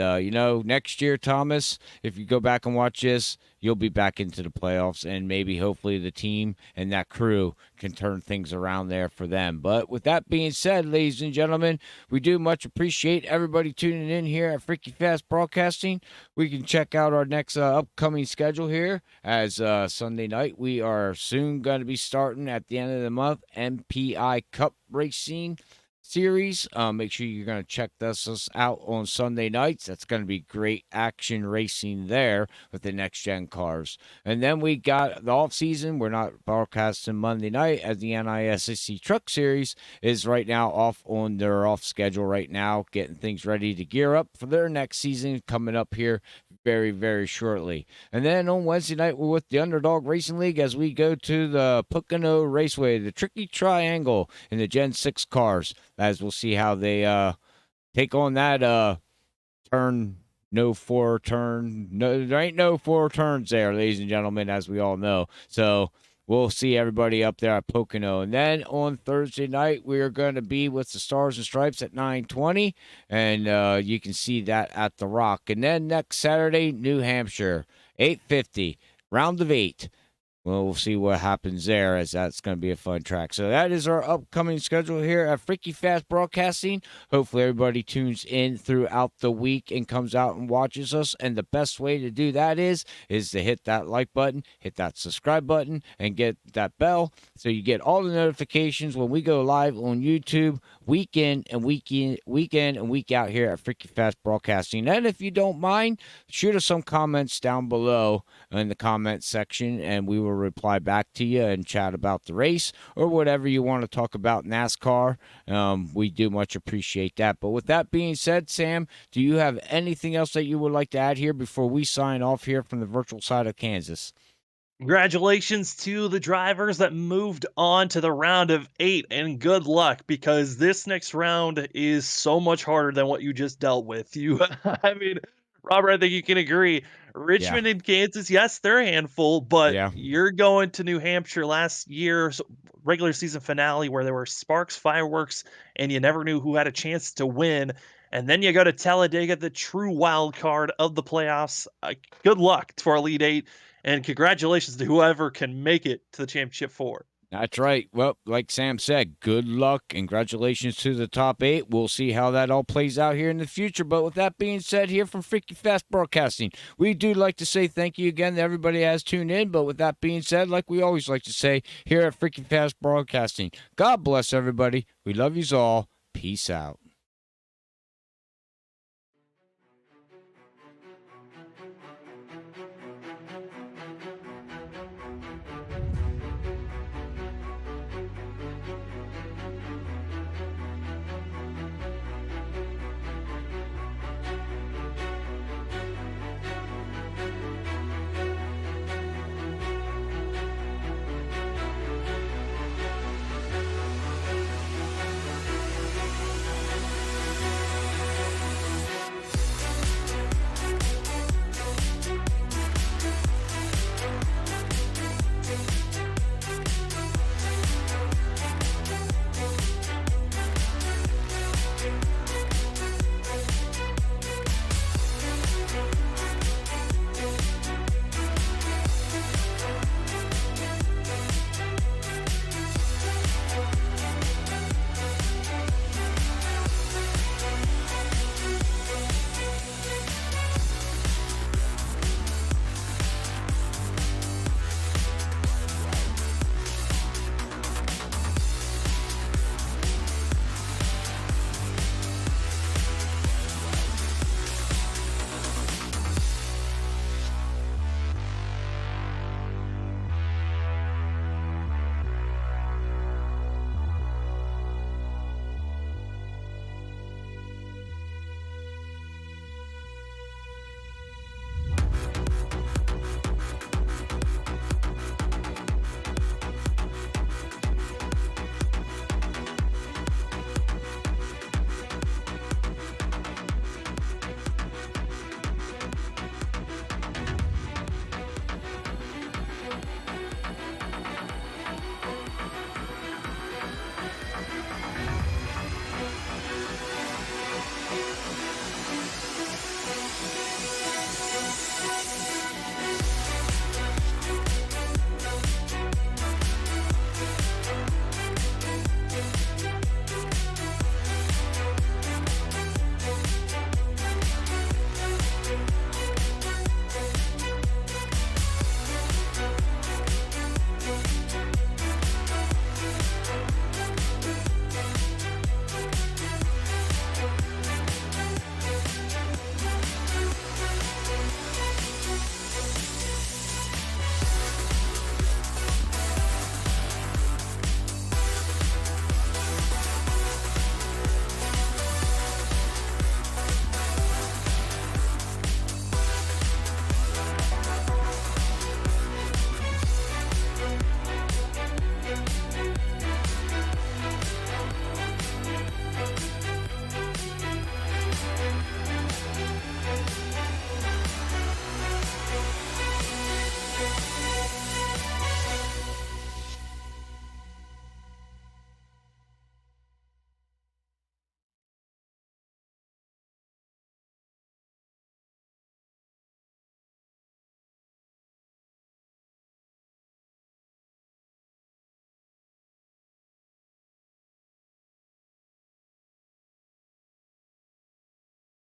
next year, Thomas, if you go back and watch this, you'll be back into the playoffs, and maybe hopefully the team and that crew can turn things around there for them. But with that being said, ladies and gentlemen, we do much appreciate everybody tuning in here at Freaky Fast Broadcasting. We can check out our next upcoming schedule here, as Sunday night we are soon going to be starting at the end of the month MPI Cup Racing Series. Make sure you're going to check us out on Sunday nights. That's going to be great action racing there with the next gen cars. And then we got the off season. We're not broadcasting Monday night, as the NAISCC Truck Series is right now off on their off schedule right now, getting things ready to gear up for their next season coming up here very, very shortly. And then on Wednesday night, we're with the Underdog Racing League as we go to the Pocono Raceway, the Tricky Triangle in the Gen 6 cars, as we'll see how they take on that turn. No 4 turn. No, there ain't no 4 turns there, ladies and gentlemen, as we all know. So we'll see everybody up there at Pocono. And then on Thursday night, we are going to be with the Stars and Stripes at 9:20. And you can see that at the Rock. And then next Saturday, New Hampshire, 8:50, round of 8. Well, we'll see what happens there, as that's going to be a fun track. So that is our upcoming schedule here at Freaky Fast Broadcasting. Hopefully everybody tunes in throughout the week and comes out and watches us. And the best way to do that is to hit that like button, hit that subscribe button, and get that bell so you get all the notifications when we go live on YouTube week in and week out here at Freaky Fast Broadcasting. And if you don't mind, shoot us some comments down below in the comment section, and we will reply back to you and chat about the race or whatever you want to talk about NASCAR. We do much appreciate that. But with that being said, Sam, do you have anything else that you would like to add here before we sign off here from the virtual side of Kansas? Congratulations to the drivers that moved on to the round of 8, and good luck, because this next round is so much harder than what you just dealt with. I mean, Robert, I think you can agree. Richmond and Kansas, yes, they're a handful, but you're going to New Hampshire last year's regular season finale where there were sparks, fireworks, and you never knew who had a chance to win. And then you go to Talladega, the true wild card of the playoffs. Good luck to our Elite 8, and congratulations to whoever can make it to the Championship 4. That's right. Well, like Sam said, good luck. Congratulations to the top 8. We'll see how that all plays out here in the future. But with that being said, here from Freaky Fast Broadcasting, we do like to say thank you again to everybody has tuned in. But with that being said, like we always like to say here at Freaky Fast Broadcasting, God bless everybody. We love yous all. Peace out.